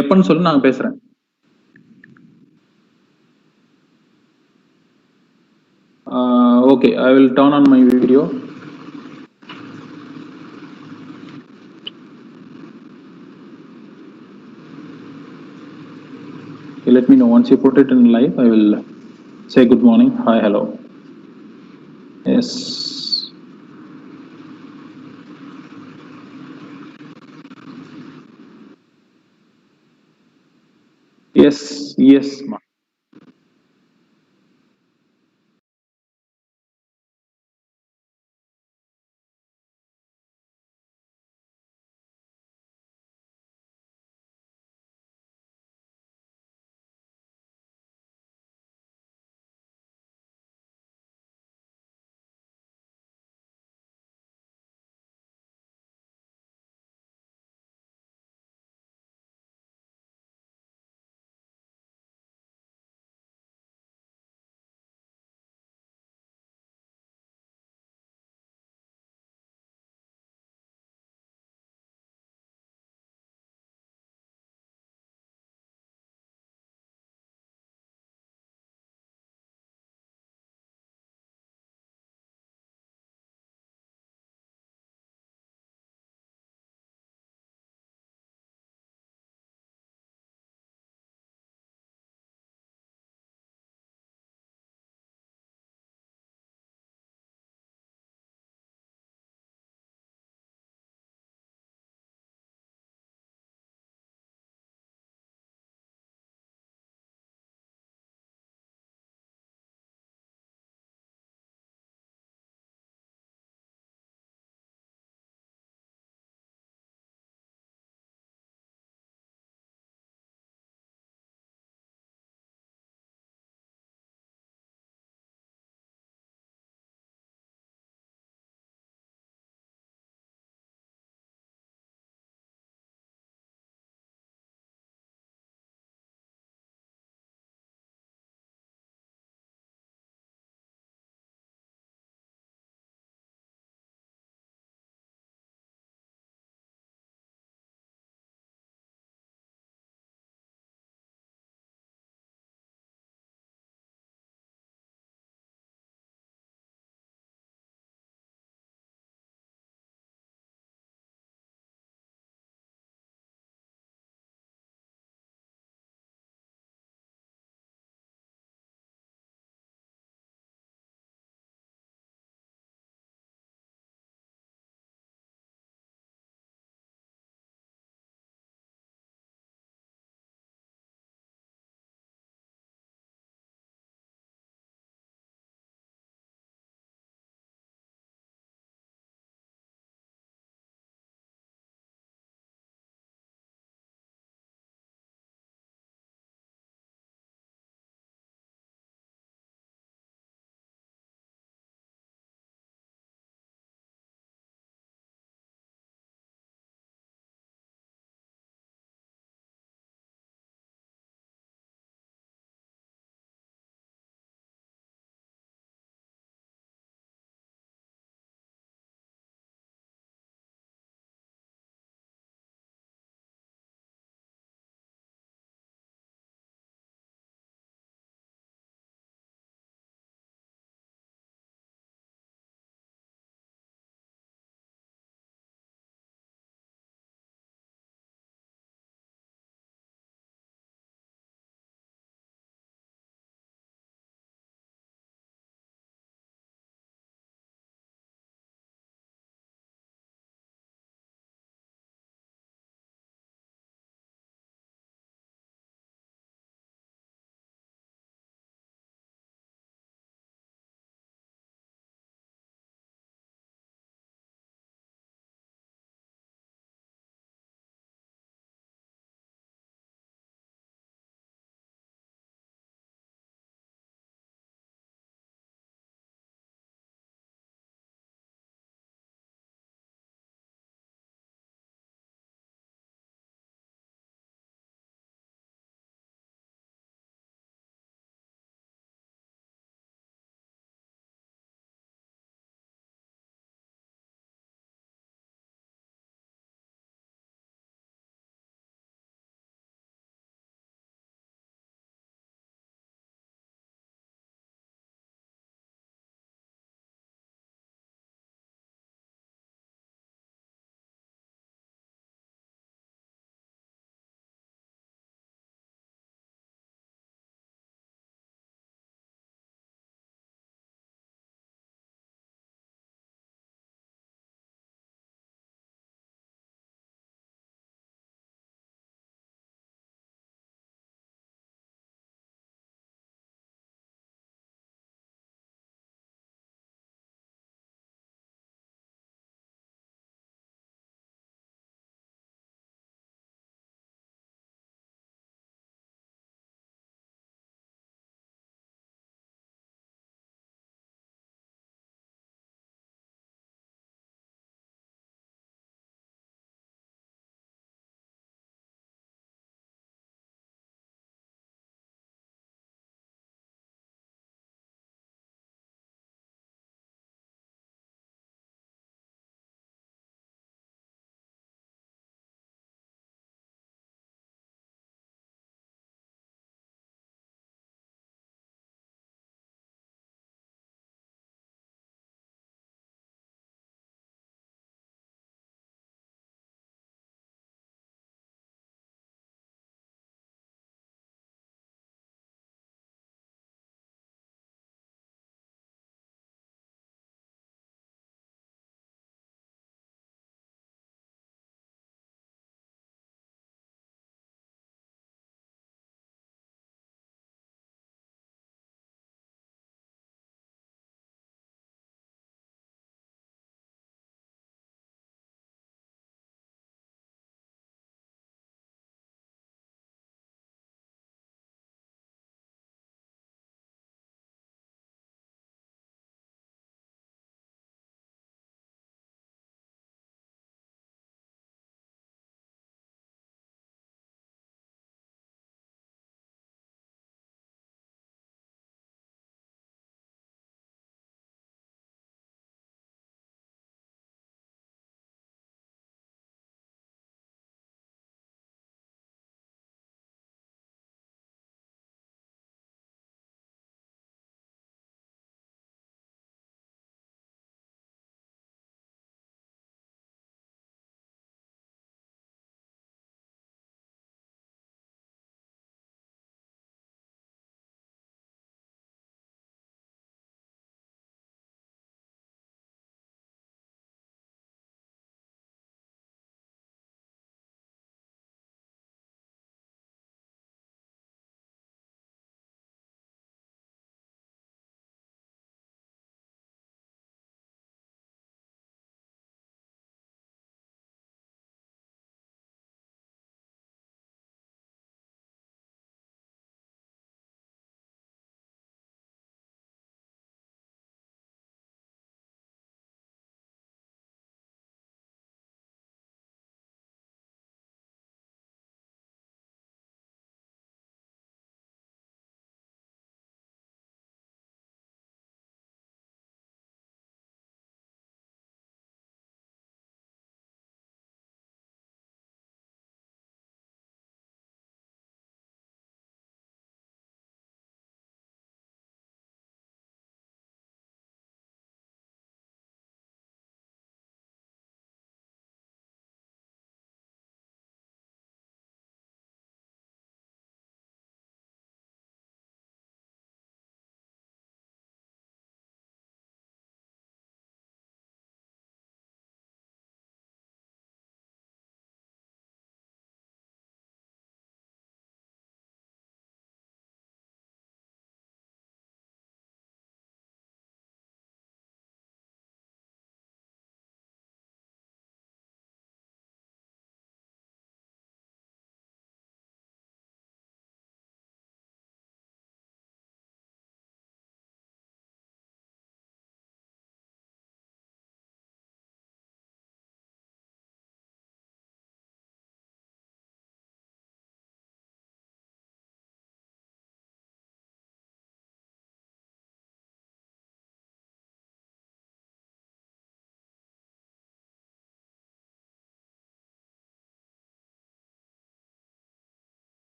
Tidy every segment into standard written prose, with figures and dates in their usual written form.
எப்பன்னு சொல்லு, நான் பேசுறேன். Okay, I will turn on my video. Okay, let me know once you put it in live. I will say good morning, hi, hello. Yes. Yes, ma.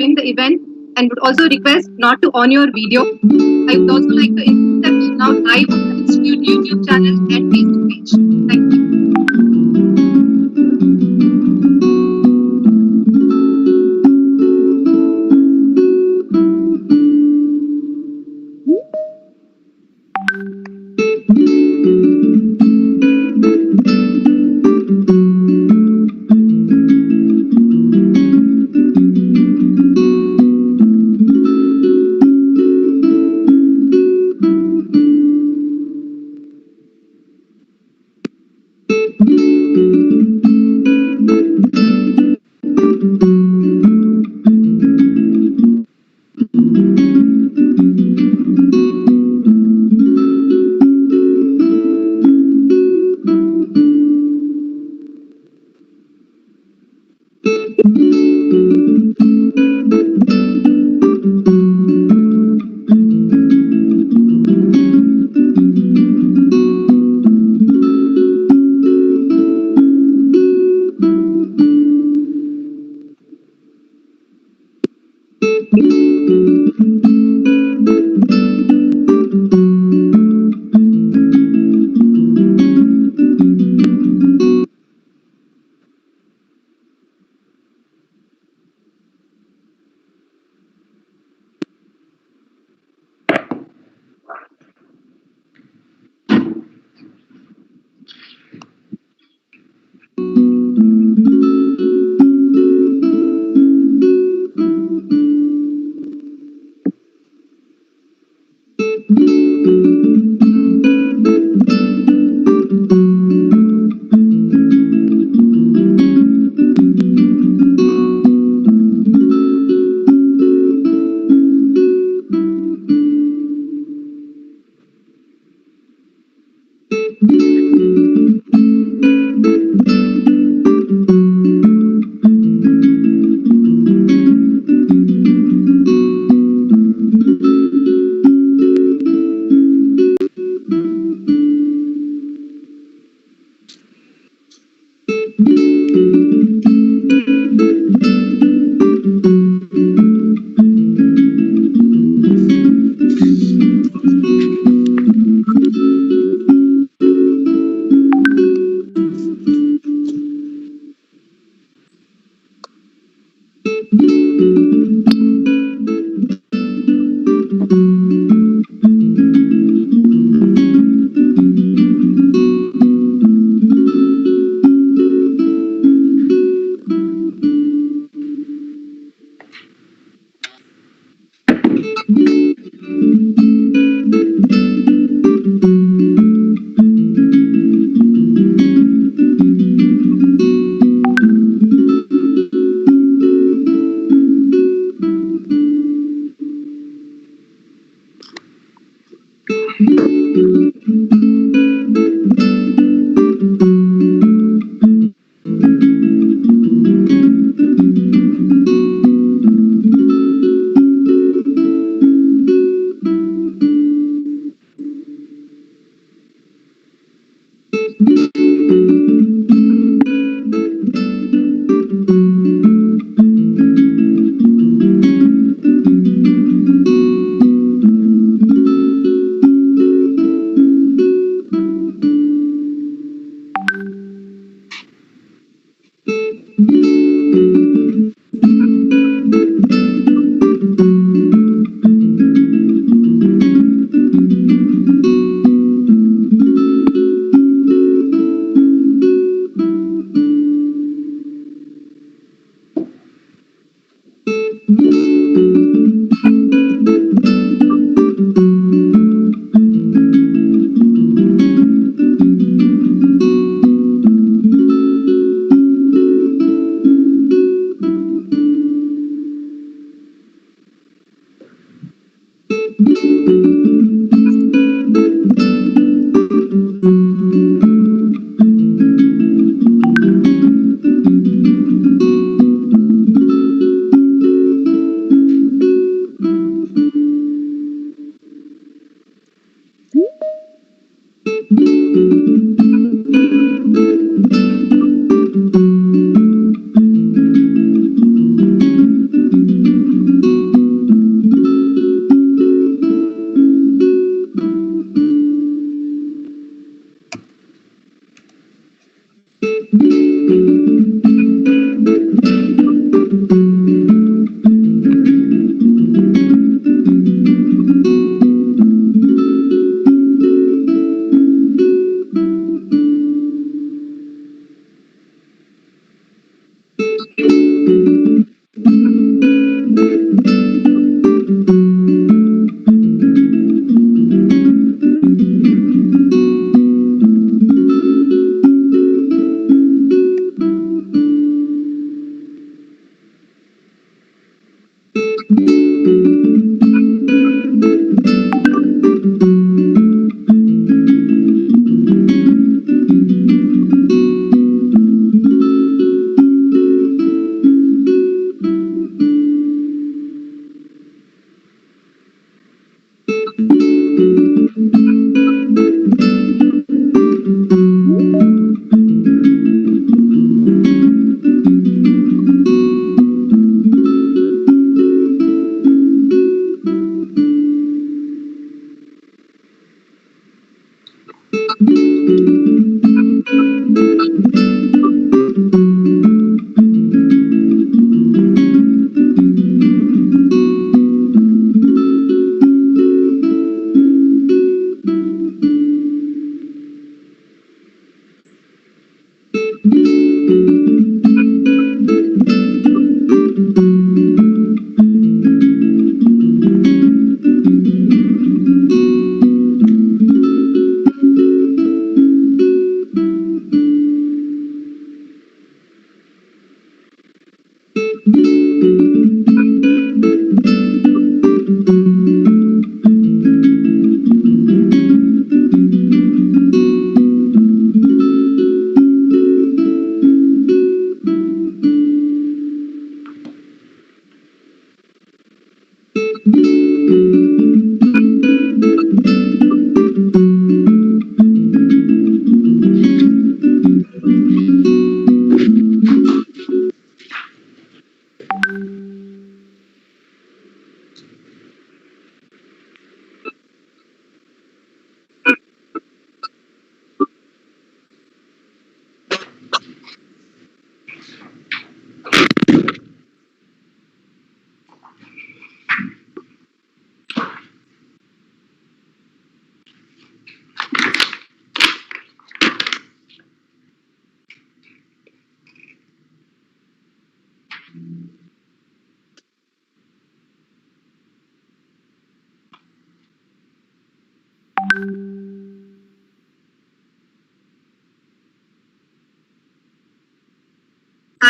during the event and would also request not to on your video. I would also like to inform that we are now live on the Institute YouTube channel and Facebook page. Thank you.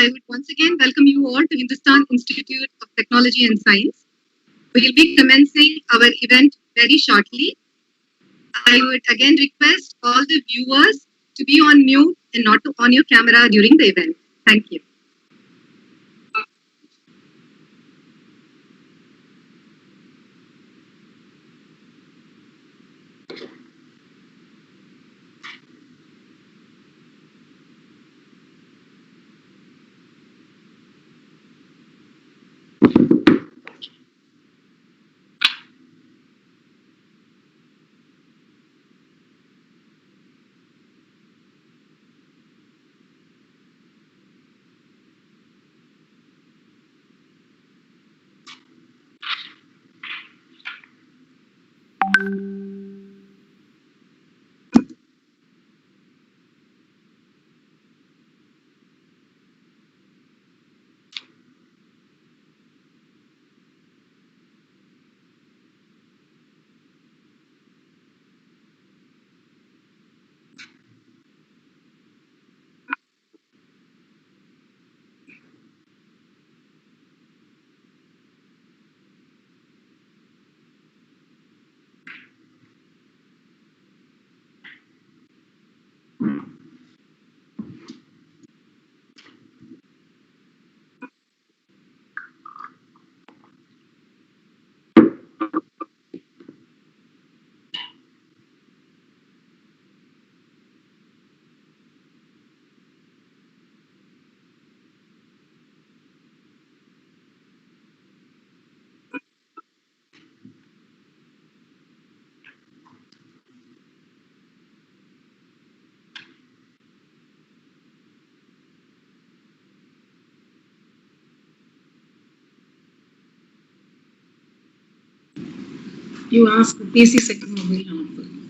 I would once again welcome you all to Hindustan Institute of Technology and Science. We will be commencing our event very shortly. I would again request all the viewers to be on mute and not to on your camera during the event. Thank you. You ask PC second mobile number.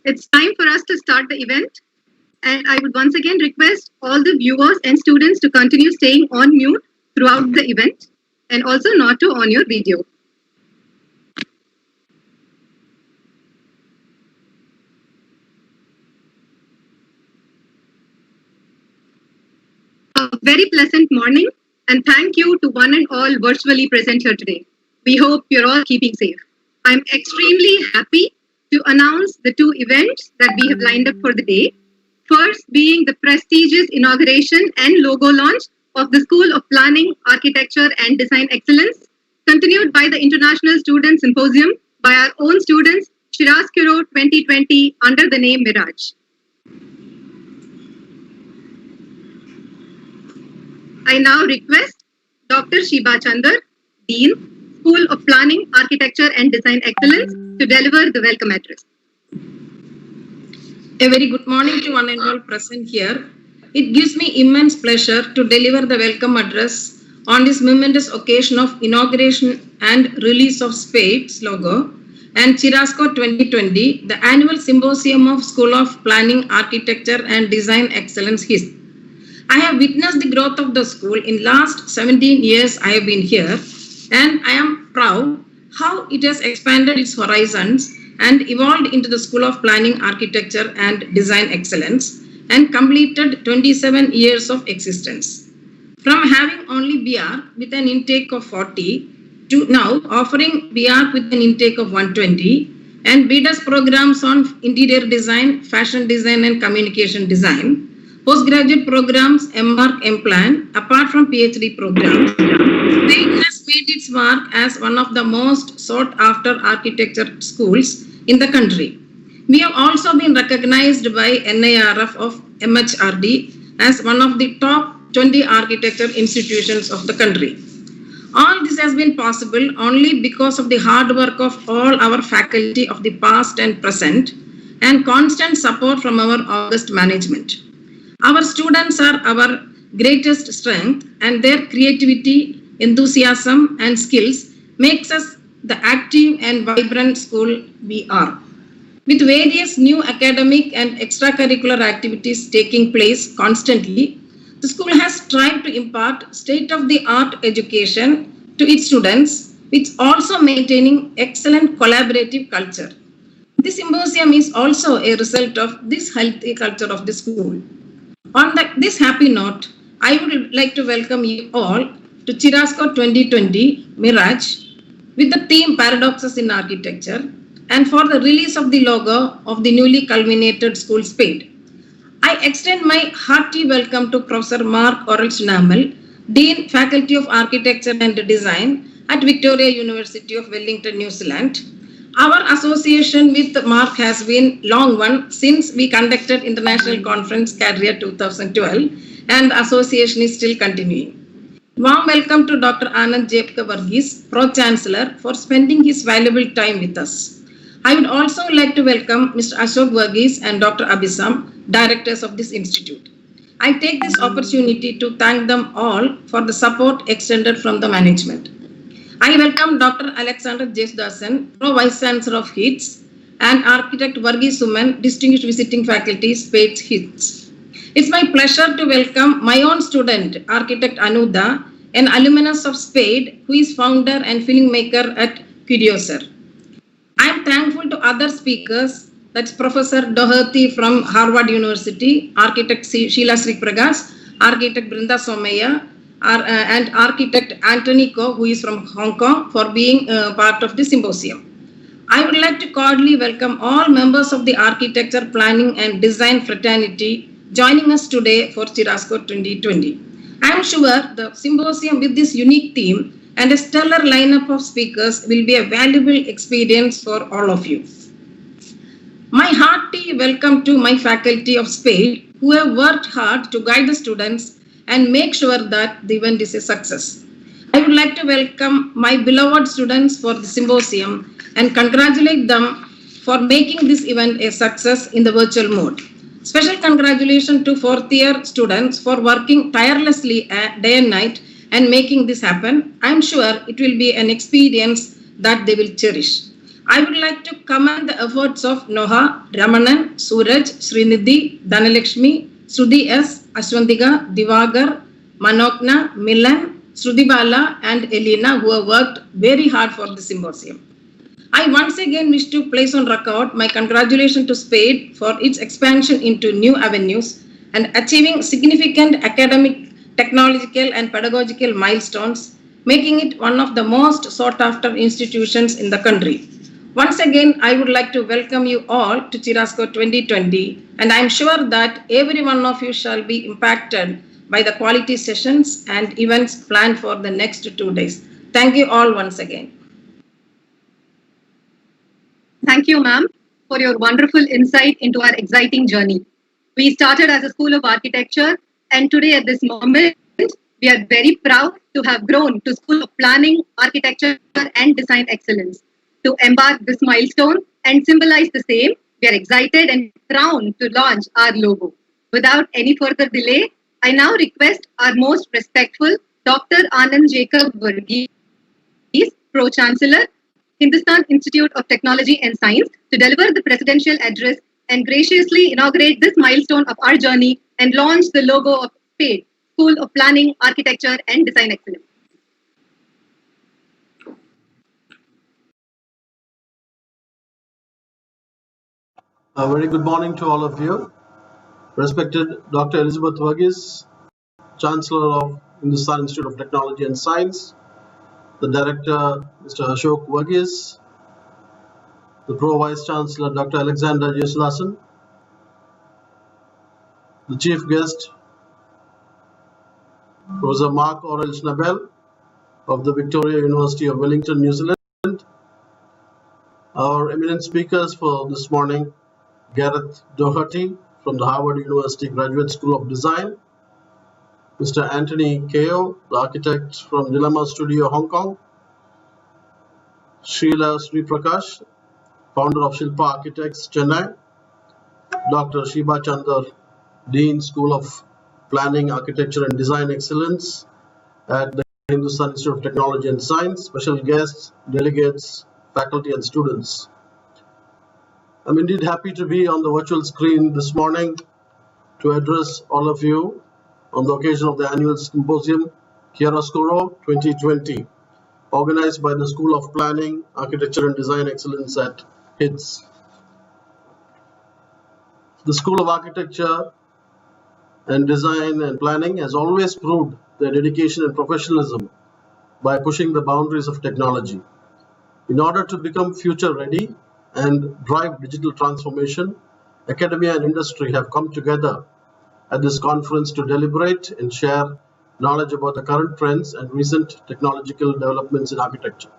It's time for us to start the event. And I would once again request all the viewers and students to continue staying on mute throughout the event and also not to on your video. A very pleasant morning and thank you to one and all virtually present here today. We hope you're all keeping safe. I'm extremely happy to announce the two events that we have lined up for the day. First being the prestigious inauguration and logo launch of the School of Planning, Architecture and Design Excellence, continued by the International Student Symposium by our own students, CHIAROSCURO 2020 under the name MIRAGE. I now request Dr. Shiba Chandar, Dean, School of Planning, Architecture and Design Excellence, to deliver the welcome address. A very good morning to one and all present here. It gives me immense pleasure to deliver the welcome address on this momentous occasion of inauguration and release of SPADE's logo and CHIAROSCURO 2020, the annual Symposium of School of Planning, Architecture and Design Excellence HIS. I have witnessed the growth of the school in last 17 years I have been here, and I am proud how it has expanded its horizons and evolved into the School of Planning, Architecture and Design Excellence and completed 27 years of existence. From having only BR with an intake of 40 to now offering BR with an intake of 120 and BDAS programs on interior design, fashion design and communication design, postgraduate programs MArch, MPlan, apart from PhD programs. SPADE has made its mark as one of the most sought after architecture schools in the country. We have also been recognized by NIRF of MHRD as one of the top 20 architecture institutions of the country. All this has been possible only because of the hard work of all our faculty of the past and present and constant support from our august management. Our students are our greatest strength, and their creativity, enthusiasm and skills makes us the active and vibrant school we are. With various new academic and extracurricular activities taking place constantly, the school has strived to impart state-of-the-art education to its students, which also maintaining excellent collaborative culture. This symposium is also a result of this healthy culture of the school. On this happy note, I would like to welcome you all to CHIAROSCURO 2020 MIRAGE with the theme Paradoxes in Architecture and for the release of the logo of the newly culminated school SPADE. I extend my hearty welcome to Professor Mark Orel-Snammel, Dean, Faculty of Architecture and Design at Victoria University of Wellington, New Zealand. Our association with Mark has been long one since we conducted International Conference CADRIA 2012, and the association is still continuing. Warm welcome to Dr. Anand Jepka Varghese, Pro-Chancellor, for spending his valuable time with us. I would also like to welcome Mr. Ashok Varghese and Dr. Abhisam, Directors of this institute. I take this opportunity to thank them all for the support extended from the management. I welcome Dr. Alexander Jesdasan, Pro-Vice Chancellor of HITS, and Architect Varghese Suman, Distinguished Visiting Faculty, SPADE HITS. It's my pleasure to welcome my own student, Architect Anuda, an alumnus of SPADE, who is founder and filmmaker at Curioser. I am thankful to other speakers, that's Professor Doherty from Harvard University, Architect Sheila Sri Prakash, Architect Brinda Somaya, and Architect Anthony Ko, who is from Hong Kong, for being part of the symposium. I would like to cordially welcome all members of the Architecture, Planning and Design fraternity joining us today for CHIAROSCURO 2020. I am sure the symposium with this unique theme and a stellar lineup of speakers will be a valuable experience for all of you. My hearty welcome to my faculty of SPADE, who have worked hard to guide the students and make sure that the event is a success. I would like to welcome my beloved students for the symposium and congratulate them for making this event a success in the virtual mode. Special congratulations to fourth year students for working tirelessly day and night and making this happen. I am sure it will be an experience that they will cherish. I would like to commend the efforts of Noha, Ramanan, Suraj, Srinidhi, Dhanalakshmi, Sudhi S, Ashwantiga, Divagar, Manokna, Milan, Srudibala and Elena, who have worked very hard for the symposium. I once again wish to place on record my congratulations to SPADE for its expansion into new avenues and achieving significant academic, technological and pedagogical milestones, making it one of the most sought after institutions in the country. Once again, I would like to welcome you all to CHIAROSCURO 2020, and I am sure that every one of you shall be impacted by the quality sessions and events planned for the next 2 days. Thank you all once again. Thank you, ma'am, for your wonderful insight into our exciting journey. We started as a School of Architecture, and today at this moment, we are very proud to have grown to School of Planning, Architecture, and Design Excellence. To embark this milestone and symbolize the same, we are excited and proud to launch our logo. Without any further delay, I now request our most respectful Dr. Anand Jacob Varghese, Pro-Chancellor, Hindustan Institute of Technology and Science, to deliver the presidential address and graciously inaugurate this milestone of our journey and launch the logo of SPADE, School of Planning, Architecture and Design Excellence. A very good morning to all of you. Respected Dr. Elizabeth Varghese, Chancellor of Hindustan Institute of Technology and Science, the Director, Mr. Ashok Varghese, the Pro Vice Chancellor, Dr. Alexander Yesudasan, the Chief Guest, Professor Mark Aurel Schnabel of the Victoria University of Wellington, New Zealand, our eminent speakers for this morning, Gareth Doherty from the Harvard University Graduate School of Design, Mr. Anthony Kao, the architect from Dilemma Studio, Hong Kong, Sheila Sri Prakash, founder of Shilpa Architects, Chennai, Dr. Shiba Chandar, Dean, School of Planning, Architecture and Design Excellence at the Hindustan Institute of Technology and Science, special guests, delegates, faculty and students. I'm indeed happy to be on the virtual screen this morning to address all of you on the occasion of the annual Symposium Chiaroscuro 2020, organized by the School of Planning, Architecture and Design Excellence at HITS. The School of Architecture and Design and Planning has always proved their dedication and professionalism by pushing the boundaries of technology. In order to become future ready and drive digital transformation, academia and industry have come together at this conference to deliberate and share knowledge about the current trends and recent technological developments in architecture.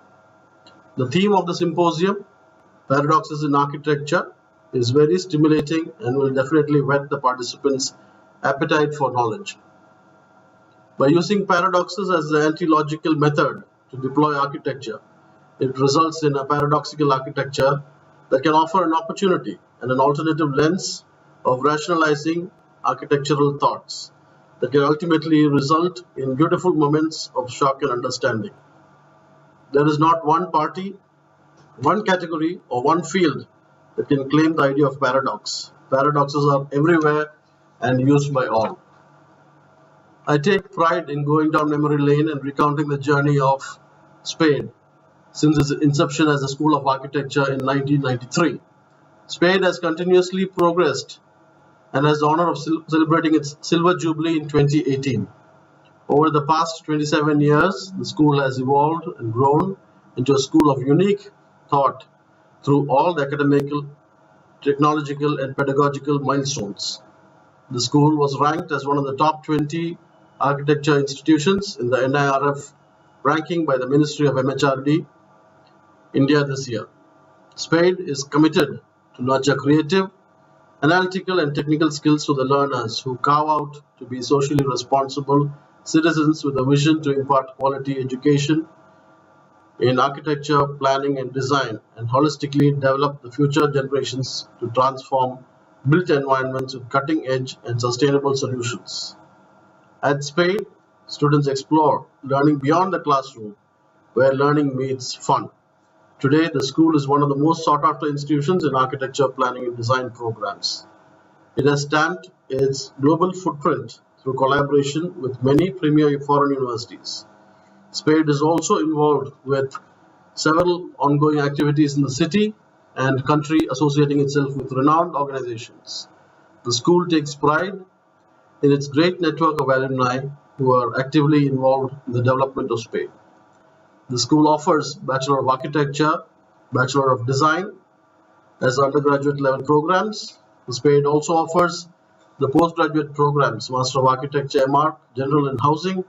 The theme of the symposium, Paradoxes in Architecture, is very stimulating and will definitely whet the participants' appetite for knowledge. By using paradoxes as the anti-logical method to deploy architecture, it results in a paradoxical architecture that can offer an opportunity and an alternative lens of rationalizing architectural thoughts that can ultimately result in beautiful moments of shock and understanding. There is not one party, one category, or one field that can claim the idea of paradox. Paradoxes are everywhere and used by all. I take pride in going down memory lane and recounting the journey of SPADE since its inception as a School of Architecture in 1993. SPADE has continuously progressed and has the honor of celebrating its Silver Jubilee in 2018. Over the past 27 years, the school has evolved and grown into a school of unique thought through all the academical, technological, and pedagogical milestones. The school was ranked as one of the top 20 architecture institutions in the NIRF ranking by the Ministry of MHRD, India this year. SPADE is committed to nurture creative, analytical and technical skills for the learners who carve out to be socially responsible citizens with a vision to impart quality education in architecture, planning and design, and holistically develop the future generations to transform built environments with cutting-edge and sustainable solutions. At SPADE, students explore learning beyond the classroom, where learning meets fun. Today, the school is one of the most sought-after institutions in architecture, planning and design programs. It has stamped its global footprint through collaboration with many premier foreign universities. SPADE is also involved with several ongoing activities in the city and country associating itself with renowned organizations. The school takes pride in its great network of alumni who are actively involved in the development of SPADE. The school offers Bachelor of Architecture, Bachelor of Design as undergraduate level programs. The SPADE also offers the postgraduate programs, Master of Architecture MArch, General in Housing,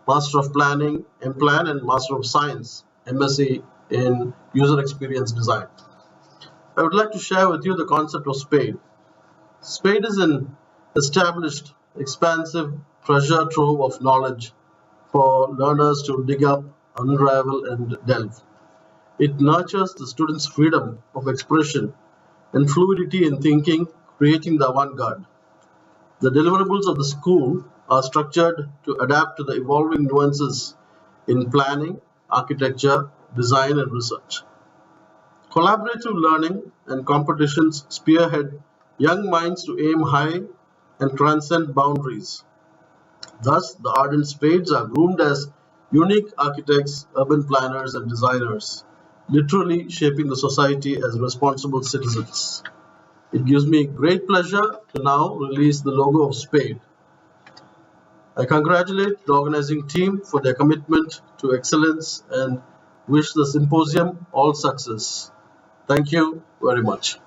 Master of Planning MPlan, and Master of Science MSc in User Experience Design. I would like to share with you the concept of SPADE. SPADE is an established, expansive treasure trove of knowledge for learners to dig up, unravel, and delve. It nurtures the students' freedom of expression and fluidity in thinking, creating the avant-garde. The deliverables of the school are structured to adapt to the evolving nuances in planning, architecture, design, and research. Collaborative learning and competitions spearhead young minds to aim high and transcend boundaries. Thus, the ardent spades are groomed as unique architects, urban planners, and designers, literally shaping the society as responsible citizens. It gives me great pleasure to now release the logo of SPADE. I congratulate the organizing team for their commitment to excellence and wish the symposium all success. Thank you very much.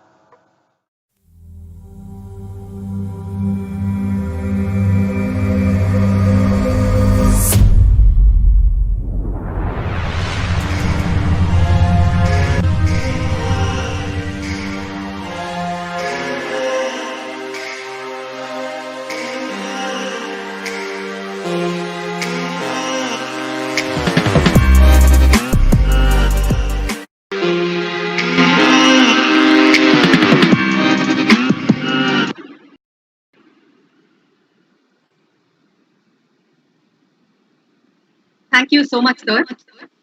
Thank you so much, sir.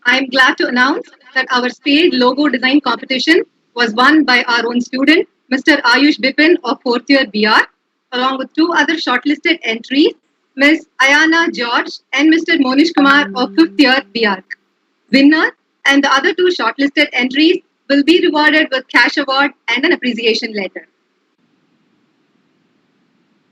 I am glad to announce that our SPADE logo design competition was won by our own student, Mr. Ayush Bipin of 4th year BR, along with two other shortlisted entries, Ms. Ayana George and Mr. Monish Kumar of 5th year BR. Winner and the other two shortlisted entries will be rewarded with cash award and an appreciation letter.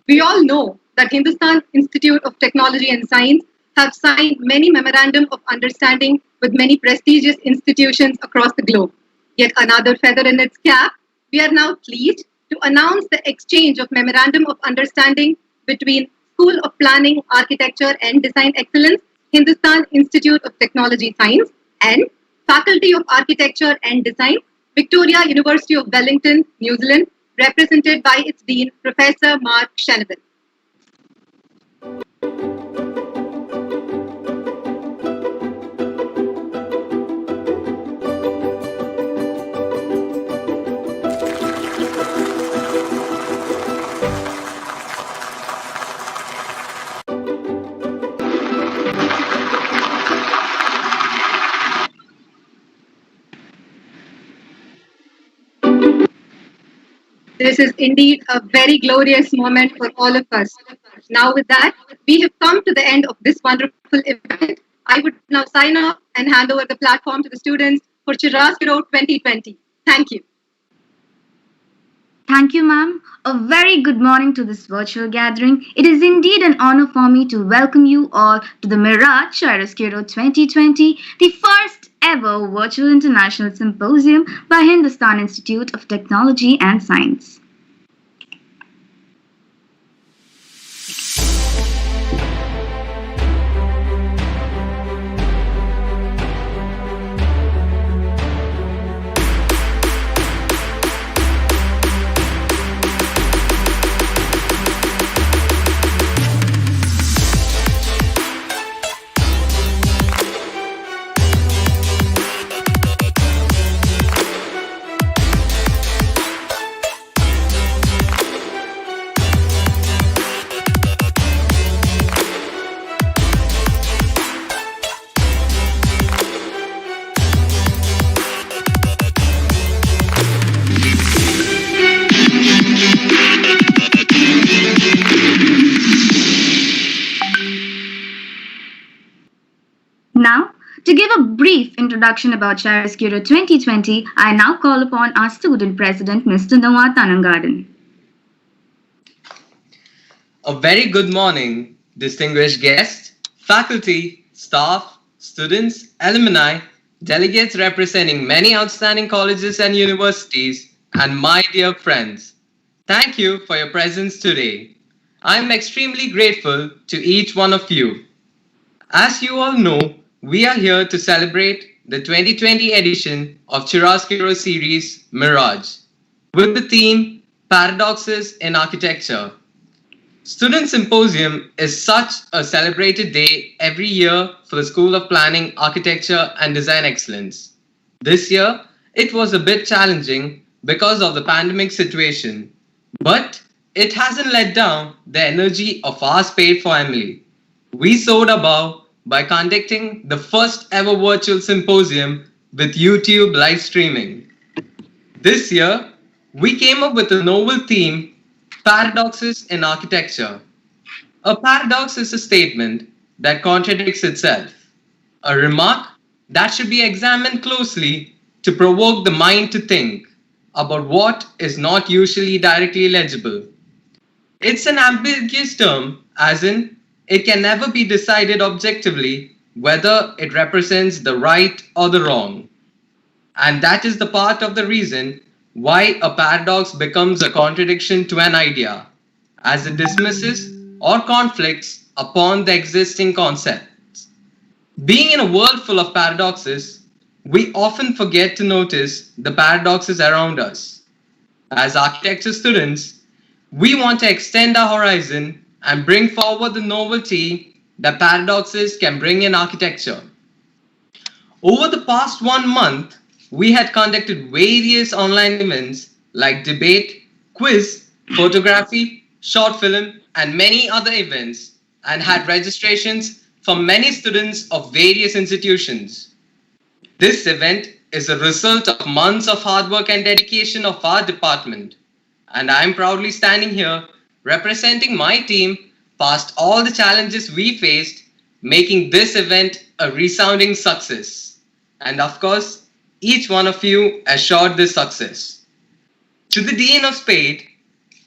We all know that Hindustan Institute of Technology and Science have signed many memorandum of understanding with many prestigious institutions across the globe. Yet another feather in its cap, we are now pleased to announce the exchange of memorandum of understanding between School of Planning, Architecture and Design Excellence, Hindustan Institute of Technology Science, and Faculty of Architecture and Design, Victoria University of Wellington, New Zealand, represented by its Dean, Professor Mark Shanavin. This is indeed a very glorious moment for all of us. Now with that, we have come to the end of this wonderful event. I would now sign off and hand over the platform to the students for CHIAROSCURO 2020. Thank you. Thank you, ma'am. A very good morning to this virtual gathering. It is indeed an honor for me to welcome you all to the MIRAGE CHIAROSCURO 2020, the first ever virtual international symposium by Hindustan Institute of Technology and Science. Now, to give a brief introduction about CHIAROSCURO 2020, I now call upon our student president, Mr. Noah Tanangadan. A very good morning, distinguished guests, faculty, staff, students, alumni, delegates representing many outstanding colleges and universities, and my dear friends. Thank you for your presence today. I'm extremely grateful to each one of you. As you all know, we are here to celebrate the 2020 edition of Chiaroscuro series Mirage with the theme Paradoxes in Architecture. Student Symposium is such a celebrated day every year for the School of Planning, Architecture and Design Excellence. This year, it was a bit challenging because of the pandemic situation, but it hasn't let down the energy of our Spade family. We soared above by conducting the first ever virtual symposium with YouTube live streaming. This year, we came up with a novel theme, Paradoxes in Architecture. A paradox is a statement that contradicts itself, a remark that should be examined closely to provoke the mind to think about what is not usually directly legible. It's an ambiguous term, as in, it can never be decided objectively whether it represents the right or the wrong. And that is the part of the reason why a paradox becomes a contradiction to an idea, as it dismisses or conflicts upon the existing concepts. Being in a world full of paradoxes, we often forget to notice the paradoxes around us. As architecture students, we want to extend our horizon and bring forward the novelty that paradoxes can bring in architecture. Over the past 1 month, we had conducted various online events like debate, quiz, photography, short film, and many other events, and had registrations from many students of various institutions. This event is a result of months of hard work and dedication of our department, and I am proudly standing here representing my team past all the challenges we faced, making this event a resounding success. And of course, each one of you assured this success. To the Dean of Spade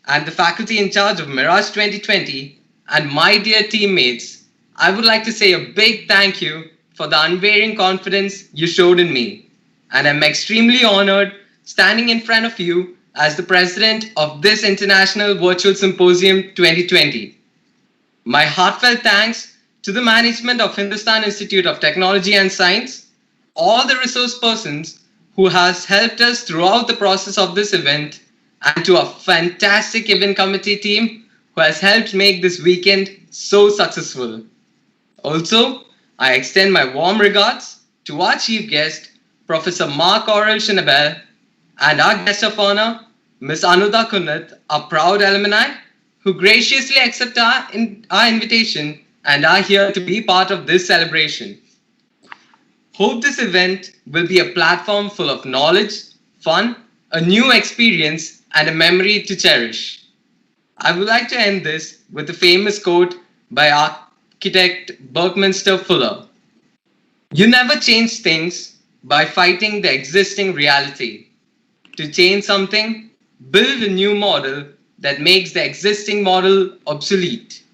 and the faculty in charge of Mirage 2020 and my dear teammates, I would like to say a big thank you for the unwavering confidence you showed in me. And I'm extremely honored standing in front of you as the president of this International Virtual Symposium 2020. My heartfelt thanks to the management of Hindustan Institute of Technology and Science, all the resource persons who has helped us throughout the process of this event, and to a fantastic event committee team who has helped make this weekend so successful. Also, I extend my warm regards to our chief guest, Professor Mark Aurel Schinabel, and our guest of honor, Ms. Anuda Kunat, a proud alumni who graciously accept our invitation and are here to be part of this celebration. Hope this event will be a platform full of knowledge, fun, a new experience, and a memory to cherish. I would like to end this with a famous quote by architect Buckminster Fuller. You never change things by fighting the existing reality. To change something, build a new model that makes the existing model obsolete.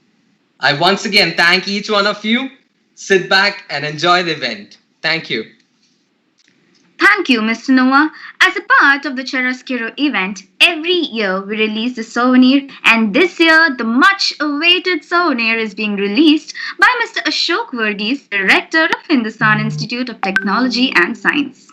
I once again thank each one of you. Sit back and enjoy the event. Thank you. Thank you, Mr. Noah. As a part of the Chiaroscuro event, every year we release a souvenir, and this year the much awaited souvenir is being released by Mr. Ashok Verghese, Director of Hindustan Institute of Technology and Science.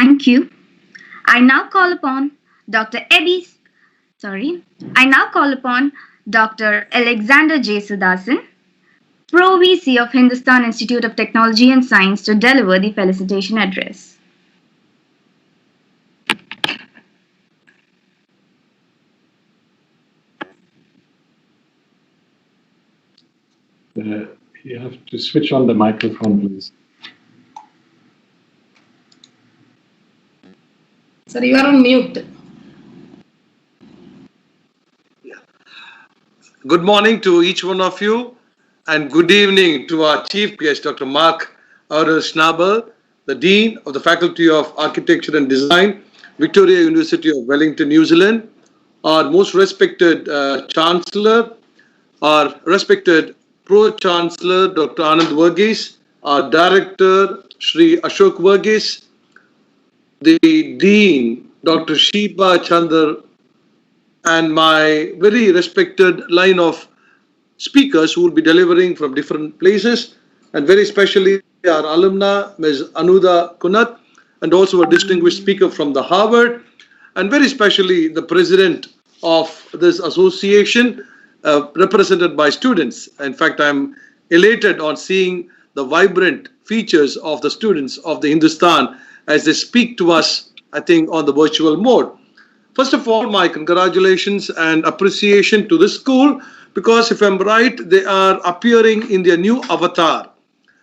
Thank you. I now call upon Dr. Eddie, I now call upon Dr. Alexander J. Sudasan, Pro VC of Hindustan Institute of Technology and Science, to deliver the felicitation address. You have to switch on the microphone, please. Sir, you are on mute. Good morning to each one of you, and good evening to our chief guest, Dr. Mark Aurel Schnabel, the Dean of the Faculty of Architecture and Design, Victoria University of Wellington, New Zealand, our most respected Chancellor, our respected Pro-Chancellor, Dr. Anand Verghese, our Director, Sri Ashok Verghese, the Dean, Dr. Sheba Chandar, and my very respected line of speakers who will be delivering from different places, and very especially our alumna, Ms. Anuda Kunat, and also a distinguished speaker from the Harvard, and very especially the president of this association, represented by students. In fact, I'm elated on seeing the vibrant features of the students of the Hindustan as they speak to us, I think, on the virtual mode. First of all, my congratulations and appreciation to this school, because if I'm right, they are appearing in their new avatar.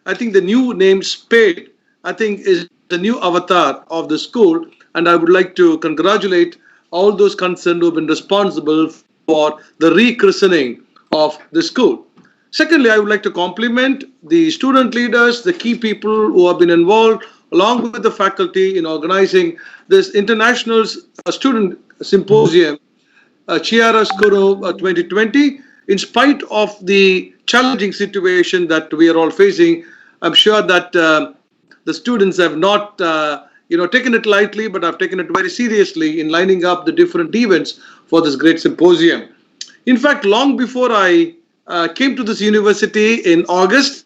I think the new name Spade, I think, is the new avatar of the school, and I would like to congratulate all those concerned who have been responsible for the rechristening of the school. Secondly, I would like to compliment the student leaders, the key people who have been involved, along with the faculty, in organizing this international student symposium, CHIAROSCURO 2020. In spite of the challenging situation that we are all facing, I'm sure that the students have not taken it lightly, but have taken it very seriously in lining up the different events for this great symposium. In fact, long before I came to this university in August,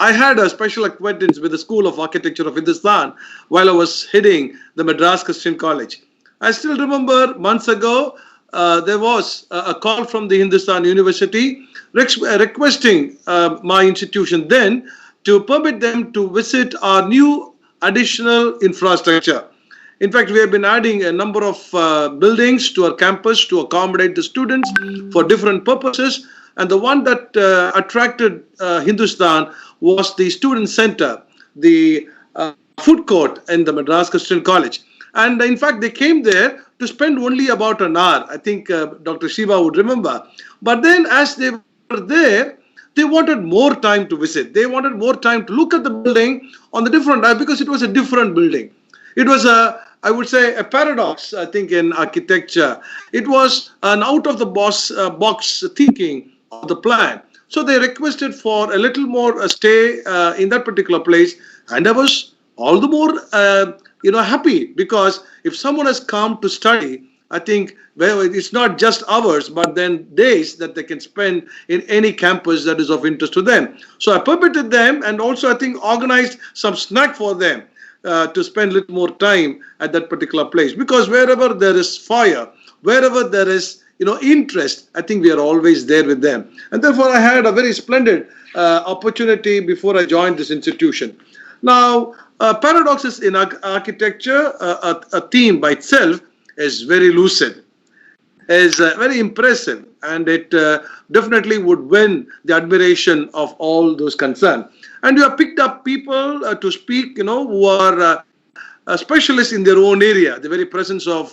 I had a special acquaintance with the School of Architecture of Hindustan while I was heading the Madras Christian College. I still remember months ago, there was a call from the Hindustan University requesting my institution then to permit them to visit our new additional infrastructure. In fact, we have been adding a number of buildings to our campus to accommodate the students for different purposes. And the one that attracted Hindustan was the student center, the food court in the Madras Christian College. And in fact, they came there to spend only about an hour. I think Dr. Shiva would remember. But then as they were there, they wanted more time to visit. They wanted more time to look at the building on the different, because it was a different building. It was I would say, a paradox, I think, in architecture. It was an out-of-the-box thinking of the plan. So they requested for a little more stay in that particular place. And I was all the more happy, because if someone has come to study, I think it's not just hours, but then days that they can spend in any campus that is of interest to them. So I permitted them, and also I think organized some snack for them to spend a little more time at that particular place. Because wherever there is fire, wherever there is interest, I think we are always there with them. And therefore I had a very splendid opportunity before I joined this institution. Now, paradoxes in architecture, a theme by itself, is very lucid, is very impressive, and it definitely would win the admiration of all those concerned. And you have picked up people to speak, who are specialists in their own area. The very presence of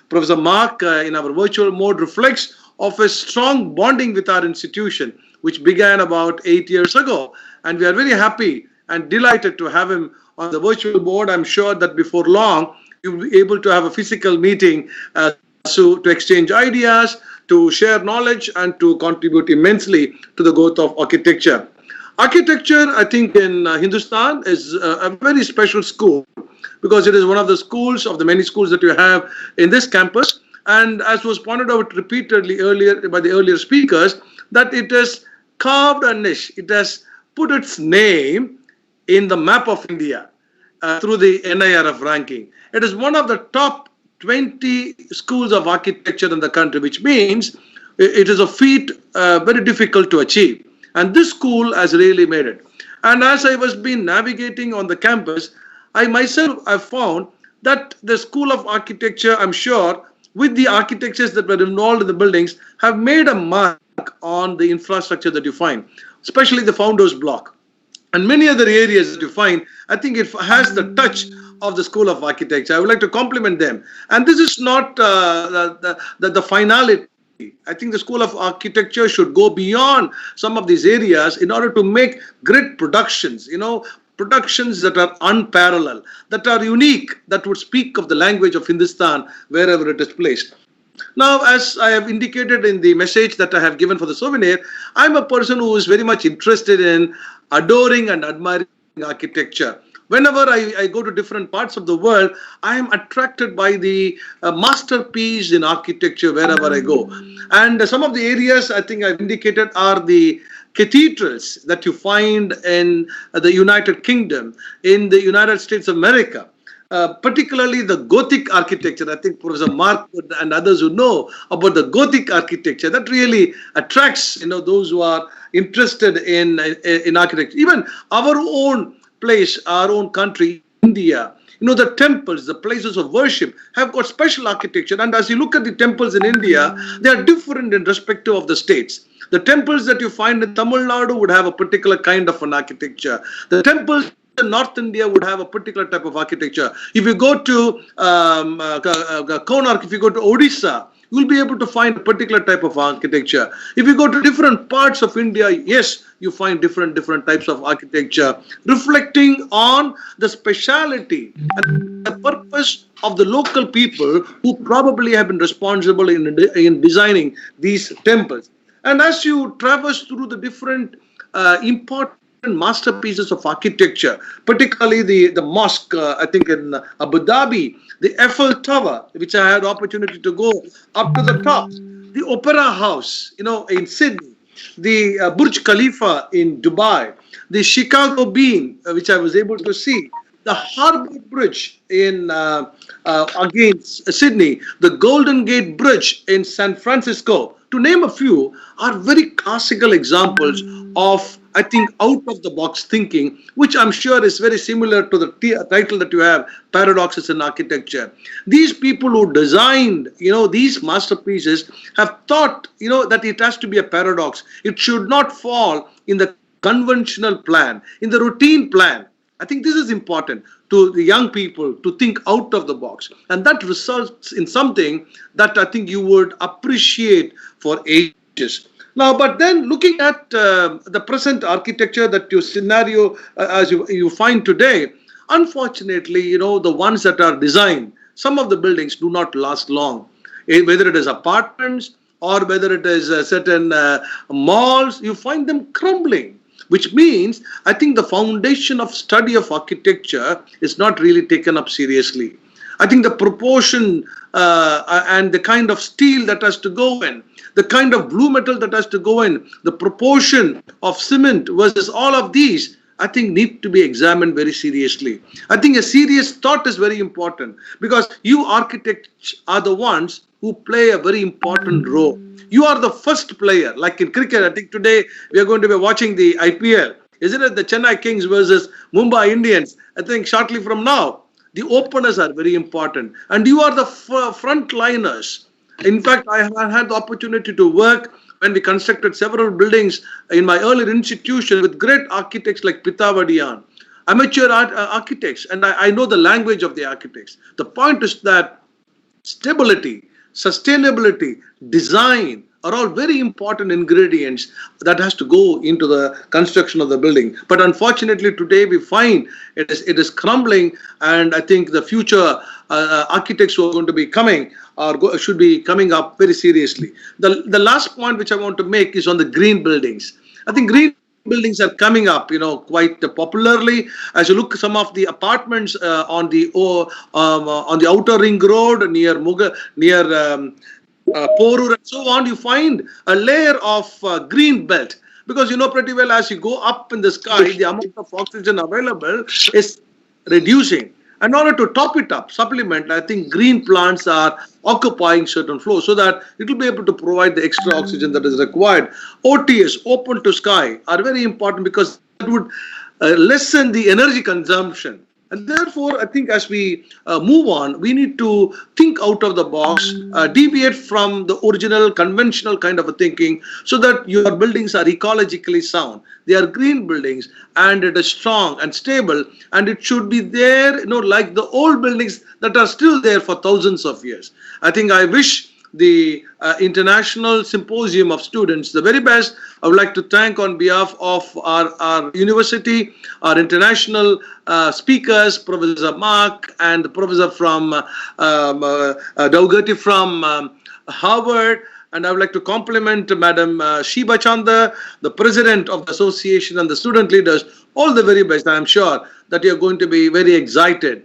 Professor Mark in our virtual mode reflects of a strong bonding with our institution, which began about 8 years ago. And we are very happy and delighted to have him on the virtual board. I'm sure that before long, you'll be able to have a physical meeting to exchange ideas, to share knowledge, and to contribute immensely to the growth of architecture. Architecture, I think, in Hindustan is a very special school, because it is one of the schools, of the many schools that you have in this campus. And as was pointed out repeatedly earlier by the earlier speakers, that it has carved a niche. It has put its name in the map of India. through the NIRF ranking. It is one of the top 20 schools of architecture in the country, which means it is a feat very difficult to achieve. And this school has really made it. And as I was been navigating on the campus, I myself have found that the School of Architecture, I'm sure, with the architectures that were involved in the buildings, have made a mark on the infrastructure that you find, especially the founders block. And many other areas that you find, I think it has the touch of the School of Architecture. I would like to compliment them. And this is not the finality. I think the School of Architecture should go beyond some of these areas in order to make great productions, productions that are unparalleled, that are unique, that would speak of the language of Hindustan wherever it is placed. Now, as I have indicated in the message that I have given for the souvenir, I'm a person who is very much interested in adoring and admiring architecture. Whenever I go to different parts of the world, I am attracted by the masterpiece in architecture wherever I go. And some of the areas I think I've indicated are the cathedrals that you find in the United Kingdom, in the United States of America. Particularly the Gothic architecture. I think Professor Mark and others who know about the Gothic architecture, that really attracts those who are interested in architecture. Even our own place, our own country, India, the temples, the places of worship have got special architecture. And as you look at the temples in India, they are different in respect of the states. The temples that you find in Tamil Nadu would have a particular kind of an architecture. The temples in North India would have a particular type of architecture. If you go to Konark, if you go to Odisha, you will be able to find a particular type of architecture. If you go to different parts of India, yes, you find different types of architecture, reflecting on the speciality and the purpose of the local people who probably have been responsible in designing these temples. And as you traverse through the different important masterpieces of architecture, particularly the mosque, I think in Abu Dhabi, the Eiffel Tower, which I had opportunity to go up to the top, the Opera House, in Sydney, the Burj Khalifa in Dubai, the Chicago Bean, which I was able to see, the Harbour Bridge in again Sydney, the Golden Gate Bridge in San Francisco, to name a few, are very classical examples of, I think, out-of-the-box thinking, which I'm sure is very similar to the title that you have, Paradoxes in Architecture. These people who designed, these masterpieces have thought, that it has to be a paradox. It should not fall in the conventional plan, in the routine plan. I think this is important to the young people to think out of the box. And that results in something that I think you would appreciate for ages. Now, but then looking at the present architecture that your scenario as you find today, unfortunately, the ones that are designed, some of the buildings do not last long. Whether it is apartments or whether it is certain malls, you find them crumbling. Which means, I think the foundation of study of architecture is not really taken up seriously. I think the proportion and the kind of steel that has to go in, the kind of blue metal that has to go in, the proportion of cement versus all of these, I think need to be examined very seriously. I think a serious thought is very important because you architects are the ones who play a very important role. You are the first player, like in cricket. I think today we are going to be watching the IPL. Isn't it the Chennai Kings versus Mumbai Indians? I think shortly from now, the openers are very important. And you are the frontliners. In fact, I have had the opportunity to work when we constructed several buildings in my earlier institution with great architects like Pitavadian, amateur architects, and I know the language of the architects. The point is that stability, sustainability, design are all very important ingredients that has to go into the construction of the building. But unfortunately, today we find it is crumbling, and I think the future architects who are going to be coming should be coming up very seriously. The last point which I want to make is on the green buildings. I think green buildings are coming up, quite popularly. As you look at some of the apartments on the outer ring road near Porur and so on, you find a layer of green belt. Because you know pretty well, as you go up in the sky, the amount of oxygen available is reducing. In order to top it up, supplement, I think green plants are occupying certain floors so that it will be able to provide the extra oxygen that is required. OTS, open to sky, are very important because that would lessen the energy consumption. And therefore, I think as we move on, we need to think out of the box, deviate from the original conventional kind of a thinking so that your buildings are ecologically sound. They are green buildings and it is strong and stable, and it should be there, like the old buildings that are still there for thousands of years. I think I wish the International Symposium of Students the very best. I would like to thank on behalf of our university, our international speakers, Professor Mark and the professor from Dougherty from Harvard. And I would like to compliment Madam Sheba Chanda, the president of the association, and the student leaders. All the very best. I am sure that you are going to be very excited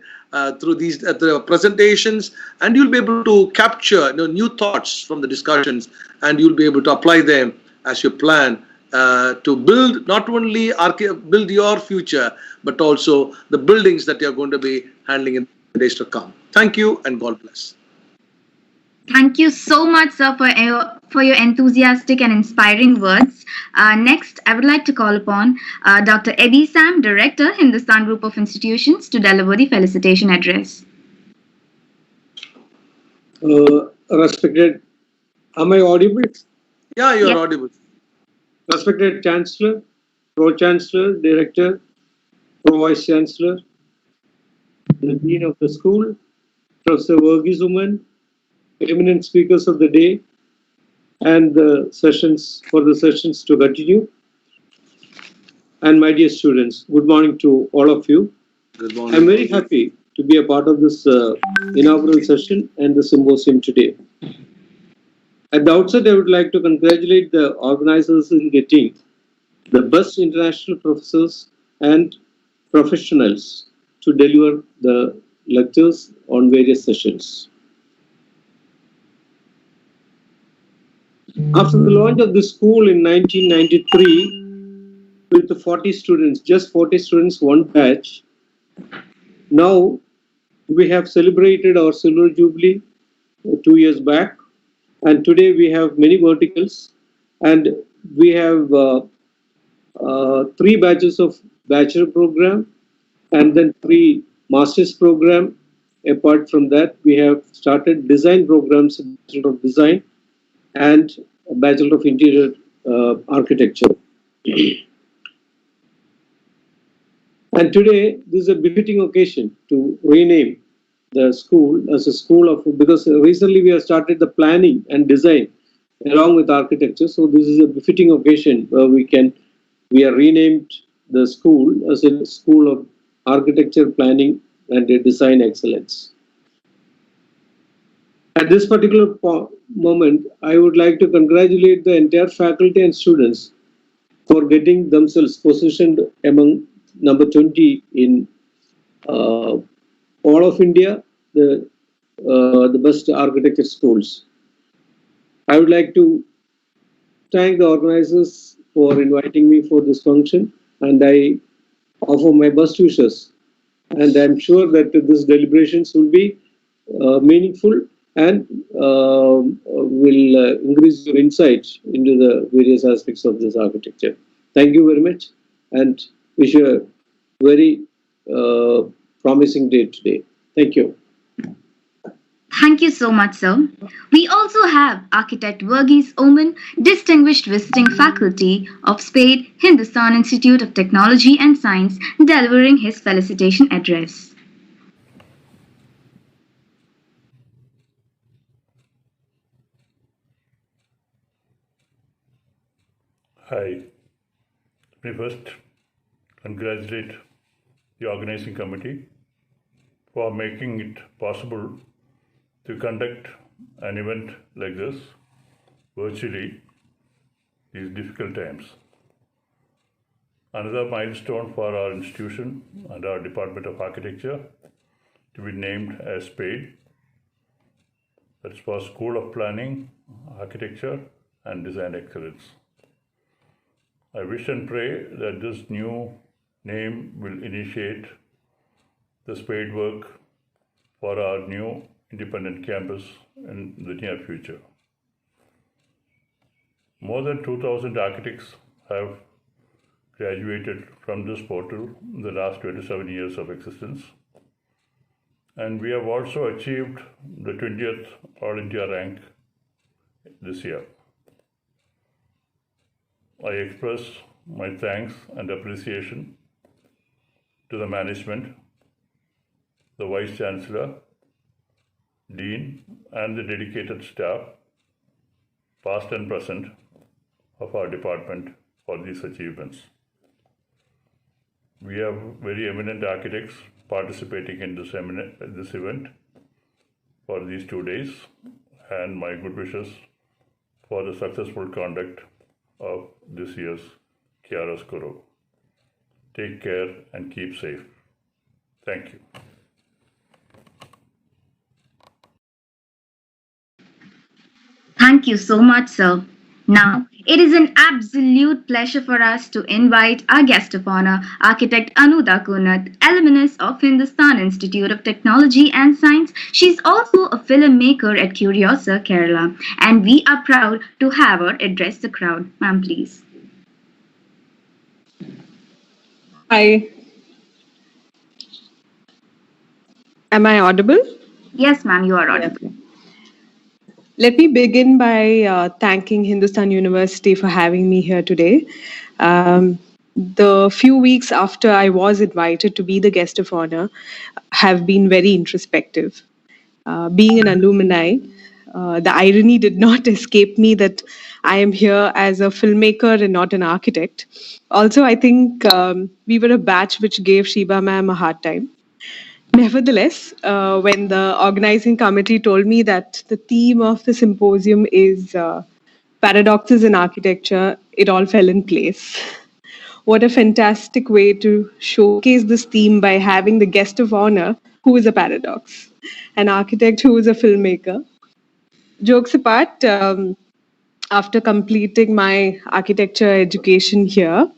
through these the presentations, and you'll be able to capture new thoughts from the discussions, and you'll be able to apply them as you plan to build not only build your future, but also the buildings that you're going to be handling in the days to come. Thank you and God bless. Thank you so much, sir, for your enthusiastic and inspiring words. Next, I would like to call upon Dr. Eddie Sam, Director, Hindustan Group of Institutions, to deliver the felicitation address. Respected, am I audible? Yeah, you're Yes. audible. Respected Chancellor, Pro-Chancellor, Director, Pro-Vice Chancellor, the Dean of the school, Professor Verghese Uman, eminent speakers of the day, and the sessions to continue. And my dear students, good morning to all of you. Good morning. I'm very happy to be a part of this inaugural session and the symposium today. At the outset, I would like to congratulate the organizers in getting the best international professors and professionals to deliver the lectures on various sessions. After the launch of the school in 1993, with 40 students, just 40 students, one batch, now we have celebrated our silver jubilee 2 years back, and today we have many verticals, and we have 3 batches of bachelor program, and then 3 master's program. Apart from that, we have started design programs, Bachelor of Design and Bachelor of Interior Architecture. And today, this is a befitting occasion to rename the school as a school of, because recently we have started the planning and design along with architecture. So this is a befitting occasion where we are renamed the school as a school of architecture, planning and design excellence. At this particular moment, I would like to congratulate the entire faculty and students for getting themselves positioned among number 20 in all of India, the best architecture schools. I would like to thank the organizers for inviting me for this function, and I offer my best wishes. And I'm sure that these deliberations will be meaningful and will increase your insight into the various aspects of this architecture. Thank you very much, and wish you a very promising day today. Thank you. Thank you so much, sir. We also have Architect Verghese Uman, Distinguished Visiting Faculty of Spade, Hindustan Institute of Technology and Science, delivering his felicitation address. Hi. Let me first congratulate the organizing committee for making it possible to conduct an event like this virtually these difficult times. Another milestone for our institution and our Department of Architecture to be named as SPADE, that's for School of Planning, Architecture and Design Excellence. I wish and pray that this new name will initiate the spade work for our new independent campus in the near future. More than 2,000 architects have graduated from this portal in the last 27 years of existence. And we have also achieved the 20th All India rank this year. I express my thanks and appreciation to the management, the Vice Chancellor, Dean, and the dedicated staff, past and present, of our department for these achievements. We have very eminent architects participating in this event for these 2 days, and my good wishes for the successful conduct of this year's CHIAROSCURO. Take care and keep safe. Thank you. Thank you so much, sir. Now, it is an absolute pleasure for us to invite our guest of honor, Architect Anuda Kunat, alumnus of Hindustan Institute of Technology and Science. She's also a filmmaker at Curiosa, Kerala, and we are proud to have her address the crowd. Ma'am, please. Hi. Am I audible? Yes, ma'am, you are audible. Let me begin by thanking Hindustan University for having me here today. The few weeks after I was invited to be the guest of honor have been very introspective. Being an alumni, the irony did not escape me that I am here as a filmmaker and not an architect. Also, I think we were a batch which gave Sheba ma'am a hard time. Nevertheless, when the organizing committee told me that the theme of the symposium is paradoxes in architecture, it all fell in place. What a fantastic way to showcase this theme by having the guest of honor who is a paradox, an architect who is a filmmaker. Jokes apart, after completing my architecture education here,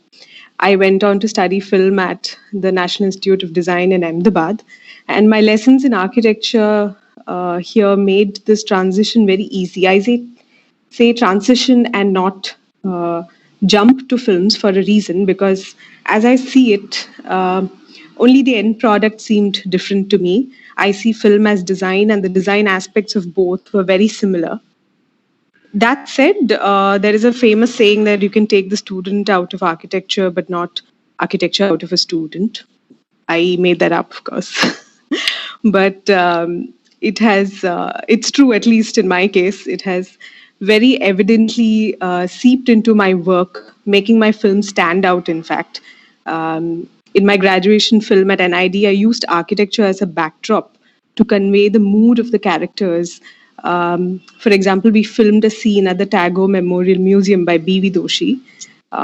I went on to study film at the National Institute of Design in Ahmedabad. And my lessons in architecture here made this transition very easy. I say transition and not jump to films for a reason, because as I see it, only the end product seemed different to me. I see film as design, and the design aspects of both were very similar. That said, there is a famous saying that you can take the student out of architecture, but not architecture out of a student. I made that up, of course. But it's true, at least in my case. It has very evidently seeped into my work, making my film stand out, in fact. In my graduation film at NID, I used architecture as a backdrop to convey the mood of the characters. For example, we filmed a scene at the Tagore Memorial Museum by B.V. Doshi.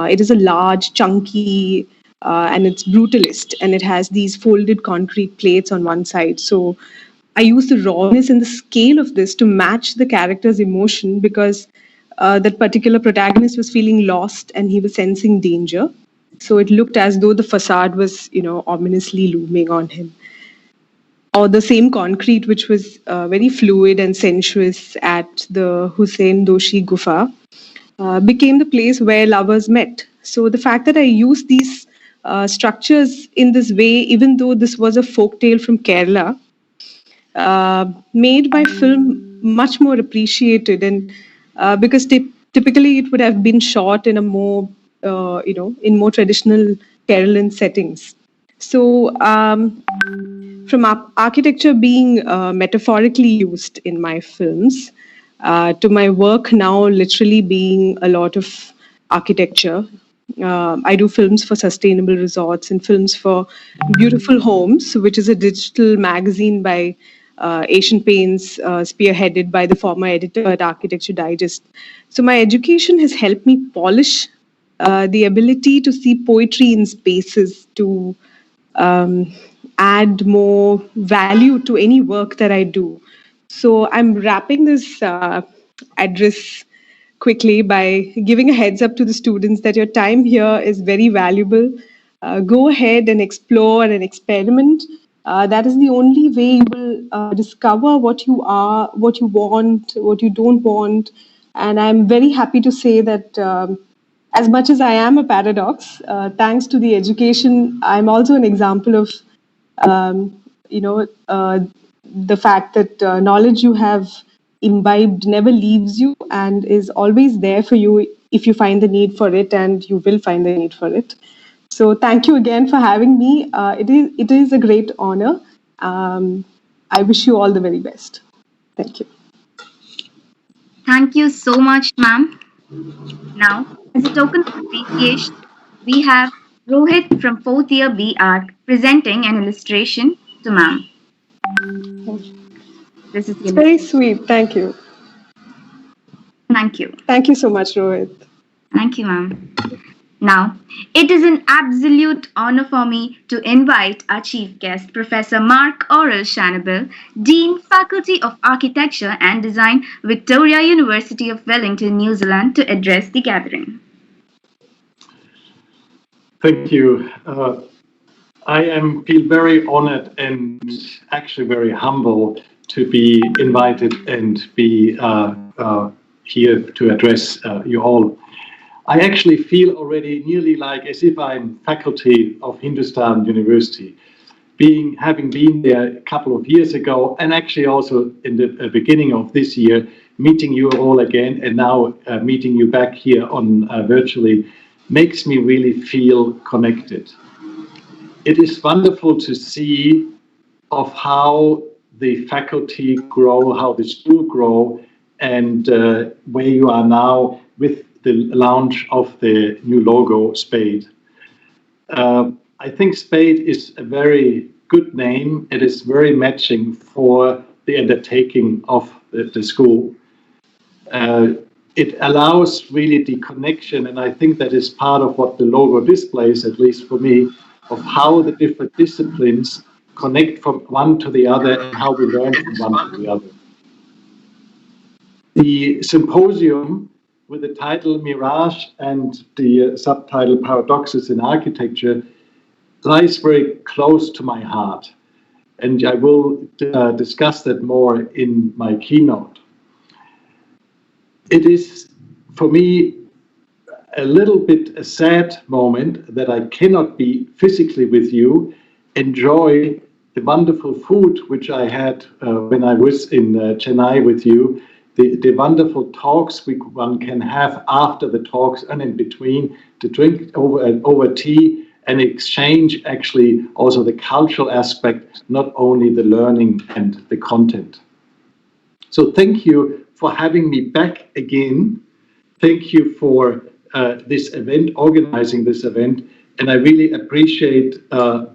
It is a large, chunky, and it's brutalist, and it has these folded concrete plates on one side. So I used the rawness and the scale of this to match the character's emotion, because that particular protagonist was feeling lost and he was sensing danger. So it looked as though the facade was, ominously looming on him. Or the same concrete, which was very fluid and sensuous at the Hussein Doshi Gufa, became the place where lovers met. So the fact that I used these structures in this way, even though this was a folktale from Kerala, made my film much more appreciated, and because typically it would have been shot in a more, in more traditional Kerala settings. So from architecture being metaphorically used in my films, to my work now literally being a lot of architecture. I do films for sustainable resorts and films for Beautiful Homes, which is a digital magazine by Asian Paints, spearheaded by the former editor at Architecture Digest. So my education has helped me polish the ability to see poetry in spaces, to add more value to any work that I do. So I'm wrapping this address quickly by giving a heads up to the students that your time here is very valuable. Go ahead and explore and experiment. That is the only way you will discover what you are, what you want, what you don't want. And I'm very happy to say that as much as I am a paradox, thanks to the education, I'm also an example of, the fact that knowledge you have imbibed never leaves you and is always there for you if you find the need for it, and you will find the need for it. So thank you again for having me. It is a great honor. I wish you all the very best. Thank you. Thank you so much, ma'am. Now, as a token of appreciation, we have Rohit from 4th year B Arc presenting an illustration to ma'am. This is the It's very sweet. Thank you. Thank you. Thank you so much, Rohit. Thank you, ma'am. Now, it is an absolute honor for me to invite our chief guest, Professor Mark Aurel Shanabel, Dean, Faculty of Architecture and Design, Victoria University of Wellington, New Zealand, to address the gathering. Thank you. I feel very honored and actually very humble to be invited and be here to address you all. I actually feel already nearly like as if I'm faculty of Hindustan University, having been there a couple of years ago, and actually also in the beginning of this year, meeting you all again, and now meeting you back here on virtually, makes me really feel connected. It is wonderful to see of how the faculty grow, how the school grow, and where you are now with the launch of the new logo, Spade. I think Spade is a very good name. It is very matching for the undertaking of the school. It allows really the connection, and I think that is part of what the logo displays, at least for me, of how the different disciplines connect from one to the other and how we learn from one to the other. The symposium with the title Mirage and the subtitle Paradoxes in Architecture lies very close to my heart, and I will discuss that more in my keynote. It is, for me, a little bit a sad moment that I cannot be physically with you, enjoy the wonderful food which I had when I was in Chennai with you, the wonderful talks one can have after the talks and in between, to drink over tea and exchange actually also the cultural aspect, not only the learning and the content. So thank you for having me back again. Thank you for this event, organizing this event, and I really appreciate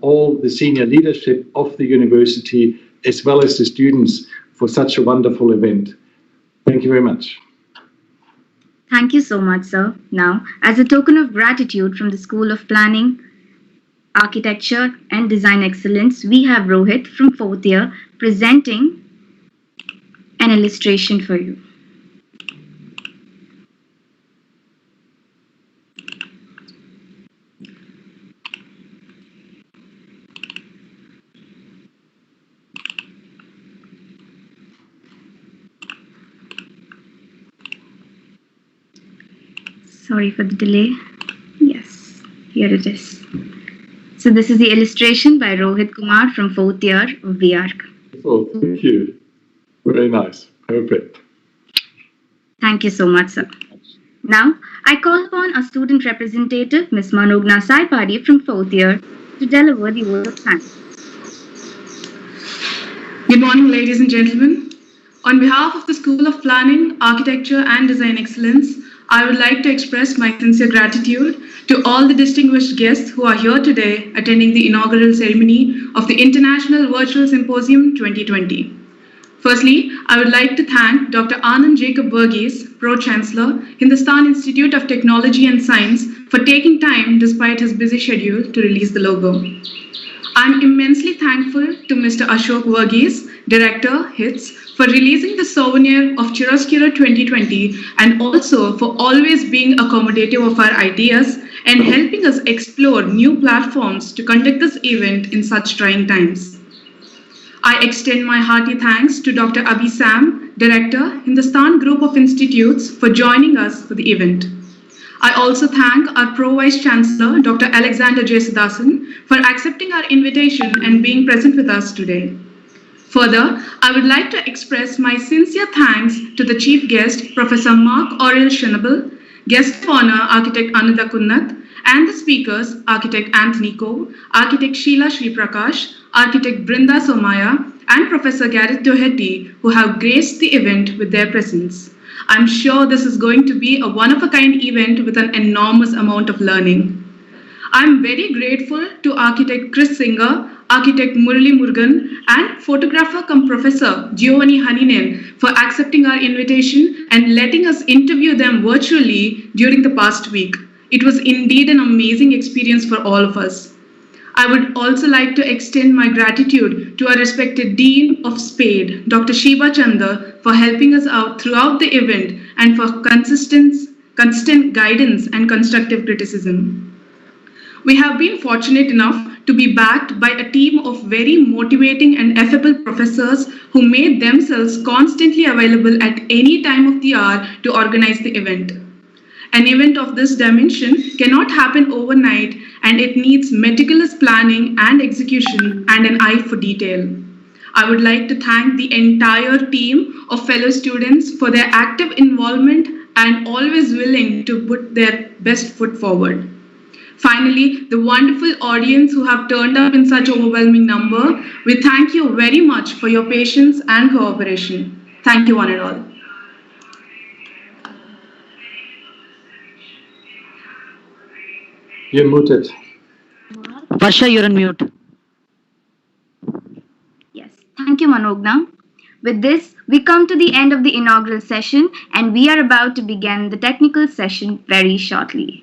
all the senior leadership of the university as well as the students for such a wonderful event. Thank you very much. Thank you so much, sir. Now, as a token of gratitude from the School of Planning, Architecture and Design Excellence, we have Rohit from 4th year presenting an illustration for you. Sorry for the delay. Yes, here it is. So this is the illustration by Rohit Kumar from 4th year of VARC. Oh, thank you. Very nice. Perfect. Thank you so much, sir. Now, I call upon our student representative, Ms. Manogna Saipadi from 4th year, to deliver the word of thanks. Good morning, ladies and gentlemen. On behalf of the School of Planning, Architecture and Design Excellence, I would like to express my sincere gratitude to all the distinguished guests who are here today attending the inaugural ceremony of the International Virtual Symposium 2020. Firstly, I would like to thank Dr. Anand Jacob Verghese, Pro-Chancellor, Hindustan Institute of Technology and Science, for taking time despite his busy schedule to release the logo. I'm immensely thankful to Mr. Ashok Verghese, Director, HITS, for releasing the souvenir of CHIAROSCURO 2020 and also for always being accommodative of our ideas and helping us explore new platforms to conduct this event in such trying times. I extend my hearty thanks to Dr. Abhi Sam, Director, Hindustan Group of Institutes, for joining us for the event. I also thank our Pro-Vice Chancellor, Dr. Alexander J. Sudasan, for accepting our invitation and being present with us today. Further, I would like to express my sincere thanks to the chief guest, Professor Mark Aurel Schnabel, guest of honor, Architect Ananda Kunnath, and the speakers, Architect Anthony Ko, Architect Sheila Sriprakash, Architect Brinda Somaya, and Professor Gareth Doherty, who have graced the event with their presence. I'm sure this is going to be a one-of-a-kind event with an enormous amount of learning. I'm very grateful to Architect Chris Singer, Architect Murali Murugan, and photographer cum Professor Giovanni Haninen for accepting our invitation and letting us interview them virtually during the past week. It was indeed an amazing experience for all of us. I would also like to extend my gratitude to our respected Dean of SPADE, Dr. Shiva Chanda, for helping us out throughout the event and for consistent guidance and constructive criticism. We have been fortunate enough to be backed by a team of very motivating and affable professors who made themselves constantly available at any time of the hour to organize the event. An event of this dimension cannot happen overnight, and it needs meticulous planning and execution and an eye for detail. I would like to thank the entire team of fellow students for their active involvement and always willing to put their best foot forward. Finally, the wonderful audience who have turned up in such overwhelming number, we thank you very much for your patience and cooperation. Thank you one and all. You're muted. Varsha, you're on mute. Yes, thank you, Manogna. With this, we come to the end of the inaugural session, and we are about to begin the technical session very shortly.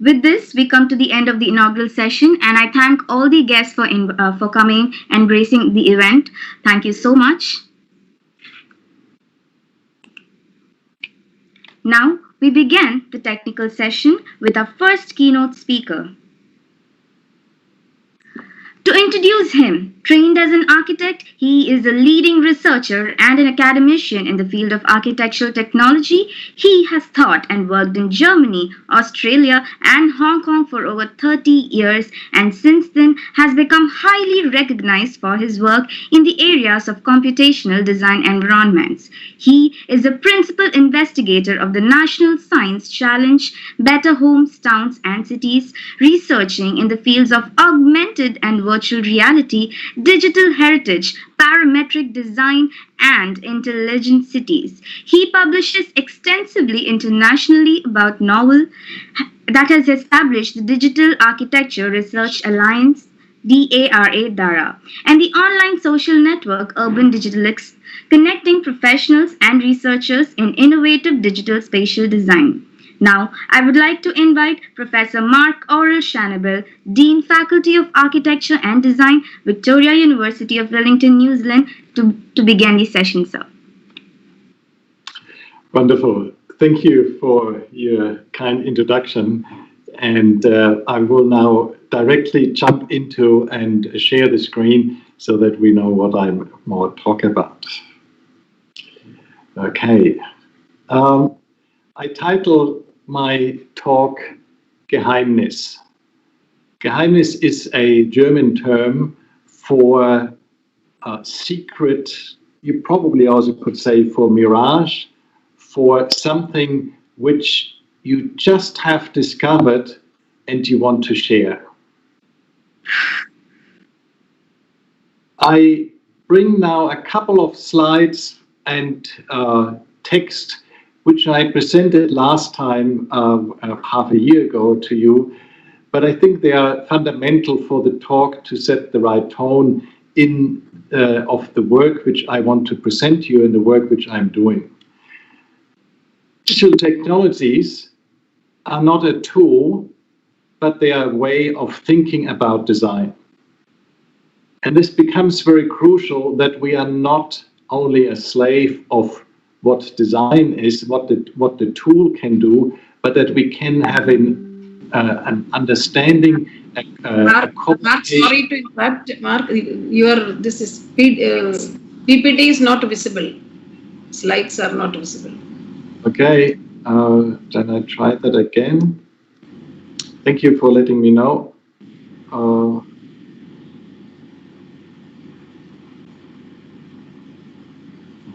With this, we come to the end of the inaugural session, and I thank all the guests for coming and gracing the event. Thank you so much. Now, we begin the technical session with our first keynote speaker. To introduce him, trained as an architect, he is a leading researcher and an academician in the field of architectural technology. He has taught and worked in Germany, Australia, and Hong Kong for over 30 years, and since then has become highly recognized for his work in the areas of computational design environments. He is a principal investigator of the National Science Challenge, Better Homes, Towns and Cities, researching in the fields of augmented and virtual reality, digital heritage, parametric design, and intelligent cities. He publishes extensively internationally about novel that has established the Digital Architecture Research Alliance, DARA, and the online social network Urban Digitalix, connecting professionals and researchers in innovative digital spatial design. Now, I would like to invite Professor Mark Aurel Schnabel, Dean Faculty of Architecture and Design, Victoria University of Wellington, New Zealand, to begin the session, sir. Wonderful. Thank you for your kind introduction. And I will now directly jump into and share the screen so that we know what I'm more talking about. Okay. I titled my talk Geheimnis. Geheimnis is a German term for secret, you probably also could say for mirage, for something which you just have discovered, and you want to share. I bring now a couple of slides and text which I presented last time half a year ago to you, but I think they are fundamental for the talk to set the right tone of the work which I want to present to you and the work which I'm doing. Digital technologies are not a tool, but they are a way of thinking about design. And this becomes very crucial that we are not only a slave of what design is, what the tool can do, but that we can have an understanding. Mark, sorry to interrupt. Mark, PPT is not visible. Slides are not visible. Okay, then I try that again. Thank you for letting me know.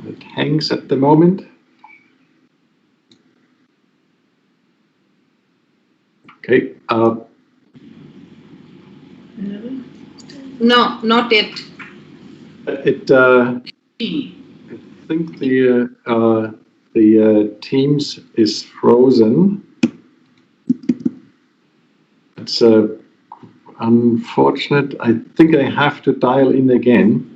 It hangs at the moment. Okay. No, not yet. I think the Teams is frozen. It's unfortunate. I think I have to dial in again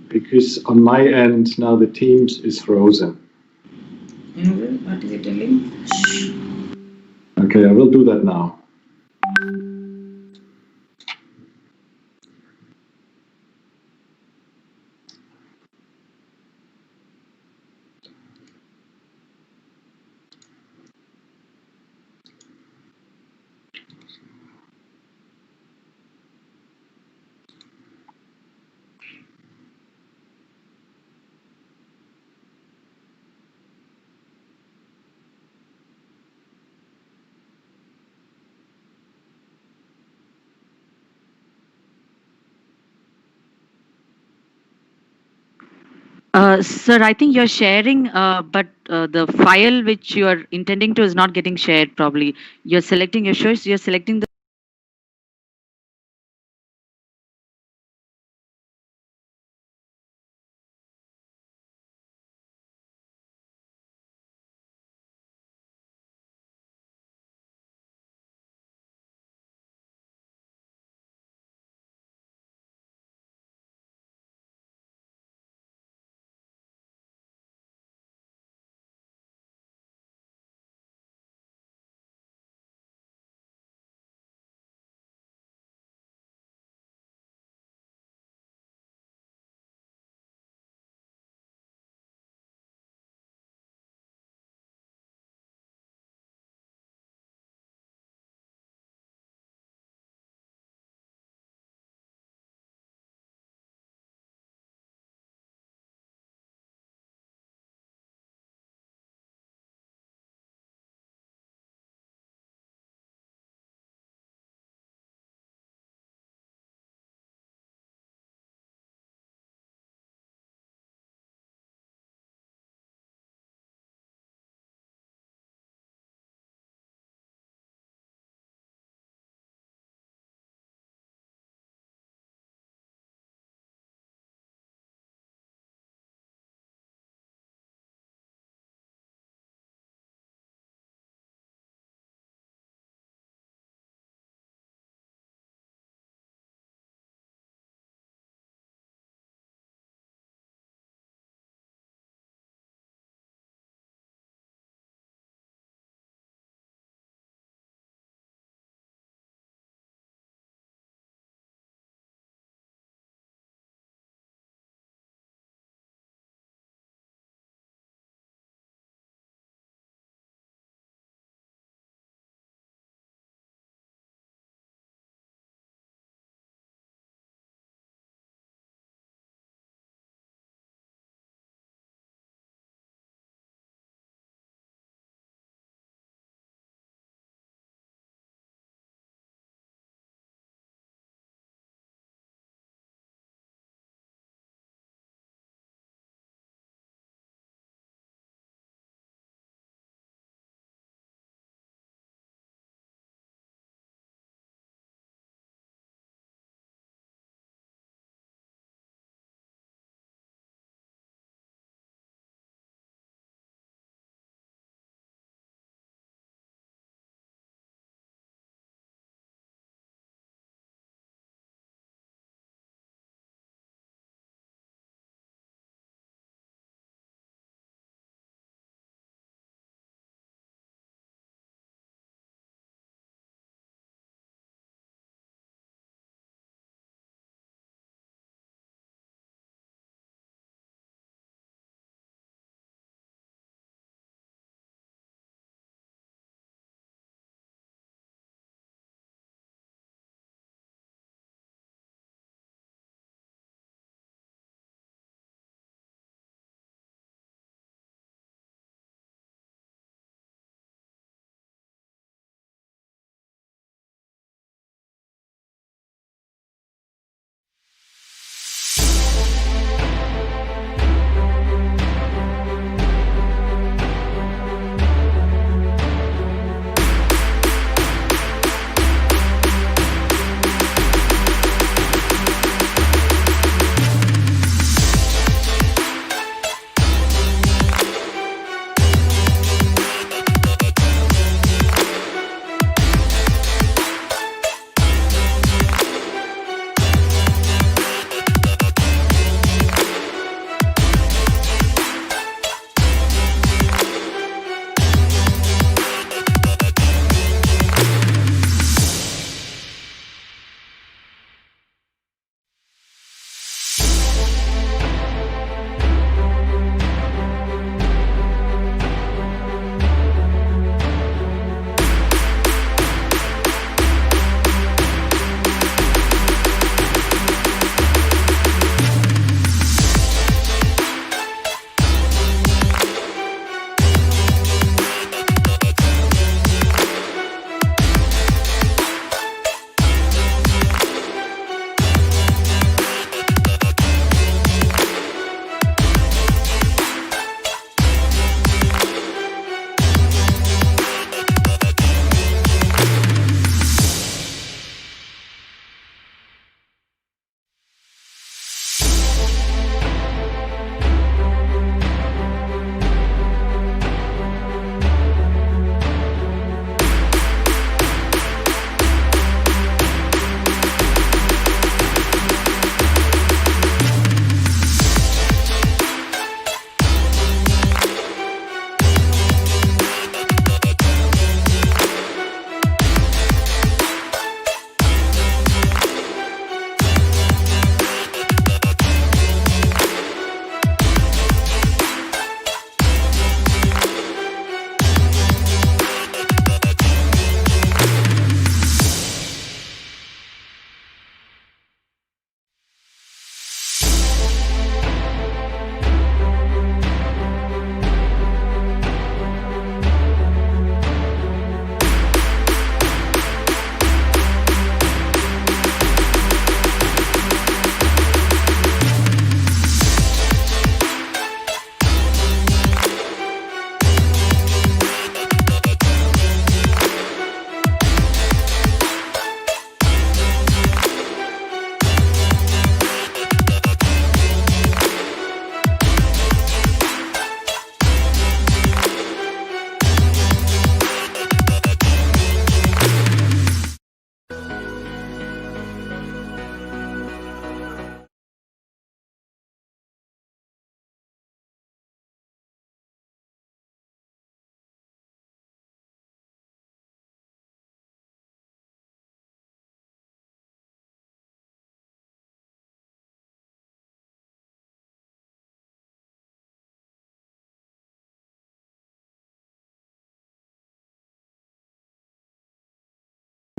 because on my end now the Teams is frozen. What is it telling? Okay, I will do that now. Sir, I think you're sharing, but the file which you are intending to is not getting shared probably. You're selecting your choice, you're selecting the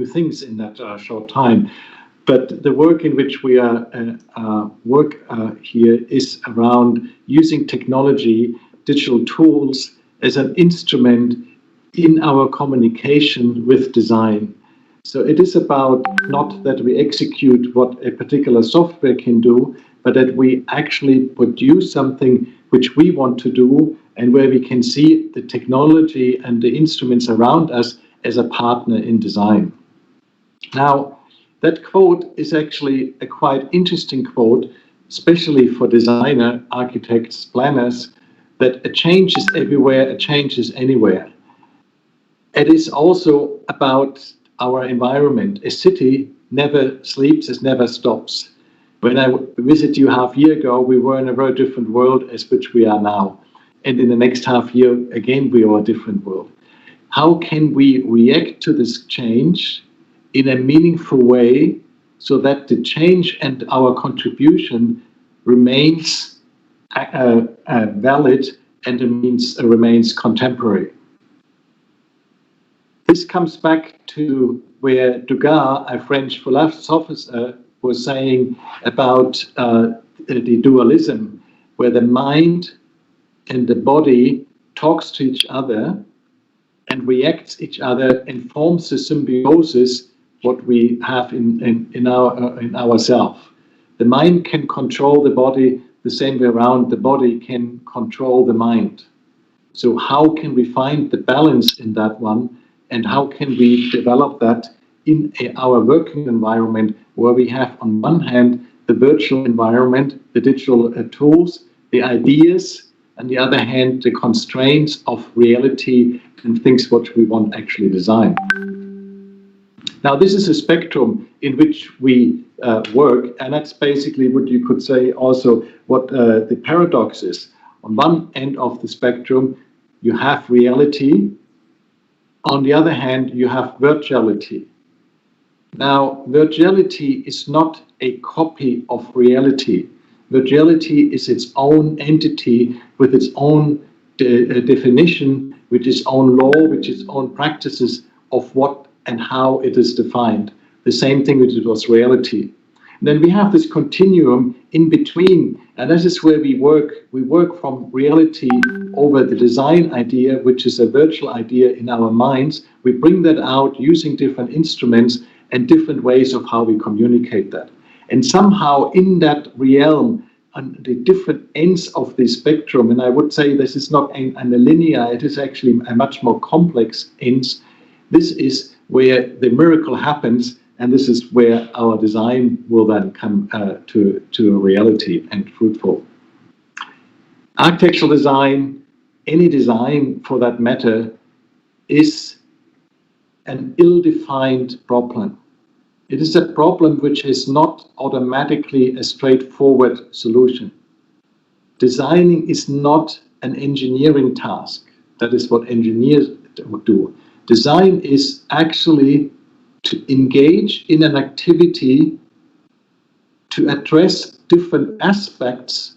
things in that short time. But the work in which we are here is around using technology, digital tools as an instrument in our communication with design. So it is about not that we execute what a particular software can do, but that we actually produce something which we want to do and where we can see the technology and the instruments around us as a partner in design. Now, that quote is actually a quite interesting quote, especially for designer, architects, planners, that a change is everywhere, a change is anywhere. It is also about our environment. A city never sleeps, it never stops. When I visited you half a year ago, we were in a very different world as which we are now. And in the next half year, again, we are a different world. How can we react to this change in a meaningful way so that the change and our contribution remains valid and remains contemporary? This comes back to where Degas, a French philosopher, was saying about the dualism, where the mind and the body talks to each other and reacts each other and forms the symbiosis what we have in ourselves. The mind can control the body the same way around. The body can control the mind. So how can we find the balance in that one, and how can we develop that in our working environment, where we have on one hand the virtual environment, the digital tools, the ideas, on the other hand the constraints of reality and things what we want actually design. Now this is a spectrum in which we work, and that's basically what you could say also what the paradox is. On one end of the spectrum you have reality, on the other hand you have virtuality. Now virtuality is not a copy of reality. Virtuality is its own entity with its own definition, with its own law, with its own practices of what and how it is defined. The same thing with it was reality. And then we have this continuum in between, and this is where we work. We work from reality over the design idea, which is a virtual idea in our minds. We bring that out using different instruments and different ways of how we communicate that. And somehow in that realm, on the different ends of the spectrum, and I would say this is not a linear, it is actually a much more complex ends. This is where the miracle happens, and this is where our design will then come to reality and fruitful. Architectural design, any design for that matter, is an ill-defined problem. It is a problem which is not automatically a straightforward solution. Designing is not an engineering task. That is what engineers would do. Design is actually to engage in an activity to address different aspects,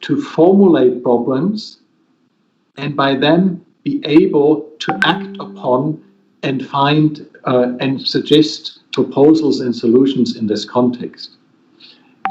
to formulate problems, and by them be able to act upon and find and suggest proposals and solutions in this context.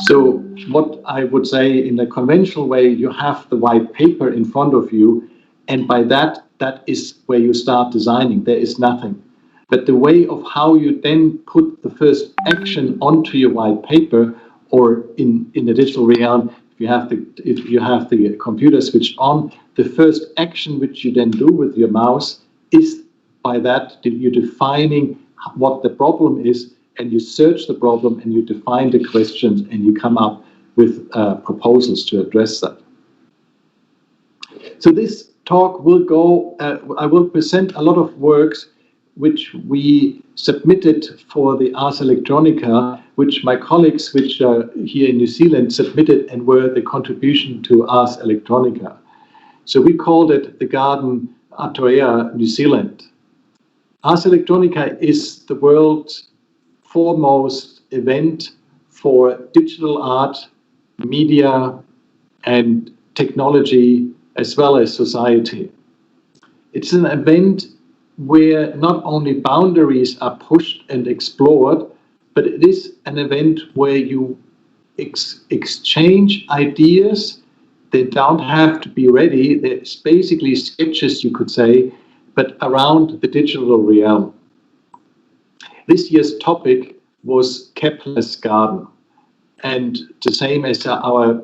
So what I would say in a conventional way, you have the white paper in front of you, and by that is where you start designing. There is nothing. But the way of how you then put the first action onto your white paper, or in the digital realm, if you have the computer switched on, the first action which you then do with your mouse is by that you're defining what the problem is, and you search the problem and you define the questions and you come up with proposals to address that. So this talk will go, I will present a lot of works which we submitted for the Ars Electronica, which my colleagues which are here in New Zealand submitted and were the contribution to Ars Electronica. So we called it the Garden Atoea New Zealand. Ars Electronica is the world's foremost event for digital art, media, and technology, as well as society. It's an event where not only boundaries are pushed and explored, but it is an event where you exchange ideas. They don't have to be ready. There's basically sketches, you could say, but around the digital realm. This year's topic was Kepler's Garden. And the same as our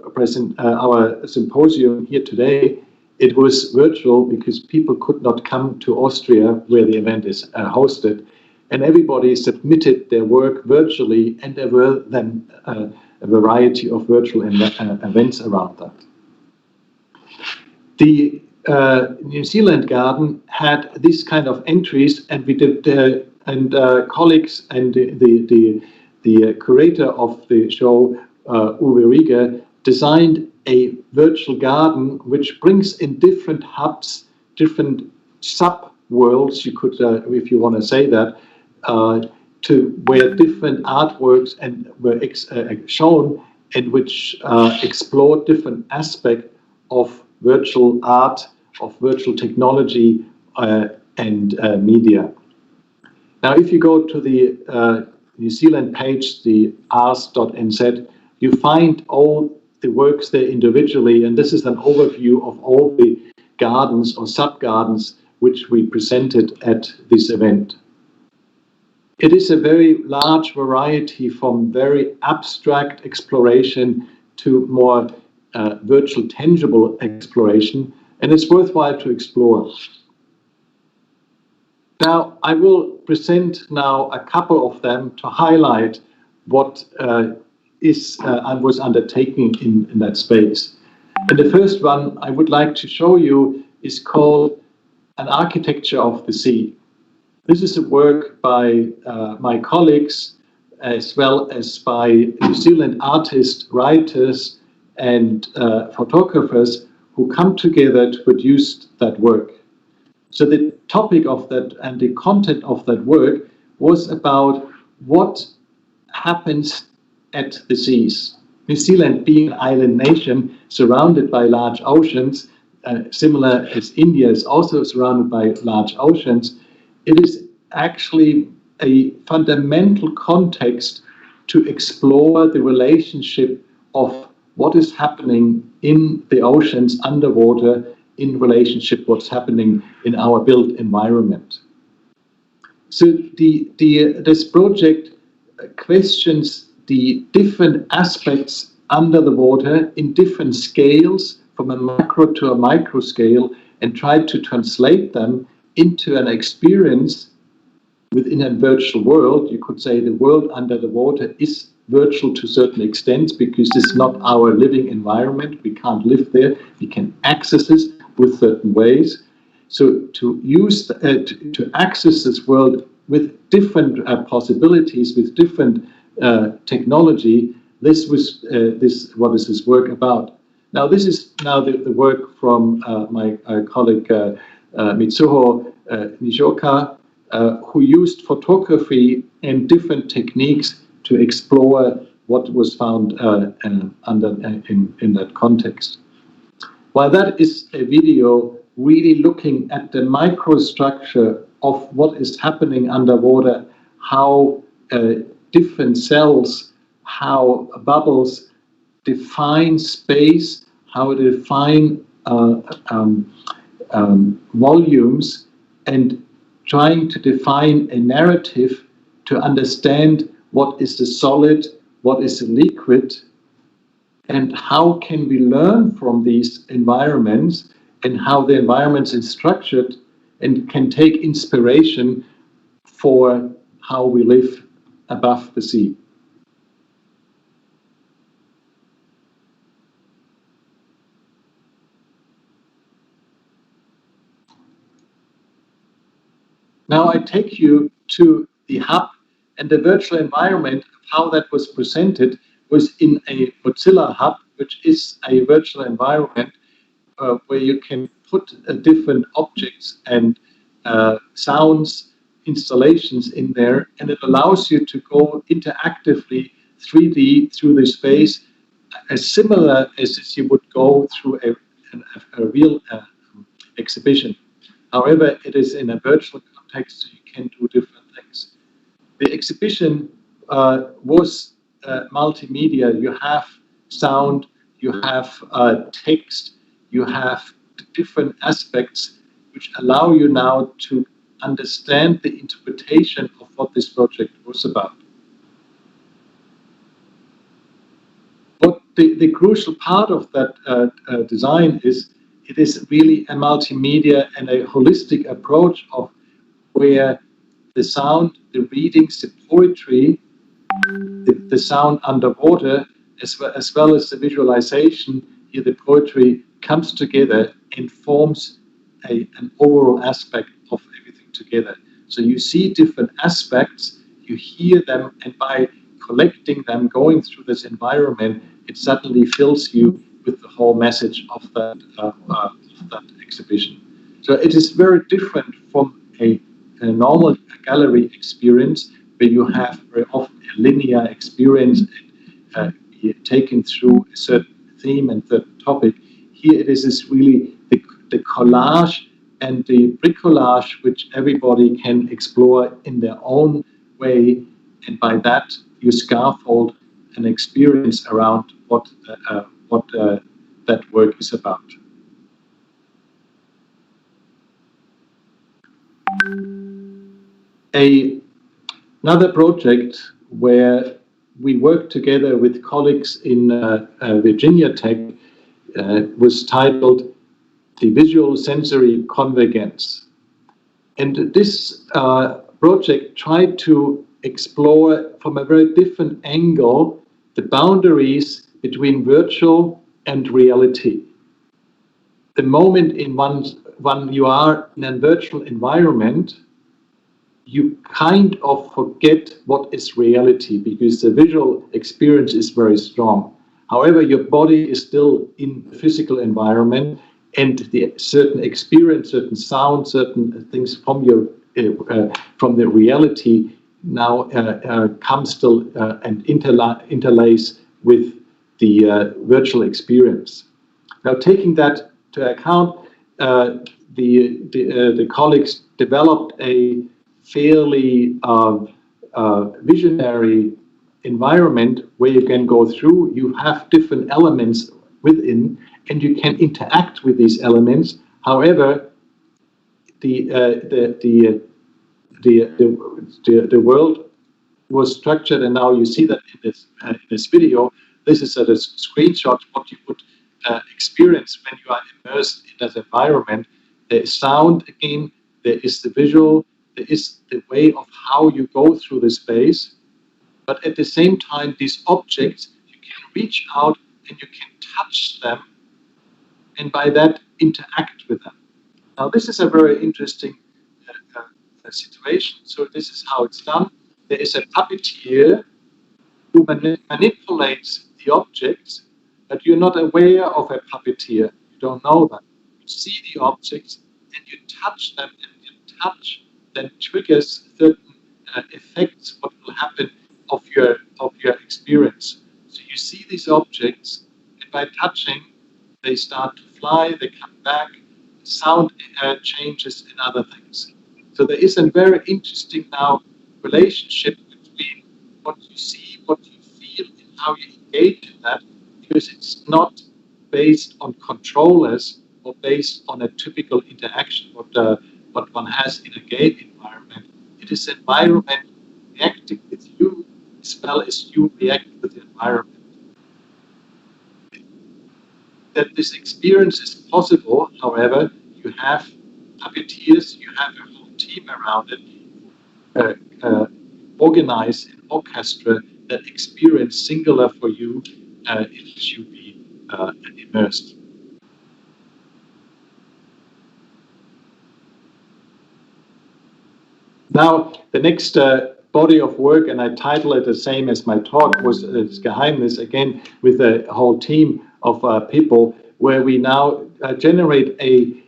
symposium here today, it was virtual because people could not come to Austria where the event is hosted. And everybody submitted their work virtually, and there were then a variety of virtual events around that. The New Zealand Garden had this kind of entries, and we did, colleagues and the curator of the show, Uwe Rieger, designed a virtual garden which brings in different hubs, different sub-worlds, you could, if you want to say that, to where different artworks and were shown, and which explored different aspects of virtual art, of virtual technology and media. Now, if you go to the New Zealand page, the ars.nz, you find all the works there individually, and this is an overview of all the gardens or sub-gardens which we presented at this event. It is a very large variety from very abstract exploration to more virtual tangible exploration, and it's worthwhile to explore. Now, I will present now a couple of them to highlight what was undertaken in that space. And the first one I would like to show you is called An Architecture of the Sea. This is a work by my colleagues, as well as by New Zealand artists, writers, and photographers who come together to produce that work. So the topic of that and the content of that work was about what happens at the seas. New Zealand being an island nation surrounded by large oceans, similar as India is also surrounded by large oceans, it is actually a fundamental context to explore the relationship of what is happening in the oceans underwater in relationship what's happening in our built environment. So this project questions the different aspects under the water in different scales, from a macro to a micro scale, and tried to translate them into an experience within a virtual world. You could say the world under the water is virtual to a certain extent because it's not our living environment. We can't live there. We can access this with certain ways. So to use to access this world with different possibilities, with different technology, this was what is this work about. Now this is now the work from my colleague Mitsuho Nijioka, who used photography and different techniques to explore what was found in that context. While that is a video really looking at the microstructure of what is happening underwater, how different cells, how bubbles define space, how they define volumes, and trying to define a narrative to understand what is the solid, what is the liquid, and how can we learn from these environments and how the environments is structured and can take inspiration for how we live above the sea. Now I take you to the hub, and the virtual environment of how that was presented was in a Mozilla hub, which is a virtual environment where you can put different objects and sounds, installations in there, and it allows you to go interactively 3D through the space, as similar as you would go through a real exhibition. However, it is in a virtual context, so you can do different things. The exhibition was multimedia. You have sound, you have text, you have different aspects which allow you now to understand the interpretation of what this project was about. What the crucial part of that design is, it is really a multimedia and a holistic approach of where the sound, the readings, the poetry, the sound underwater, as well as the visualization, here the poetry comes together and forms an overall aspect of everything together. So you see different aspects, you hear them, and by collecting them, going through this environment, it suddenly fills you with the whole message of that exhibition. So it is very different from a normal gallery experience, where you have very often a linear experience and taken through a certain theme and certain topic. Here it is really the collage and the bricolage which everybody can explore in their own way, and by that you scaffold an experience around what that work is about. Another project where we worked together with colleagues in Virginia Tech was titled The Visual Sensory Convergence. And this project tried to explore from a very different angle the boundaries between virtual and reality. The moment when you are in a virtual environment, you kind of forget what is reality because the visual experience is very strong. However, your body is still in the physical environment, and the certain experience, certain sound, certain things from your from the reality now come still and interlace with the virtual experience. Now, taking that to account, the colleagues developed a fairly visionary environment where you can go through. You have different elements within, and you can interact with these elements. However, the world was structured, and now you see that in this video. This is a screenshot what you would experience when you are immersed in that environment. There is sound again. There is the visual. There is the way of how you go through the space. But at the same time, these objects, you can reach out and you can touch them, and by that interact with them. Now, this is a very interesting situation. So this is how it's done. There is a puppeteer who manipulates the objects, but you're not aware of a puppeteer. You don't know that. You see the objects and you touch them, and your touch then triggers certain effects, what will happen of your experience. So you see these objects, and by touching, they start to fly, they come back, sound changes and other things. So there is a very interesting now relationship between what you see, what you feel, and how you engage in that, because it's not based on controllers or based on a typical interaction, what one has in a game environment. It is an environment reacting with you as well as you react with the environment. That this experience is possible, however, you have puppeteers, you have a whole team around it, organize an orchestra that experience singular for you if you be immersed. Now, the next body of work, and I title it the same as my talk, was Geheimnis, again with a whole team of people, where we now generate an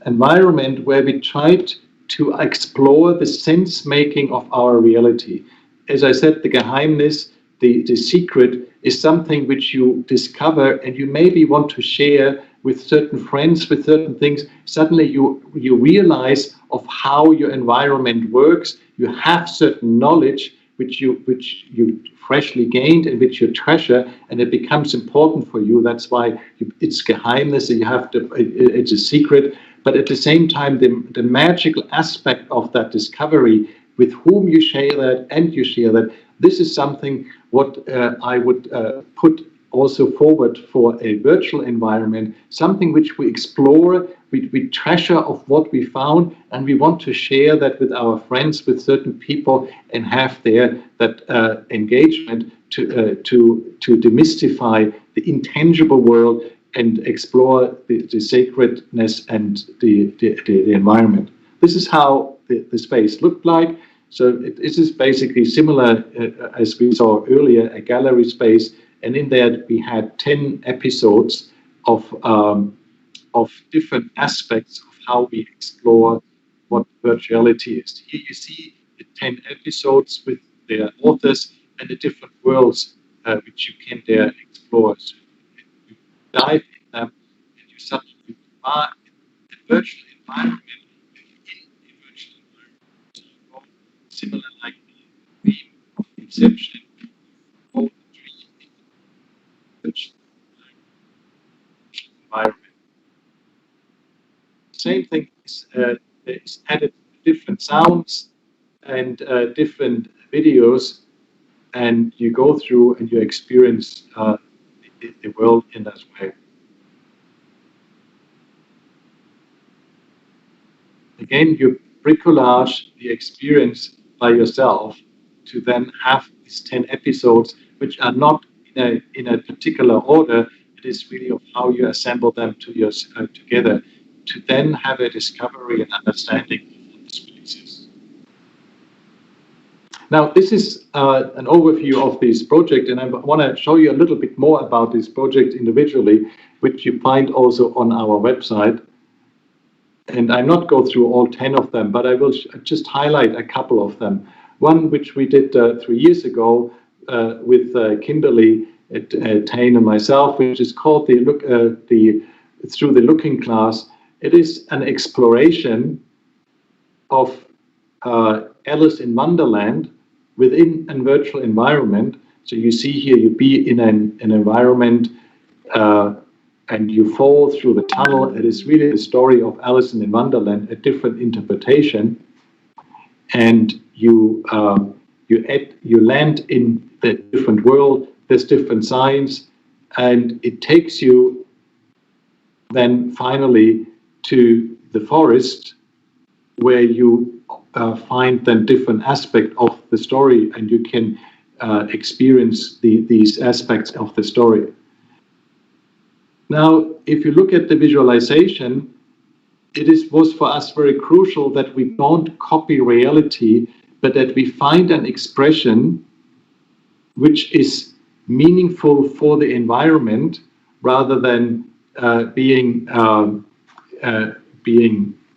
environment where we tried to explore the sense making of our reality. As I said, the Geheimnis, the secret, is something which you discover and you maybe want to share with certain friends, with certain things, suddenly you realize of how your environment works. You have certain knowledge which you freshly gained and which you treasure, and it becomes important for you. That's why it's geheimnis. You have to. It's a secret. But at the same time, the magical aspect of that discovery, with whom you share that and you share that, this is something what I would put also forward for a virtual environment, something which we explore, we treasure of what we found, and we want to share that with our friends, with certain people, and have there that engagement to demystify the intangible world and explore the sacredness and the environment. This is how the space looked like. So this is basically similar, as we saw earlier, a gallery space, and in there we had 10 episodes of different aspects of how we explore what virtuality is. Here you see the 10 episodes with their authors and the different worlds which you can there explore. So you dive in them, and you suddenly are in a virtual environment, within a virtual environment. Similar like the dream of Inception, or the dream in the virtual environment. Same thing is added different sounds and different videos, and you go through and you experience the world in that way. Again, you bricolage the experience by yourself to then have these 10 episodes, which are not in a particular order. It is really of how you assemble them together to then have a discovery and understanding of the spaces. Now, this is an overview of this project, and I want to show you a little bit more about this project individually, which you find also on our website. And I'm not go through all 10 of them, but I will just highlight a couple of them. One which we did 3 years ago with Kimberly Tane and myself, which is called Through the Looking Glass. It is an exploration of Alice in Wonderland within a virtual environment. So you see here, you be in an environment and you fall through the tunnel. It is really the story of Alice in Wonderland, a different interpretation. And you land in the different world. There's different signs, and it takes you then finally to the forest, where you find then different aspects of the story, and you can experience these aspects of the story. Now, if you look at the visualization, was for us very crucial that we don't copy reality, but that we find an expression which is meaningful for the environment, rather than being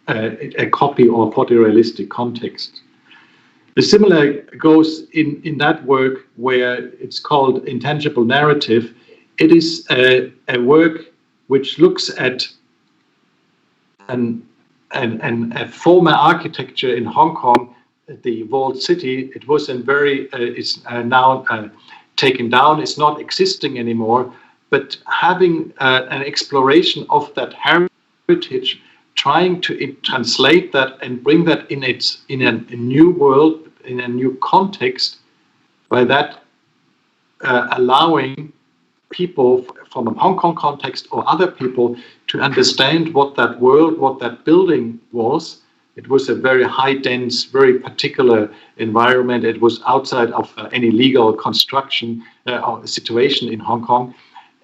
a copy or photorealistic context. The similar goes in that work where it's called Intangible Narrative. It is a work which looks at a former architecture in Hong Kong, the walled city. It was it's now taken down. It's not existing anymore. But having an exploration of that heritage, trying to translate that and bring that in a new world, in a new context, by that allowing people from a Hong Kong context or other people to understand what that world, what that building was. It was a very high dense, very particular environment. It was outside of any legal construction or situation in Hong Kong.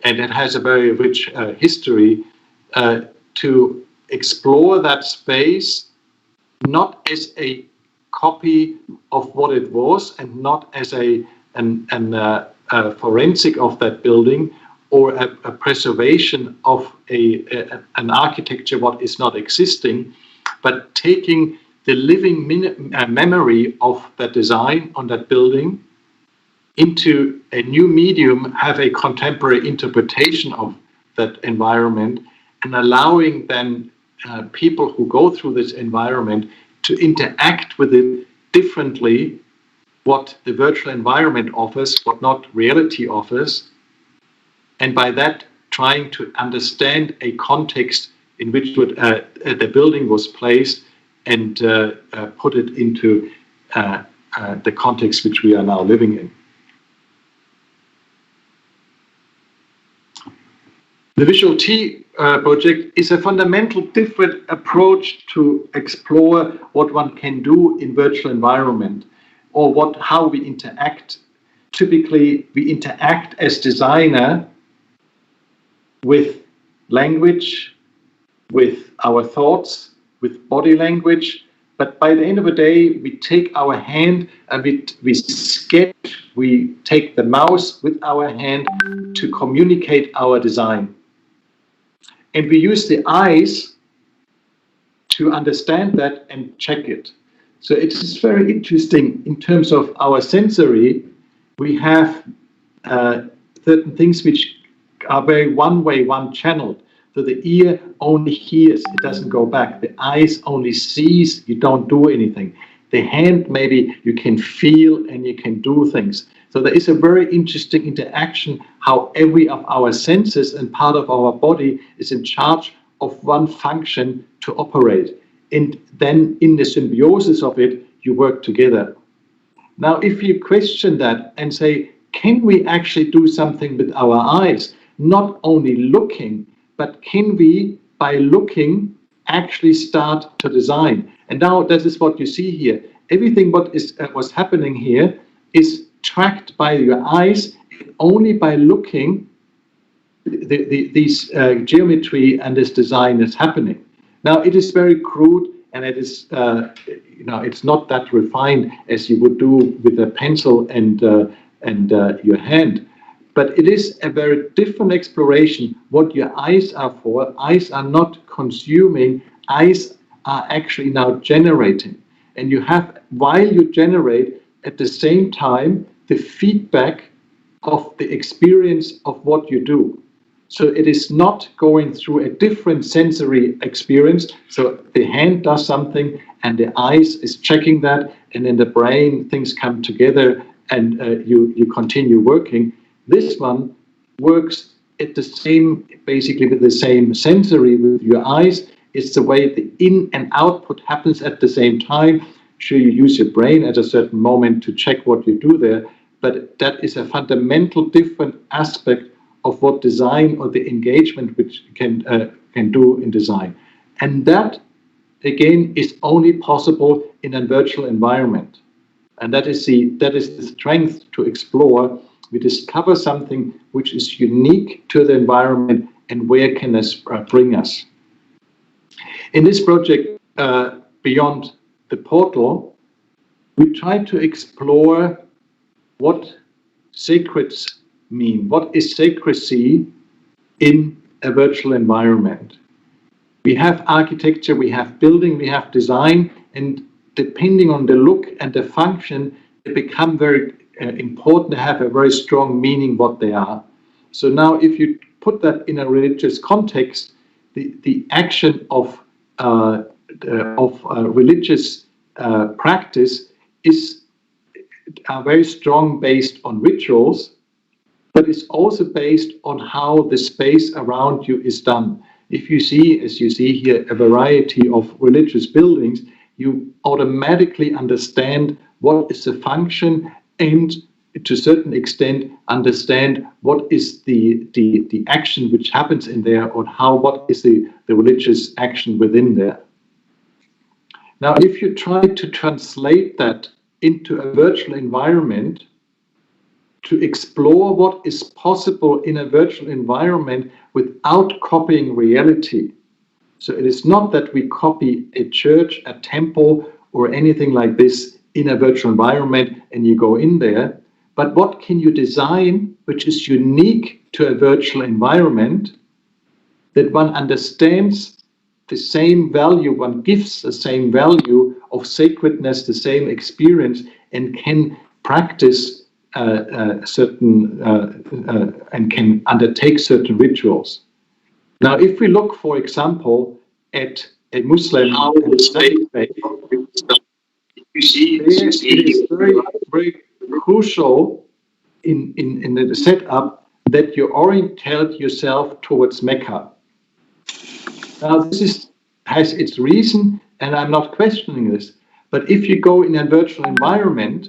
And it has a very rich history to explore that space, not as a copy of what it was, and not as a forensic of that building, or a preservation of an architecture what is not existing, but taking the living memory of that design on that building into a new medium, have a contemporary interpretation of that environment, and allowing then people who go through this environment to interact with it differently, what the virtual environment offers, what not reality offers, and by that trying to understand a context in which the building was placed and put it into the context which we are now living in. The Visual T project is a fundamental different approach to explore what one can do in virtual environment, or how we interact. Typically, we interact as designer with language, with our thoughts, with body language, but by the end of the day, we take our hand and we sketch, we take the mouse with our hand to communicate our design. And we use the eyes to understand that and check it. So it is very interesting in terms of our sensory. We have certain things which are very one-way, one-channeled. So the ear only hears, it doesn't go back. The eyes only sees, you don't do anything. The hand, maybe you can feel and you can do things. So there is a very interesting interaction how every of our senses and part of our body is in charge of one function to operate. And then in the symbiosis of it, you work together. Now, if you question that and say, can we actually do something with our eyes? Not only looking, but can we, by looking, actually start to design? And now this is what you see here. Everything what is what's happening here is tracked by your eyes. Only by looking, these geometry and this design is happening. Now it is very crude, and it is it's not that refined as you would do with a pencil and your hand. But it is a very different exploration. What your eyes are for, eyes are not consuming, eyes are actually now generating. And you have, while you generate, at the same time, the feedback of the experience of what you do. So it is not going through a different sensory experience. So the hand does something and the eyes is checking that, and in the brain things come together and you continue working. This one works at the same, basically with the same sensory with your eyes. It's the way the in and output happens at the same time. Sure, you use your brain at a certain moment to check what you do there, but that is a fundamental different aspect of what design or the engagement which can do in design. And that, again, is only possible in a virtual environment. And that is the strength to explore. We discover something which is unique to the environment and where can this bring us. In this project, Beyond the Portal, we try to explore what sacreds mean. What is sacredcy in a virtual environment? We have architecture, we have building, we have design, and depending on the look and the function, they become very important to have a very strong meaning what they are. So now if you put that in a religious context, the action of religious practice is very strong based on rituals, but it's also based on how the space around you is done. If you see, as you see here, a variety of religious buildings, you automatically understand what is the function and to a certain extent understand what is the action which happens in there, or what is the religious action within there. Now, if you try to translate that into a virtual environment, to explore what is possible in a virtual environment without copying reality. So it is not that we copy a church, a temple, or anything like this in a virtual environment and you go in there, but what can you design which is unique to a virtual environment, that one understands the same value, one gives the same value of sacredness, the same experience, and can practice certain and can undertake certain rituals. Now, if we look, for example, at a Muslim and Islamic faith, it is very, very crucial in the setup that you orientate yourself towards Mecca. Now, has its reason, and I'm not questioning this, but if you go in a virtual environment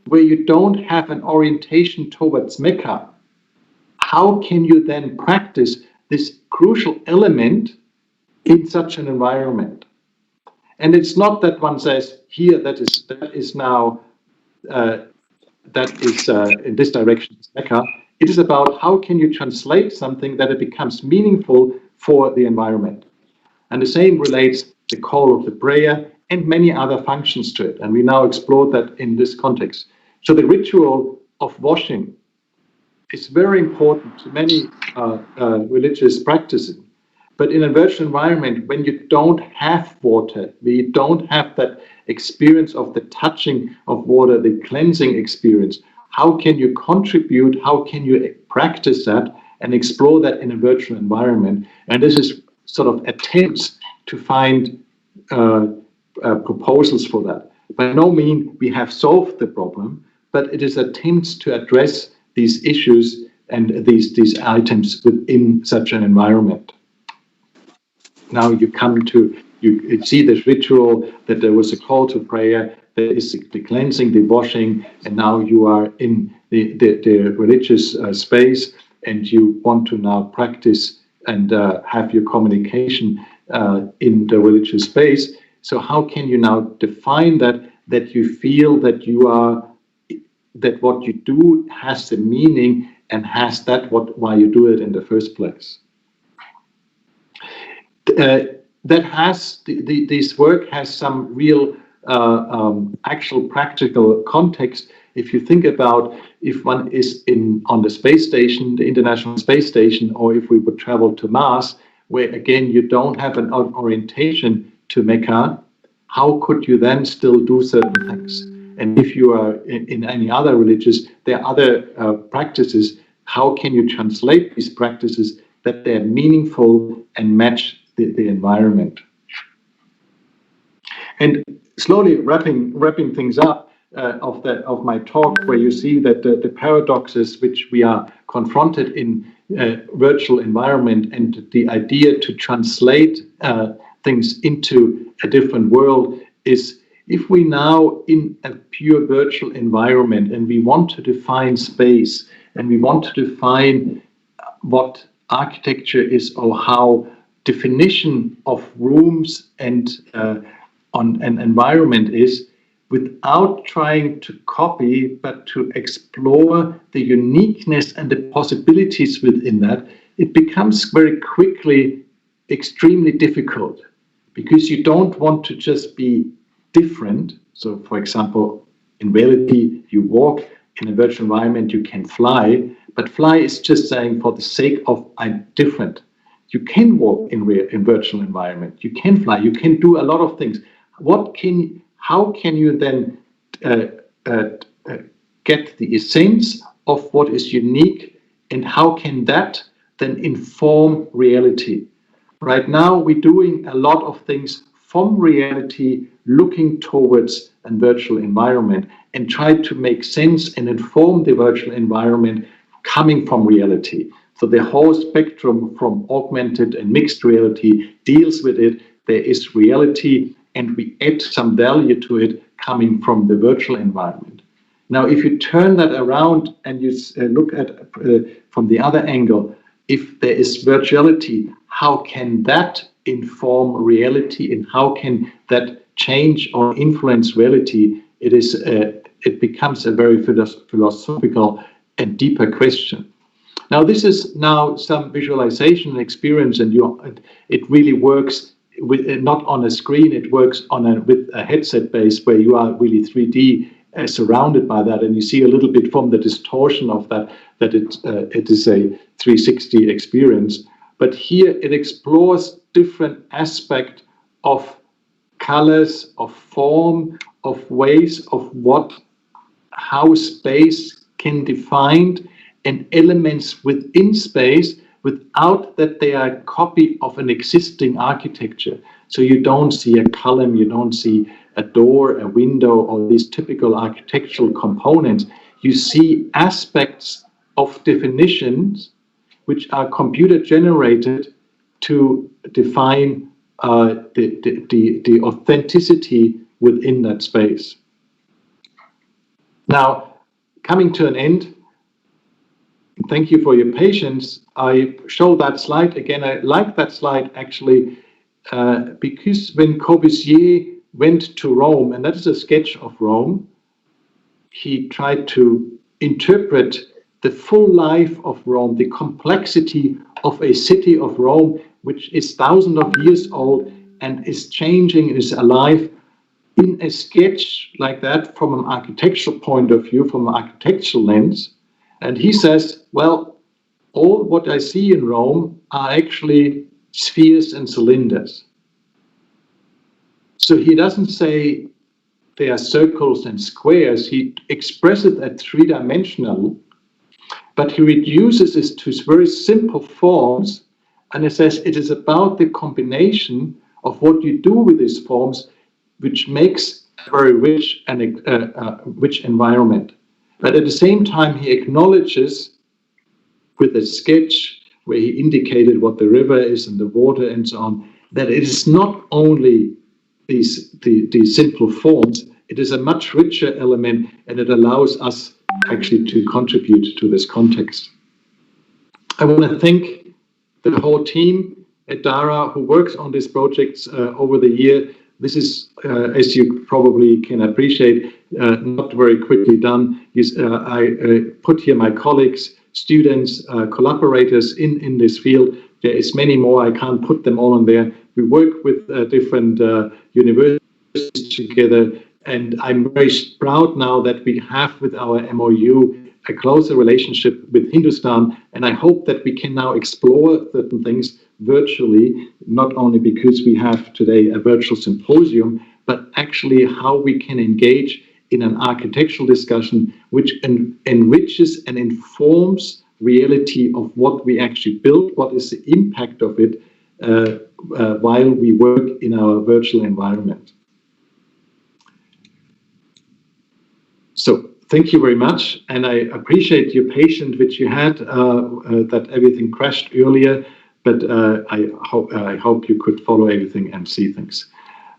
where you don't have an orientation towards Mecca, how can you then practice this crucial element in such an environment? And it's not that one says, here, that is now, in this direction is Mecca. It is about how can you translate something that it becomes meaningful for the environment. And the same relates the call of the prayer and many other functions to it. And we now explore that in this context. So the ritual of washing is very important to many religious practices. But in a virtual environment, when you don't have water, when you don't have that experience of the touching of water, the cleansing experience, how can you contribute? How can you practice that and explore that in a virtual environment? And this is sort of attempts to find proposals for that. By no means we have solved the problem, but it is attempts to address these issues and these items within such an environment. Now you see this ritual, that there was a call to prayer, there is the cleansing, the washing, and now you are in the religious space, and you want to now practice and have your communication in the religious space. So how can you now define that you feel that that what you do has the meaning and has why you do it in the first place? This work has some real actual practical context. If you think about if one is on the space station, the International Space Station, or if we would travel to Mars, where again you don't have an orientation to Mecca, how could you then still do certain things? And if you are in any other religions, there are other practices. How can you translate these practices that they're meaningful and match the environment? And slowly wrapping things up of my talk, where you see that the paradoxes which we are confronted in virtual environment, and the idea to translate things into a different world is, if we now in a pure virtual environment and we want to define space and we want to define what architecture is, or how definition of rooms and on an environment is, without trying to copy, but to explore the uniqueness and the possibilities within that, it becomes very quickly extremely difficult, because you don't want to just be different. So, for example, in reality, you walk in a virtual environment, you can fly, but fly is just saying for the sake of I'm different. You can walk in virtual environment, you can fly, you can do a lot of things. How can you then get the essence of what is unique, and how can that then inform reality? Right now, we're doing a lot of things from reality, looking towards a virtual environment, and try to make sense and inform the virtual environment coming from reality. So the whole spectrum from augmented and mixed reality deals with it. There is reality, and we add some value to it coming from the virtual environment. Now, if you turn that around and you look at from the other angle, if there is virtuality, how can that inform reality, and how can that change or influence reality? It becomes a very philosophical and deeper question. Now, this is now some visualization experience, and it really works with not on a screen. It works with a headset base, where you are really 3D surrounded by that, and you see a little bit from the distortion of that it is a 360 experience. But here it explores different aspects of colors, of form, of ways of how space can define, and elements within space without that they are a copy of an existing architecture. So you don't see a column, you don't see a door, a window, or these typical architectural components. You see aspects of definitions which are computer generated to define the authenticity within that space. Now, coming to an end, thank you for your patience. I show that slide again. I like that slide actually because when Corbusier went to Rome, and that is a sketch of Rome, he tried to interpret the full life of Rome, the complexity of a city of Rome, which is thousands of years old and is changing, is alive, in a sketch like that from an architectural point of view, from an architectural lens. And he says, well, all what I see in Rome are actually spheres and cylinders. So he doesn't say they are circles and squares. He expresses it at three-dimensional, but he reduces it to very simple forms, and he says it is about the combination of what you do with these forms, which makes a very rich and rich environment. But at the same time, he acknowledges with a sketch where he indicated what the river is and the water and so on, that it is not only these simple forms, it is a much richer element, and it allows us actually to contribute to this context. I want to thank the whole team at DARA who works on these projects over the year. This is, as you probably can appreciate, not very quickly done. I put here my colleagues, students, collaborators in this field. There is many more. I can't put them all on there. We work with different universities together, and I'm very proud now that we have with our MOU a closer relationship with Hindustan, and I hope that we can now explore certain things virtually, not only because we have today a virtual symposium, but actually how we can engage in an architectural discussion which enriches and informs reality of what we actually build, what is the impact of it while we work in our virtual environment. So thank you very much, and I appreciate your patience which you had, that everything crashed earlier, but I hope you could follow everything and see things.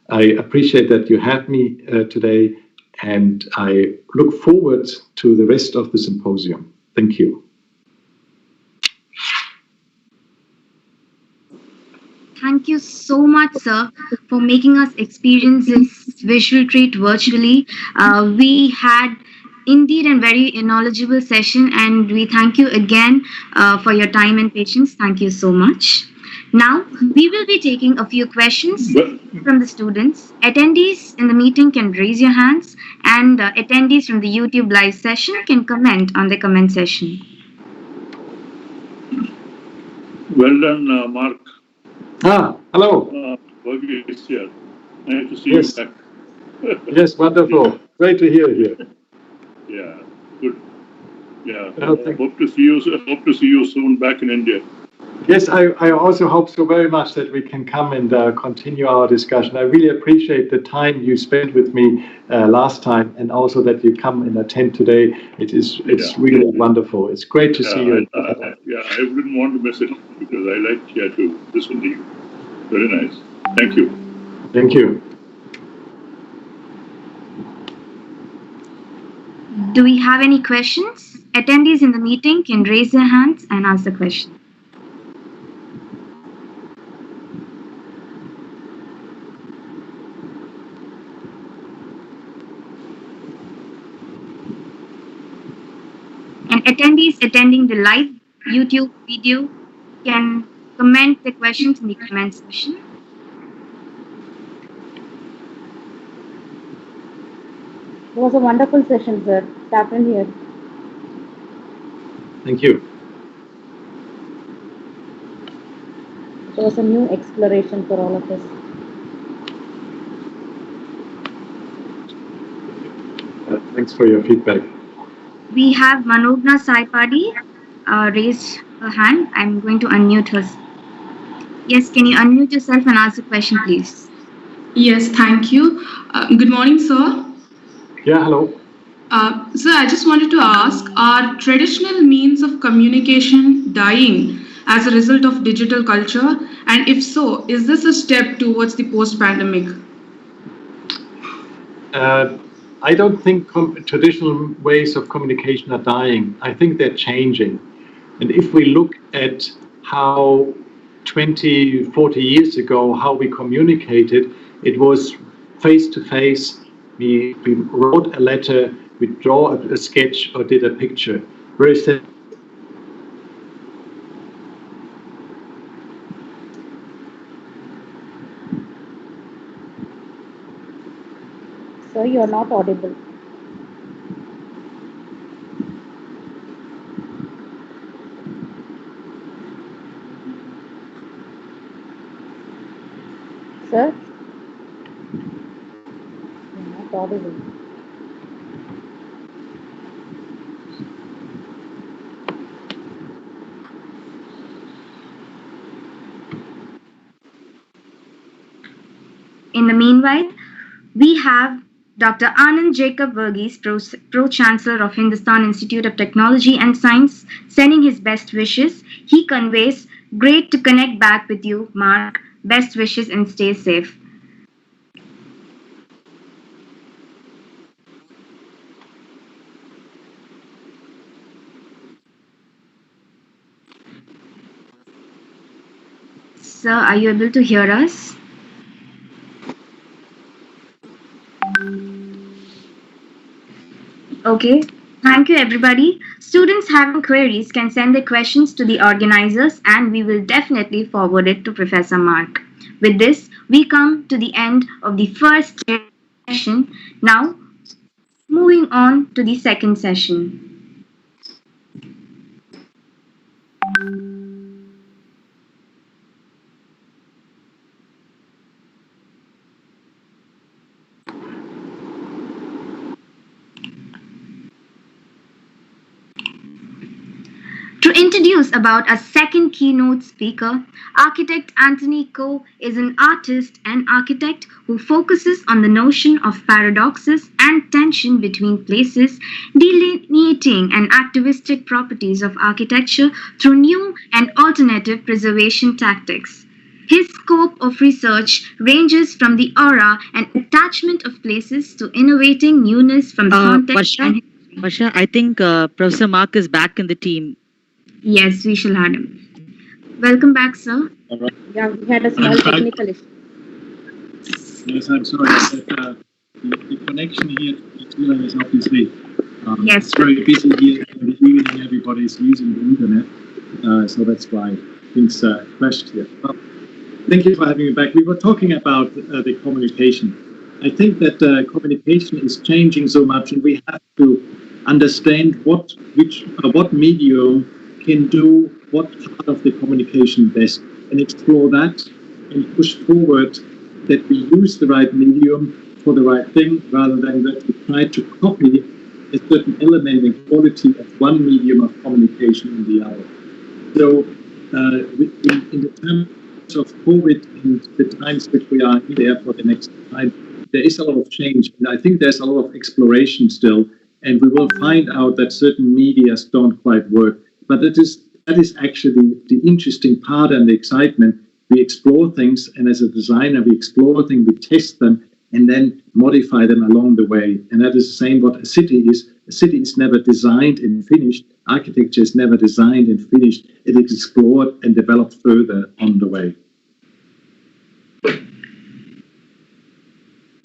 I appreciate that you had me today, and I look forward to the rest of the symposium. Thank you. Thank you so much, sir, for making us experience this visual treat virtually. We had indeed a very knowledgeable session, and we thank you again for your time and patience. Thank you so much. Now, we will be taking a few questions from the students. Attendees in the meeting can raise your hands, and attendees from the YouTube live session can comment on the comment session. Well done, Mark. Hello. Virgi is here. Nice to see Yes. you back. Yes, wonderful. Great to hear you. Yeah, good. Yeah, Well, thank- hope to see you soon back in India. Yes, I also hope so very much that we can come and continue our discussion. I really appreciate the time you spent with me last time, and also that you come and attend today. It's really wonderful. It's great to see you. I wouldn't want to miss it because I like to listen to you. Very nice. Thank you. Thank you. Do we have any questions? Attendees in the meeting can raise their hands and ask the question. And attendees attending the live YouTube video can comment the questions in the comment section. It was a wonderful session, sir. It happened here. Thank you. It was a new exploration for all of us. Thanks for your feedback. We have Manogna Saipadi raised a hand. I'm going to unmute her. Yes, can you unmute yourself and ask the question, please? Yes, thank you. Good morning, sir. Yeah, hello. Sir, I just wanted to ask, are traditional means of communication dying as a result of digital culture? And if so, is this a step towards the post-pandemic? I don't think traditional ways of communication are dying. I think they're changing. And if we look at how 20, 40 years ago, how we communicated, it was face to face. We wrote a letter, we draw a sketch or did a picture. Whereas Sir, you are not audible. Sir? You're not audible. In the meanwhile, we have Dr. Anand Jacob Verghese, Pro-Chancellor of Hindustan Institute of Technology and Science, sending his best wishes. He conveys, "Great to connect back with you, Mark. Best wishes and stay safe." Sir, are you able to hear us? Okay. Thank you, everybody. Students having queries can send their questions to the organizers, and we will definitely forward it to Professor Mark. With this, we come to the end of the first session. Now, moving on to the second session. To introduce about a second keynote speaker, architect Anthony Coe is an artist and architect who focuses on the notion of paradoxes and tension between places, delineating and activistic properties of architecture through new and alternative preservation tactics. His scope of research ranges from the aura and attachment of places to innovating newness from the context. Varsha, I think Professor Mark is back in the team. Yes, we shall have him. Welcome back, sir. All right. Yeah, we had a small technical issue. Yes, I'm sorry. The connection here to New Zealand is obviously yes. It's very busy here in the evening. Everybody's using the internet, so that's why things crashed here. Well, thank you for having me back. We were talking about the communication. I think that communication is changing so much, and we have to understand what medium can do what part of the communication best, and explore that and push forward that we use the right medium for the right thing, rather than that we try to copy a certain element and quality of one medium of communication in the other. So in the terms of COVID and the times which we are in there for the next time, there is a lot of change, and I think there's a lot of exploration still, and we will find out that certain medias don't quite work. But that is actually the interesting part and the excitement. We explore things, and as a designer, we explore things, we test them, and then modify them along the way. And that is the same what a city is. A city is never designed and finished. Architecture is never designed and finished. It is explored and developed further on the way.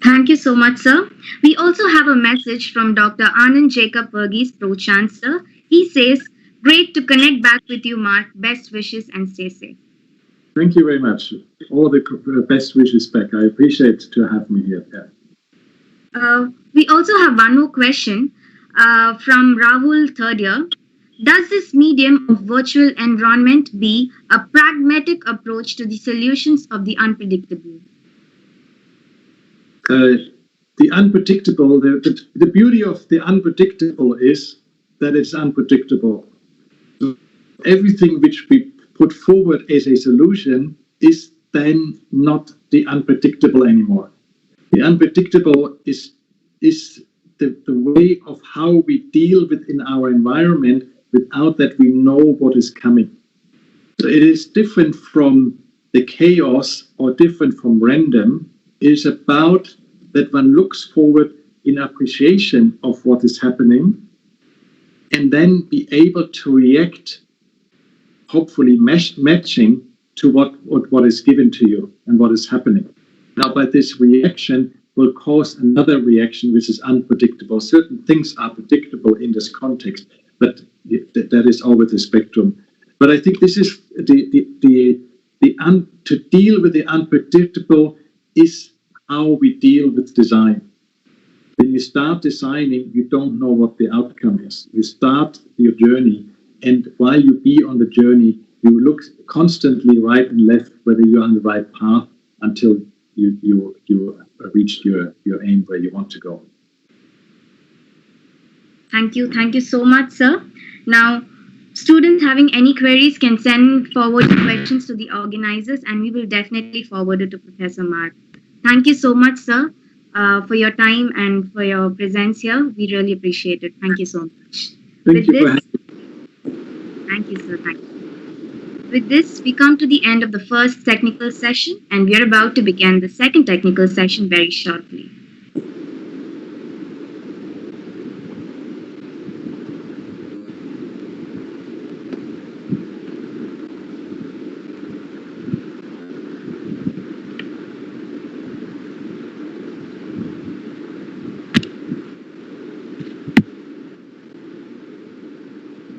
Thank you so much, sir. We also have a message from Dr. Anand Jacob Verghese, Pro-Chancellor. He says, "Great to connect back with you, Mark. Best wishes and stay safe." Thank you very much. All the best wishes back. I appreciate to have me here. Yeah. We also have one more question from Rahul Thirdia. Does this medium of virtual environment be a pragmatic approach to the solutions of the unpredictable? The unpredictable, the beauty of the unpredictable is that it's unpredictable. everything which we put forward as a solution is then not the unpredictable anymore. The unpredictable is the way of how we deal within our environment without that we know what is coming. So it is different from the chaos or different from random. It is about that one looks forward in appreciation of what is happening and then be able to react, hopefully matching to what is given to you and what is happening. Now, by this reaction will cause another reaction which is unpredictable. Certain things are predictable in this context, but that is always a spectrum. But I think this is to deal with the unpredictable is how we deal with design. When you start designing, you don't know what the outcome is. You start your journey, and while you be on the journey, you look constantly right and left whether you're on the right path until you reached your aim where you want to go. Thank you so much, sir. Now, students having any queries can send forward questions to the organizers, and we will definitely forward it to Professor Mark. Thank you so much, sir, for your time and for your presence here. We really appreciate it. Thank you so much. Thank you, sir. Thank you. With this, we come to the end of the first technical session, and we are about to begin the second technical session very shortly.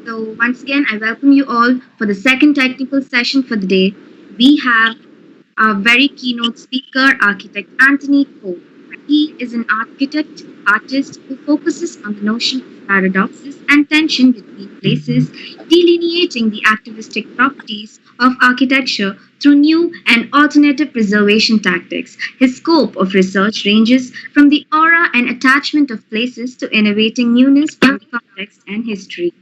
So once again, I welcome you all for the second technical session for the day. We have our very keynote speaker, architect Anthony Ko. He is an artist who focuses on the notion of paradoxes and tension between places, delineating the activistic properties of architecture through new and alternative preservation tactics. His scope of research ranges from the aura and attachment of places to innovating newness from context and history.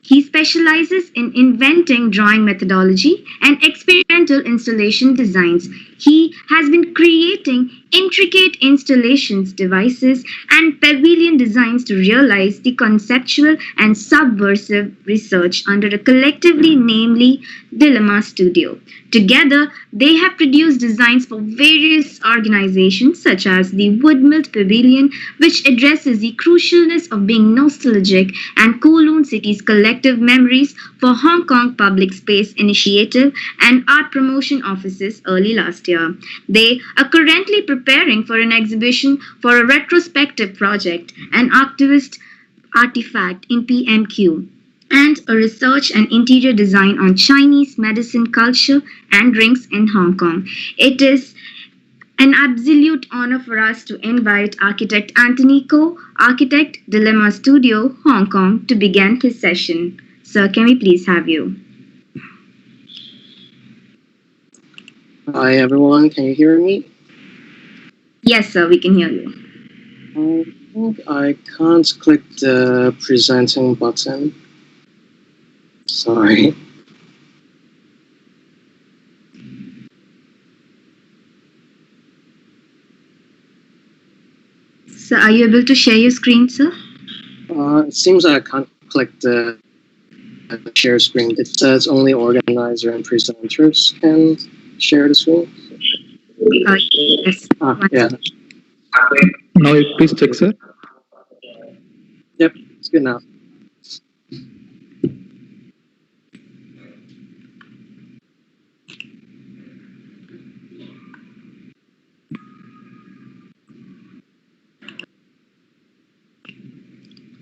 He specializes in inventing drawing methodology and experimental installation designs. He has been creating intricate installations, devices, and pavilion designs to realize the conceptual and subversive research under a collectively namely Dilemma Studio. Together, they have produced designs for various organizations such as the Woodmill Pavilion, which addresses the crucialness of being nostalgic, and Kowloon City's collective memories for Hong Kong Public Space Initiative and Art Promotion Offices early last year. They are currently preparing for an exhibition for a retrospective project, an activist artifact in PMQ, and a research and interior design on Chinese medicine culture and drinks in Hong Kong. It is an absolute honor for us to invite architect Anthony Ko, architect Dilemma Studio, Hong Kong, to begin his session. Sir, can we please have you? Hi everyone, can you hear me? Yes, sir, we can hear you. I think I can't click the presenting button. Sorry. So are you able to share your screen, sir? It seems I can't click the share screen. It says only organizer and presenters can share the screen. Yes. Yeah. Now please check, sir. Yep, it's good now.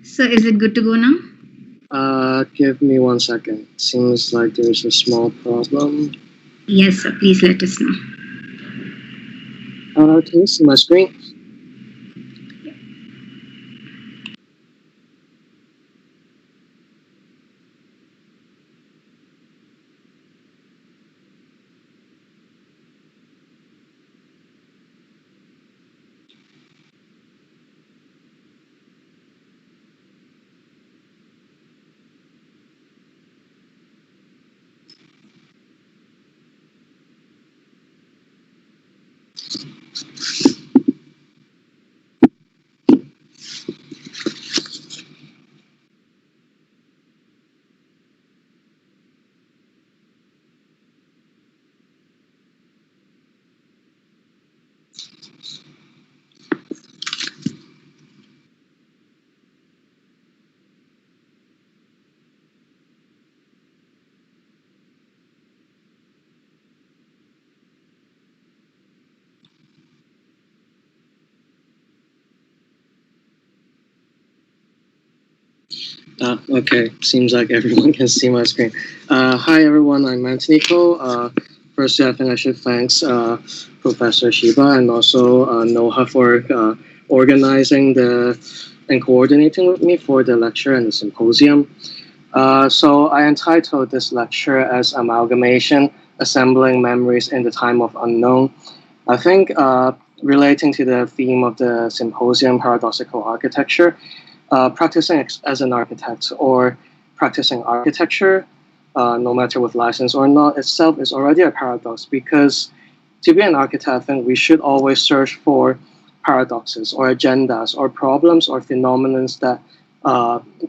So is it good to go now? Give me 1 second. Seems like there's a small problem. Yes, sir. Please let us know. Can you see my screen? Okay, seems like everyone can see my screen. Hi everyone, I'm Antonico. Firstly, I think I should thank Professor Shiba and also Noha for organizing and coordinating with me for the lecture and the symposium. So I entitled this lecture as Amalgamation, Assembling Memories in the Time of Unknown. I think relating to the theme of the symposium, paradoxical architecture, practicing as an architect or practicing architecture, no matter with license or not, itself is already a paradox, because to be an architect, I think we should always search for paradoxes or agendas or problems or phenomena that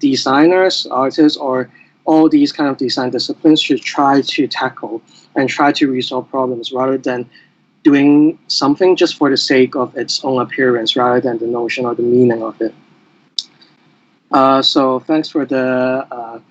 designers, artists, or all these kind of design disciplines should try to tackle and try to resolve problems, rather than doing something just for the sake of its own appearance, rather than the notion or the meaning of it. So thanks for the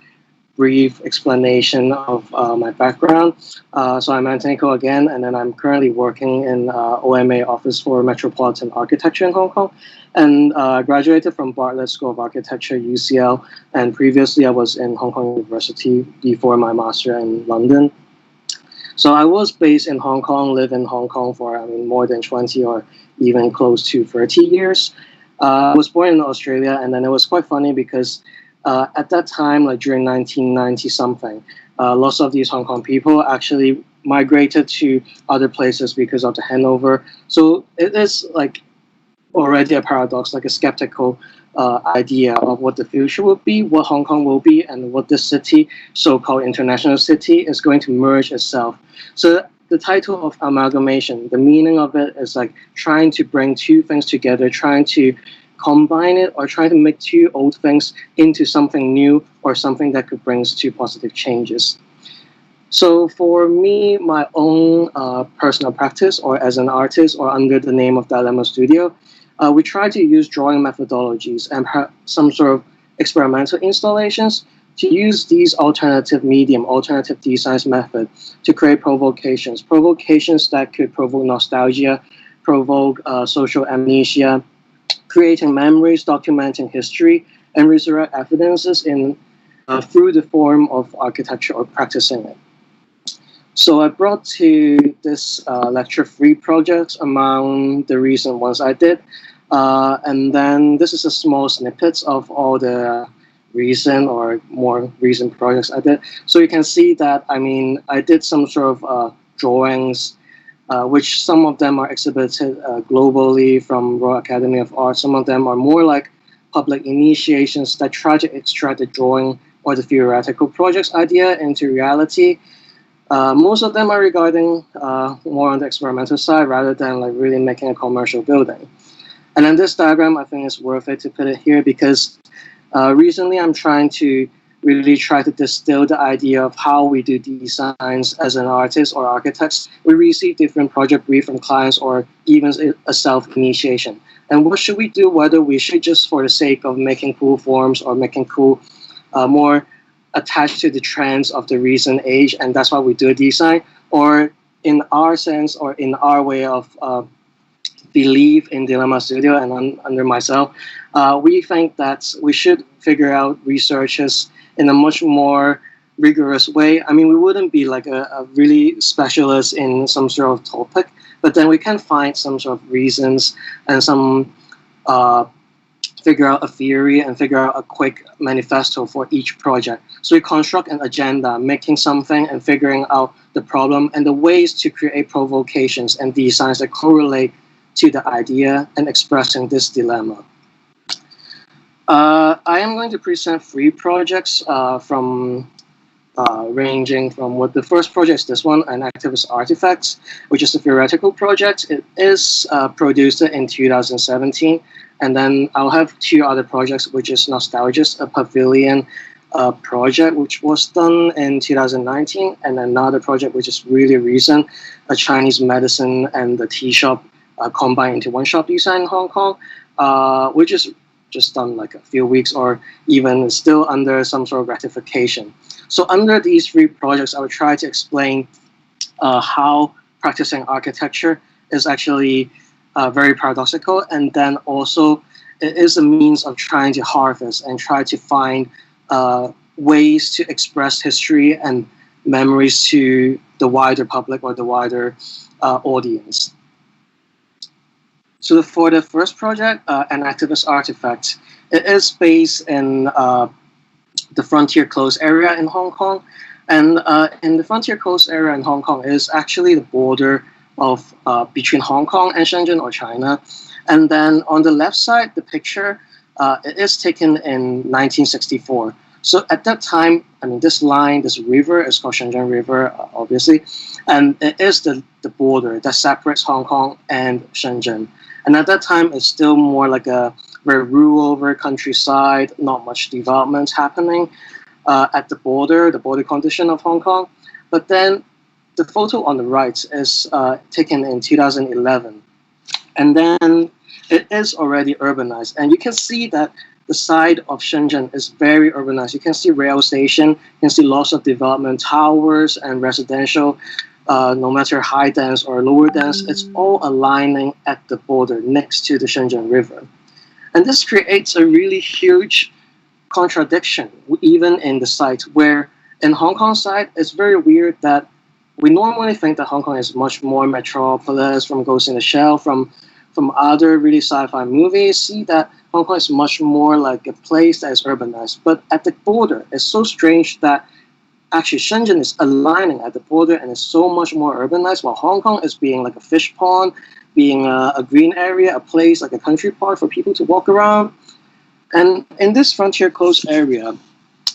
brief explanation of my background. So I'm Antonico again, and then I'm currently working in OMA Office for Metropolitan Architecture in Hong Kong, and graduated from Bartlett School of Architecture, UCL, and previously I was in Hong Kong University before my master in London. So I was based in Hong Kong, live in Hong Kong for more than 20 or even close to 30 years. I was born in Australia, and then it was quite funny because at that time, like during 1990 something, lots of these Hong Kong people actually migrated to other places because of the handover. So it is like already a paradox, like a skeptical idea of what the future will be, what Hong Kong will be, and what this city, so-called international city, is going to merge itself. So the title of amalgamation, the meaning of it is like trying to bring two things together, trying to combine it, or trying to make two old things into something new or something that could bring two positive changes. So for me, my own personal practice, or as an artist, or under the name of Dilemma Studio, we try to use drawing methodologies and some sort of experimental installations to use these alternative medium, alternative designs method to create provocations that could provoke nostalgia, provoke social amnesia, creating memories, documenting history, and resurrect evidences in through the form of architecture or practicing it. So I brought to this lecture 3 projects among the recent ones I did. And then this is a small snippet of all the recent or more recent projects I did. So you can see that, I did some sort of drawings, which some of them are exhibited globally from Royal Academy of Art. Some of them are more like public initiations that try to extract the drawing or the theoretical project's idea into reality. Most of them are regarding more on the experimental side rather than like really making a commercial building. And then this diagram, I think it's worth it to put it here because recently I'm trying to really try to distill the idea of how we do designs as an artist or architects. We receive different project briefs from clients or even a self-initiation. And what should we do, whether we should just for the sake of making cool forms or making cool, more attached to the trends of the recent age, and that's why we do design, or in our sense or in our way of believe in Dilemma Studio and under myself, we think that we should figure out researches in a much more rigorous way. We wouldn't be like a really specialist in some sort of topic, but then we can find some sort of reasons and some figure out a theory and figure out a quick manifesto for each project. So we construct an agenda, making something and figuring out the problem and the ways to create provocations and designs that correlate to the idea and expressing this dilemma. I am going to present 3 projects from ranging from what the first project is this one, an activist artifacts, which is a theoretical project. It is produced in 2017. And then I'll have two other projects, which is Nostalgia's, a pavilion project, which was done in 2019, and another project which is really recent, a Chinese medicine and the tea shop combined into one shop design in Hong Kong, which is just done like a few weeks or even still under some sort of ratification. So under these three projects, I will try to explain how practicing architecture is actually very paradoxical, and then also it is a means of trying to harvest and try to find ways to express history and memories to the wider public or the wider audience. So for the first project, an activist artifact, it is based in the Frontier Close area in Hong Kong. And in the Frontier Coast area in Hong Kong is actually the border of between Hong Kong and Shenzhen or China. And then on the left side, the picture, it is taken in 1964. So at that time, I mean, this line, this river is called Shenzhen River, obviously, and it is the border that separates Hong Kong and Shenzhen. And at that time, it's still more like a very rural, very countryside, not much development happening at the border condition of Hong Kong. But then the photo on the right is taken in 2011. And then it is already urbanized. And you can see that the side of Shenzhen is very urbanized. You can see rail station, you can see lots of development, towers and residential, no matter high dense or lower dense, it's all aligning at the border next to the Shenzhen River. And this creates a really huge contradiction, even in the site, where in Hong Kong side, it's very weird that we normally think that Hong Kong is much more metropolis, from Ghost in the Shell, from other really sci-fi movies, see that Hong Kong is much more like a place that is urbanized. But at the border, it's so strange that actually Shenzhen is aligning at the border and is so much more urbanized, while Hong Kong is being like a fish pond, being a green area, a place like a country park for people to walk around. And in this Frontier Coast area,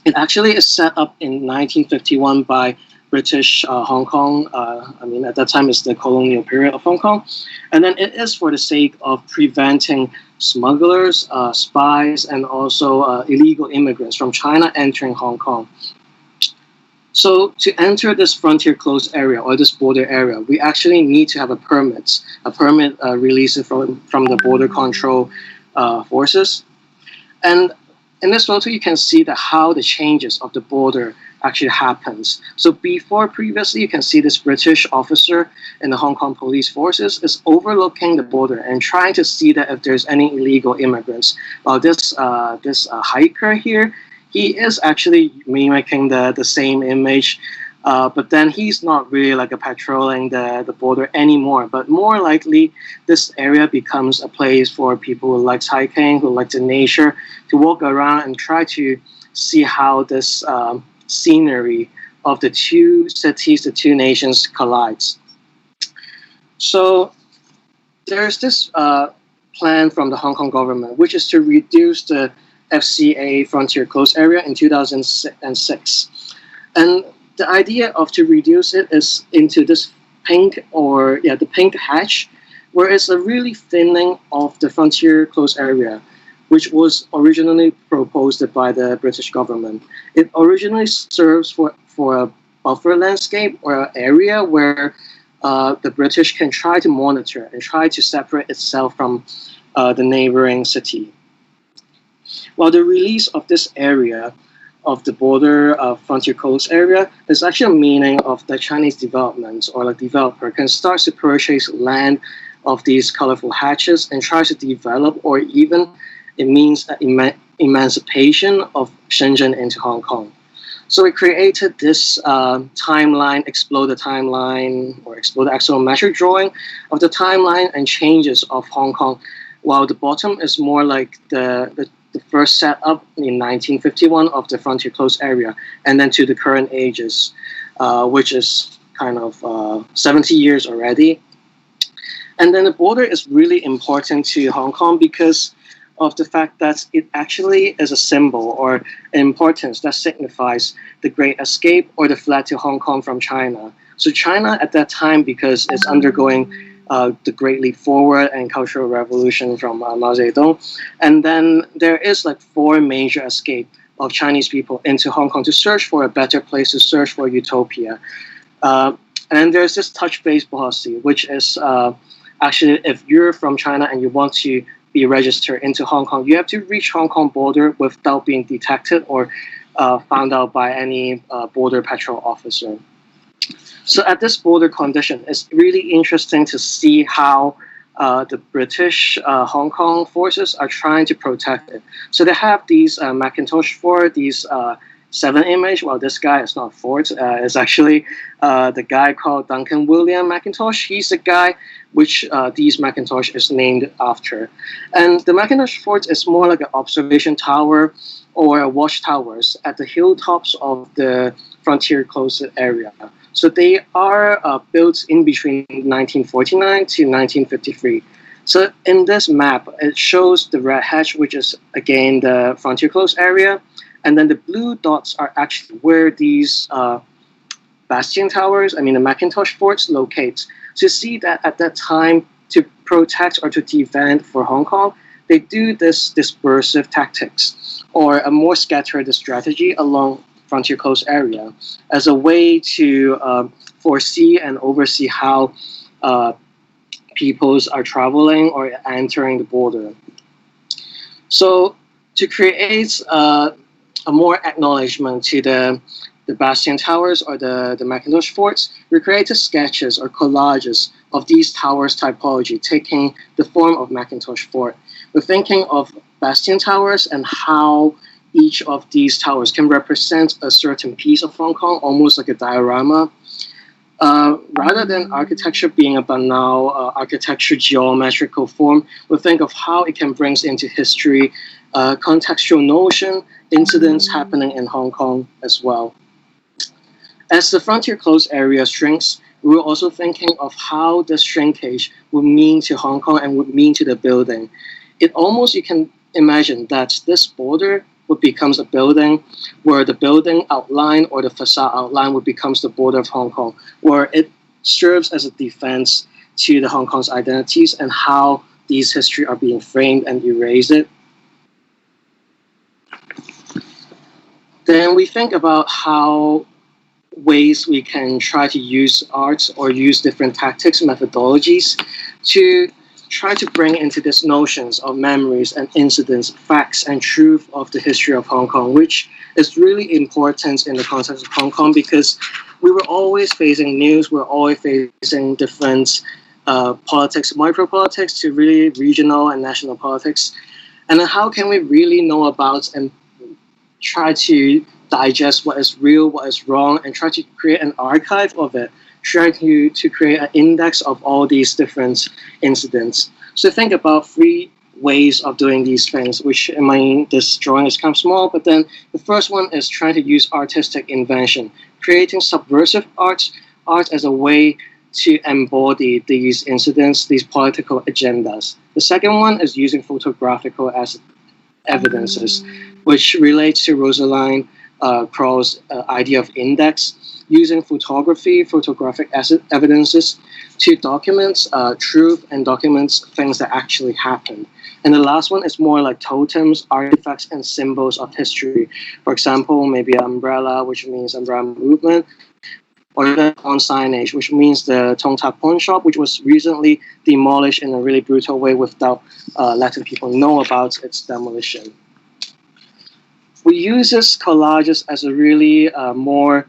it actually is set up in 1951 by British Hong Kong. I mean, at that time, it's the colonial period of Hong Kong. And then it is for the sake of preventing smugglers, spies, and also illegal immigrants from China entering Hong Kong. So to enter this frontier closed area or this border area, we actually need to have a permit released from the border control forces. And in this photo, you can see that how the changes of the border actually happens. So previously, you can see this British officer in the Hong Kong police forces is overlooking the border and trying to see that if there's any illegal immigrants. While this hiker here, he is actually mimicking the same image, but then he's not really like patrolling the border anymore. But more likely, this area becomes a place for people who like hiking, who like the nature, to walk around and try to see how this scenery of the two cities, the two nations collides. So there's this plan from the Hong Kong government, which is to reduce the FCA frontier closed area in 2006. And the idea of to reduce it is into this pink the pink hatch, where it's a really thinning of the frontier closed area, which was originally proposed by the British government. It originally serves for a buffer landscape or an area where the British can try to monitor and try to separate itself from the neighboring city. While the release of this area of the border frontier coast area is actually a meaning of the Chinese development, or like developer can start to purchase land of these colorful hatches and try to develop, or even it means emancipation of Shenzhen into Hong Kong. So it created this timeline, exploded timeline, or exploded axonometric drawing of the timeline and changes of Hong Kong, while the bottom is more like the first setup in 1951 of the frontier closed area, and then to the current ages, which is kind of 70 years already. And then the border is really important to Hong Kong because of the fact that it actually is a symbol or an importance that signifies the Great Escape or the flight to Hong Kong from China. So China at that time, because it's undergoing the Great Leap Forward and Cultural Revolution from Mao Zedong, and then there is like 4 major escape of Chinese people into Hong Kong to search for a better place, to search for utopia. And there's this touch base policy, which is actually if you're from China and you want to be registered into Hong Kong, you have to reach Hong Kong border without being detected or found out by any border patrol officer. So at this border condition, it's really interesting to see how the British Hong Kong forces are trying to protect it. So they have these Macintosh fort, these 7 image. Well, this guy is not fort. It's actually the guy called Duncan William Macintosh. He's the guy which these Macintosh is named after. And the Macintosh fort is more like an observation tower or a watchtowers at the hilltops of the frontier close area. So they are built in between 1949 to 1953. So in this map, it shows the red hatch, which is again the frontier close area, and then the blue dots are actually where these bastion towers, the Macintosh forts locate. So you see that at that time, to protect or to defend for Hong Kong, they do this dispersive tactics or a more scattered strategy along frontier close area as a way to foresee and oversee how peoples are traveling or entering the border. So to create a more acknowledgement to the bastion towers or the Macintosh forts, we created sketches or collages of these towers typology taking the form of Macintosh fort. We're thinking of bastion towers and how each of these towers can represent a certain piece of Hong Kong, almost like a diorama. Rather than architecture being a banal architecture geometrical form, we think of how it can bring into history contextual notion, incidents happening in Hong Kong as well. As the frontier close area shrinks, we were also thinking of how the shrinkage would mean to Hong Kong and would mean to the building. It almost, you can imagine that this border would becomes a building where the building outline or the facade outline would becomes the border of Hong Kong, where it serves as a defense to the Hong Kong's identities and how these history are being framed and erased. Then we think about how ways we can try to use arts or use different tactics, methodologies to try to bring into these notions of memories and incidents, facts and truth of the history of Hong Kong, which is really important in the context of Hong Kong because we were always facing news, we're always facing different politics, micro-politics to really regional and national politics. And then how can we really know about and try to digest what is real, what is wrong, and try to create an archive of it, trying to create an index of all these different incidents. So think about 3 ways of doing these things, which this drawing is kind of small, but then the first one is trying to use artistic invention, creating subversive art as a way to embody these incidents, these political agendas. The second one is using photographical as evidences, which relates to Rosaline Crow's idea of index, using photographic evidences to document truth and documents things that actually happened. And the last one is more like totems, artifacts, and symbols of history. For example, maybe an umbrella, which means umbrella movement, or the on signage, which means the Tong Tak pawn shop, which was recently demolished in a really brutal way without letting people know about its demolition. We use this collages as a really more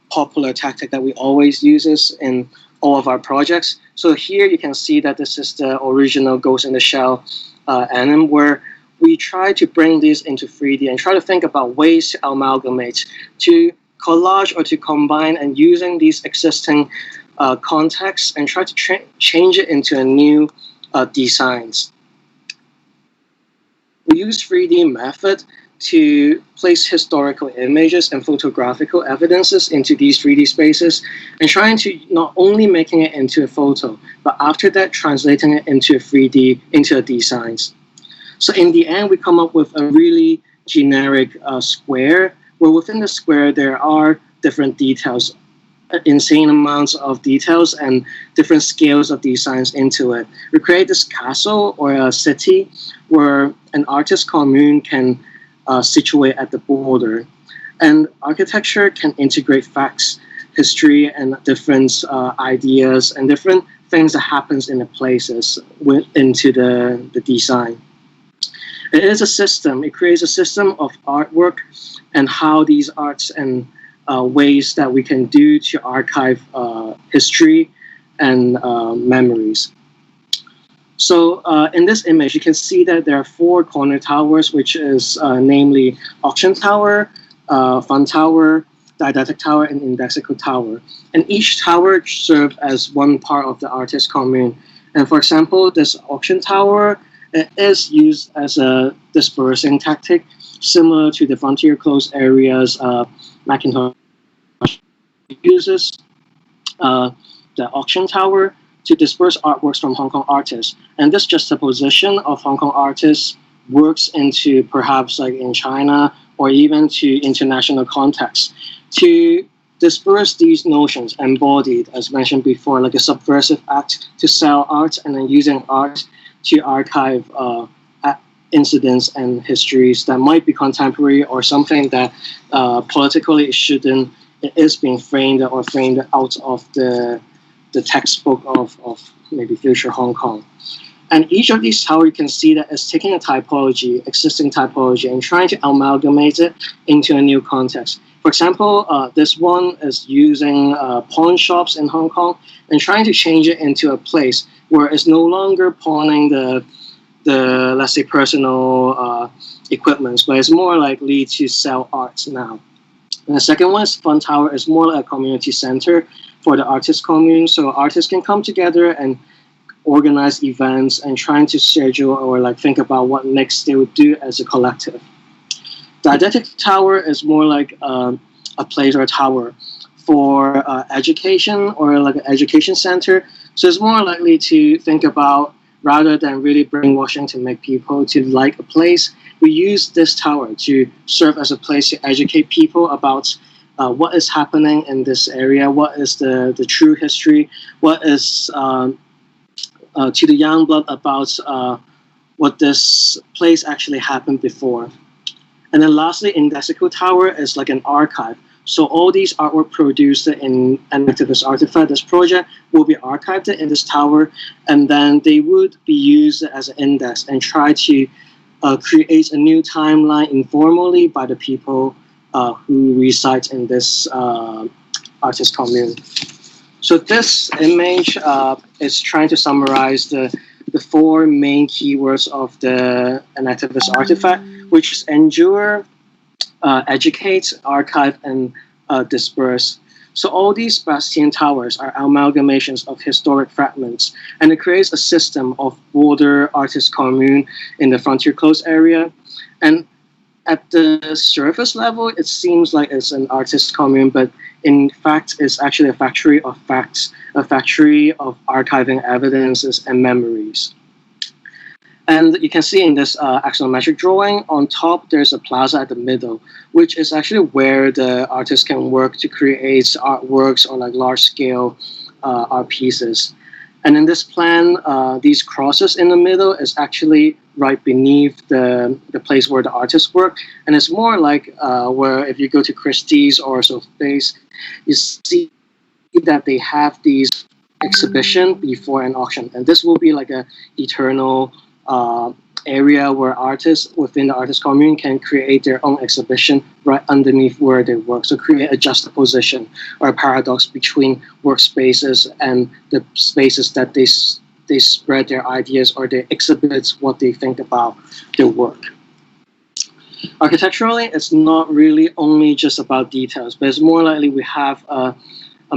popular tactic that we always use in all of our projects. So here you can see that this is the original Ghost in the Shell anime, where we try to bring this into 3D and try to think about ways to amalgamate, to collage or to combine and using these existing contexts and try to change it into a new designs. We use 3D method to place historical images and photographical evidences into these 3D spaces and trying to not only making it into a photo, but after that translating it into a 3D, into a designs. So in the end, we come up with a really generic square, where within the square there are different details, insane amounts of details and different scales of designs into it. We create this castle or a city where an artist commune can situate at the border. And architecture can integrate facts, history, and different ideas and different things that happens in the places into the design. It is a system. It creates a system of artwork and how these arts and ways that we can do to archive history and memories. So in this image, you can see that there are 4 corner towers, which is namely auction tower, fund tower, didactic tower, and indexical tower. And each tower serves as one part of the artist commune. And for example, this auction tower is used as a dispersing tactic, similar to the frontier closed areas Macintosh uses the auction tower to disperse artworks from Hong Kong artists. And this juxtaposition of Hong Kong artists works into perhaps like in China or even to international context to disperse these notions embodied, as mentioned before, like a subversive act to sell art and then using art to archive incidents and histories that might be contemporary or something that politically it is being framed or framed out of the textbook of maybe future Hong Kong. And each of these towers, you can see that it's taking a typology, existing typology, and trying to amalgamate it into a new context. For example, this one is using pawn shops in Hong Kong and trying to change it into a place where it's no longer pawning the let's say personal equipments, but it's more likely to sell arts now. And the second one is Fun Tower. It's more like a community center for the artist commune, so artists can come together and organize events and trying to schedule or like think about what next they would do as a collective. Didactic Tower is more like a place or a tower for education or like an education center. So it's more likely to think about, rather than really brainwashing to make people to like a place, we use this tower to serve as a place to educate people about what is happening in this area, what is the true history, what is to the young blood about what this place actually happened before. And then lastly, Indexical Tower is like an archive. So all these artwork produced in an activist artifact, this project will be archived in this tower, and then they would be used as an index and try to create a new timeline informally by the people who reside in this artist commune. So this image is trying to summarize the 4 main keywords of an activist artifact, which is endure, educate, archive, and disperse. So all these bastion towers are amalgamations of historic fragments, and it creates a system of border artist commune in the frontier closed area. And at the surface level, it seems like it's an artist commune, but in fact, it's actually a factory of facts, a factory of archiving evidences and memories. And you can see in this axonometric drawing, on top, there's a plaza at the middle, which is actually where the artists can work to create artworks or like large-scale art pieces. And in this plan, these crosses in the middle is actually right beneath the place where the artists work. And it's more like where if you go to Christie's or Sotheby's, you see that they have these exhibition before an auction. And this will be like an eternal area where artists within the artist commune can create their own exhibition right underneath where they work. So create a juxtaposition or a paradox between workspaces and the spaces that they spread their ideas or they exhibit what they think about their work. Architecturally, it's not really only just about details, but it's more likely we have a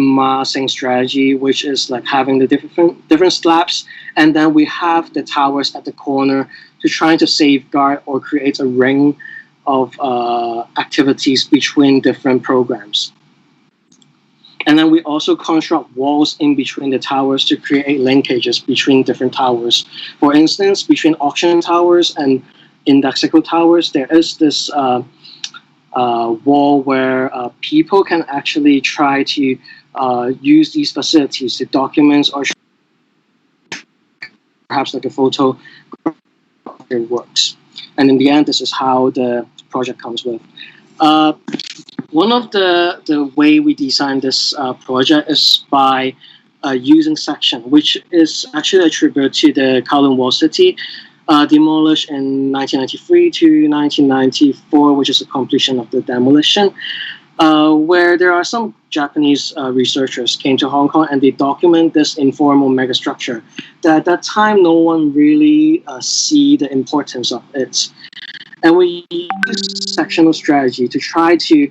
massing strategy, which is like having the different slabs, and then we have the towers at the corner to trying to safeguard or create a ring of activities between different programs. And then we also construct walls in between the towers to create linkages between different towers. For instance, between auction towers and Indexico towers, there is this wall where people can actually try to use these facilities to document or perhaps like a photo works. And in the end, this is how the project comes with. One of the way we designed this project is by using section, which is actually a tribute to the Kowloon Wall City, demolished in 1993 to 1994, which is the completion of the demolition, where there are some Japanese researchers came to Hong Kong and they document this informal megastructure. That at that time, no one really see the importance of it. And we use sectional strategy to try to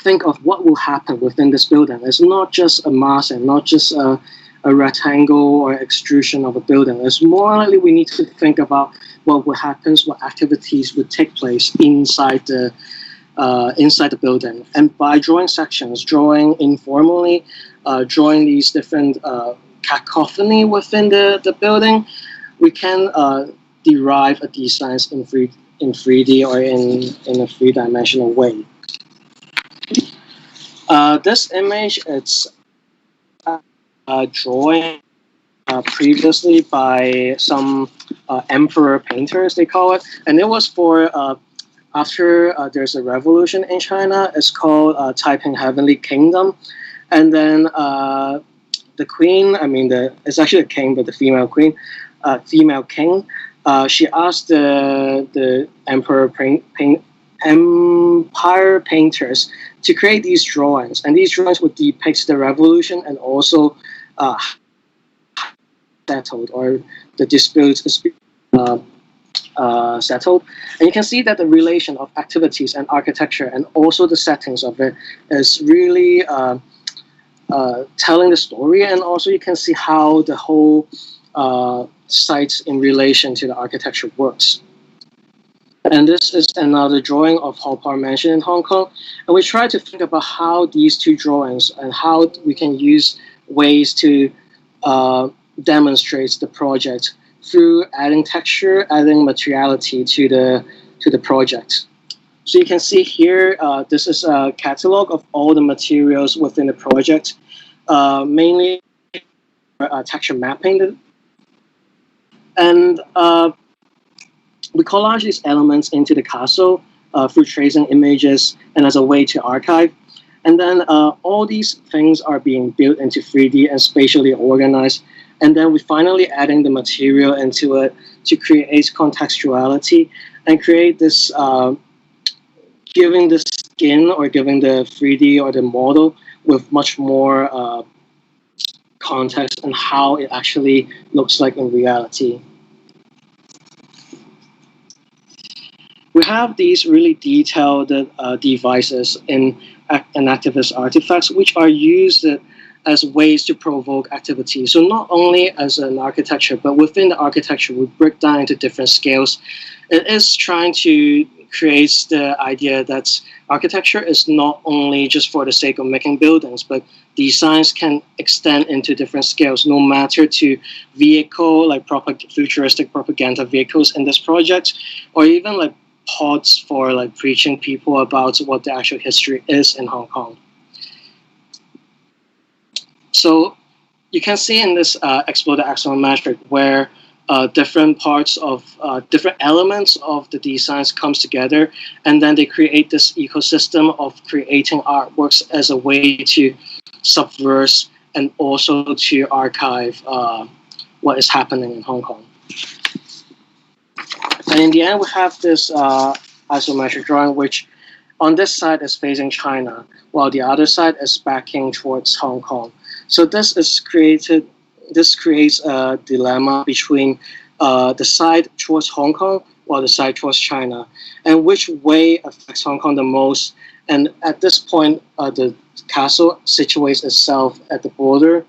think of what will happen within this building. It's not just a mass and not just a rectangle or extrusion of a building. It's more likely we need to think about what would happen, what activities would take place inside the building. And by drawing sections, drawing informally, drawing these different cacophony within the building, we can derive a design in 3D or in a three-dimensional way. This image, it's a drawing previously by some emperor painters, they call it, and it was for after there's a revolution in China. It's called Taiping Heavenly Kingdom, and then the queen, it's actually a king, but the female queen, female king, she asked the empire painters to create these drawings, and these drawings would depict the revolution and also settled, or the disputes settled. And you can see that the relation of activities and architecture and also the settings of it is really telling the story, and also you can see how the whole site in relation to the architecture works. And this is another drawing of Hall Park Mansion in Hong Kong. And we try to think about how these two drawings and how we can use ways to demonstrate the project through adding texture, adding materiality to the project. So you can see here, this is a catalog of all the materials within the project, mainly texture mapping. And we collage these elements into the castle through tracing images and as a way to archive. And then all these things are being built into 3D and spatially organized. And then we finally adding the material into it to create contextuality and create this, giving the skin or giving the 3D or the model with much more context and how it actually looks like in reality. We have these really detailed devices in activist artifacts, which are used as ways to provoke activity. So not only as an architecture, but within the architecture, we break down into different scales. It is trying to create the idea that architecture is not only just for the sake of making buildings, but designs can extend into different scales, no matter to vehicle, like futuristic propaganda vehicles in this project, or even like pods for like preaching people about what the actual history is in Hong Kong. So you can see in this Explore the Excellent metric where different parts of different elements of the designs comes together, and then they create this ecosystem of creating artworks as a way to subvert and also to archive what is happening in Hong Kong. And in the end, we have this isometric drawing, which on this side is facing China, while the other side is backing towards Hong Kong. So this creates a dilemma between the side towards Hong Kong while the side towards China, and which way affects Hong Kong the most. And at this point, the castle situates itself at the border.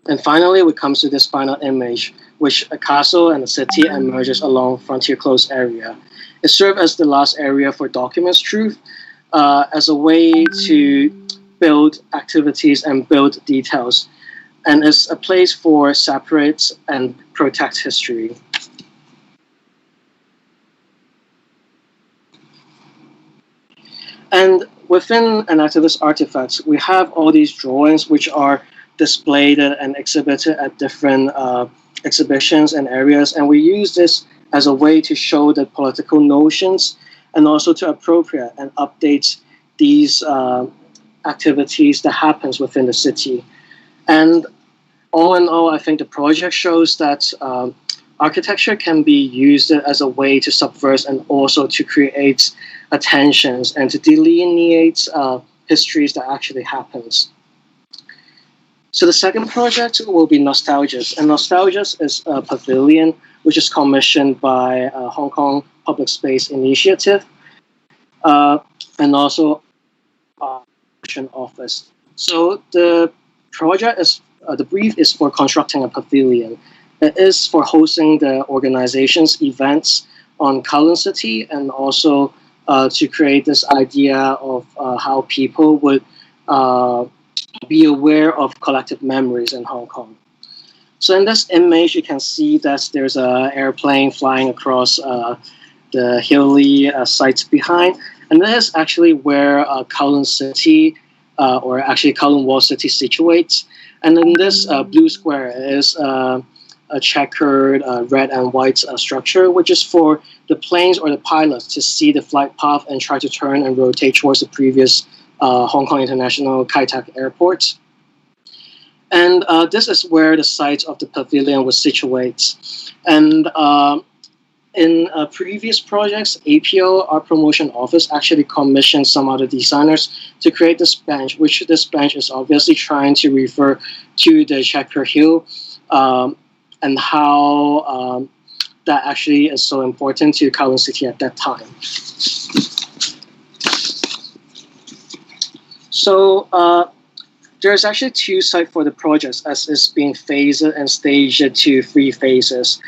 And finally, we come to this final image, which a castle and a city emerges along frontier close area. It served as the last area for documents truth, as a way to build activities and build details, and is a place for separate and protect history. And within an activist artifact, we have all these drawings which are displayed and exhibited at different exhibitions and areas, and we use this as a way to show the political notions and also to appropriate and update these activities that happens within the city. And all in all, I think the project shows that architecture can be used as a way to subvert and also to create attentions and to delineate histories that actually happens. So the second project will be Nostalgias, and Nostalgias is a pavilion which is commissioned by Hong Kong Public Space Initiative and also office. So the project is the brief is for constructing a pavilion. It is for hosting the organization's events on Kowloon City and also to create this idea of how people would be aware of collective memories in Hong Kong. So in this image, you can see that there's an airplane flying across the hilly sites behind. And that is actually where Kowloon City, or actually Kowloon Wall City situates. And then this blue square is a checkered red and white structure, which is for the planes or the pilots to see the flight path and try to turn and rotate towards the previous Hong Kong International Kai Tak Airport. And this is where the site of the pavilion was situated. And in previous projects, APO, Art Promotion Office, actually commissioned some other designers to create this bench, which this bench is obviously trying to refer to the Checker Hill and how that actually is so important to Kowloon City at that time. So there's actually two sites for the projects as it's being phased and staged to 3 phases.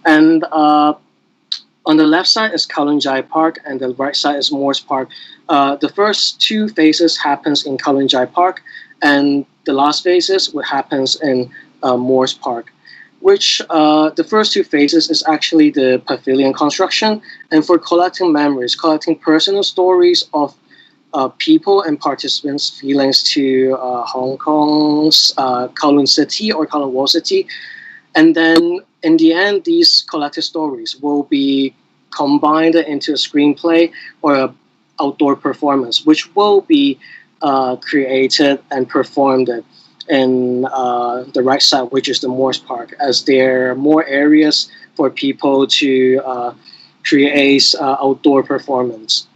And on the left side is Kowloon Jai Park and the right side is Moores Park. The first 2 phases happens in Kowloon Jai Park and the last phases what happens in Moores Park, which the first 2 phases is actually the pavilion construction and for collecting memories, collecting personal stories of people and participants' feelings to Hong Kong's Kowloon City or Kowloon Wall City. And then in the end, these collected stories will be combined into a screenplay or an outdoor performance, which will be created and performed in the right side, which is the Moores Park, as there are more areas for people to create outdoor performance.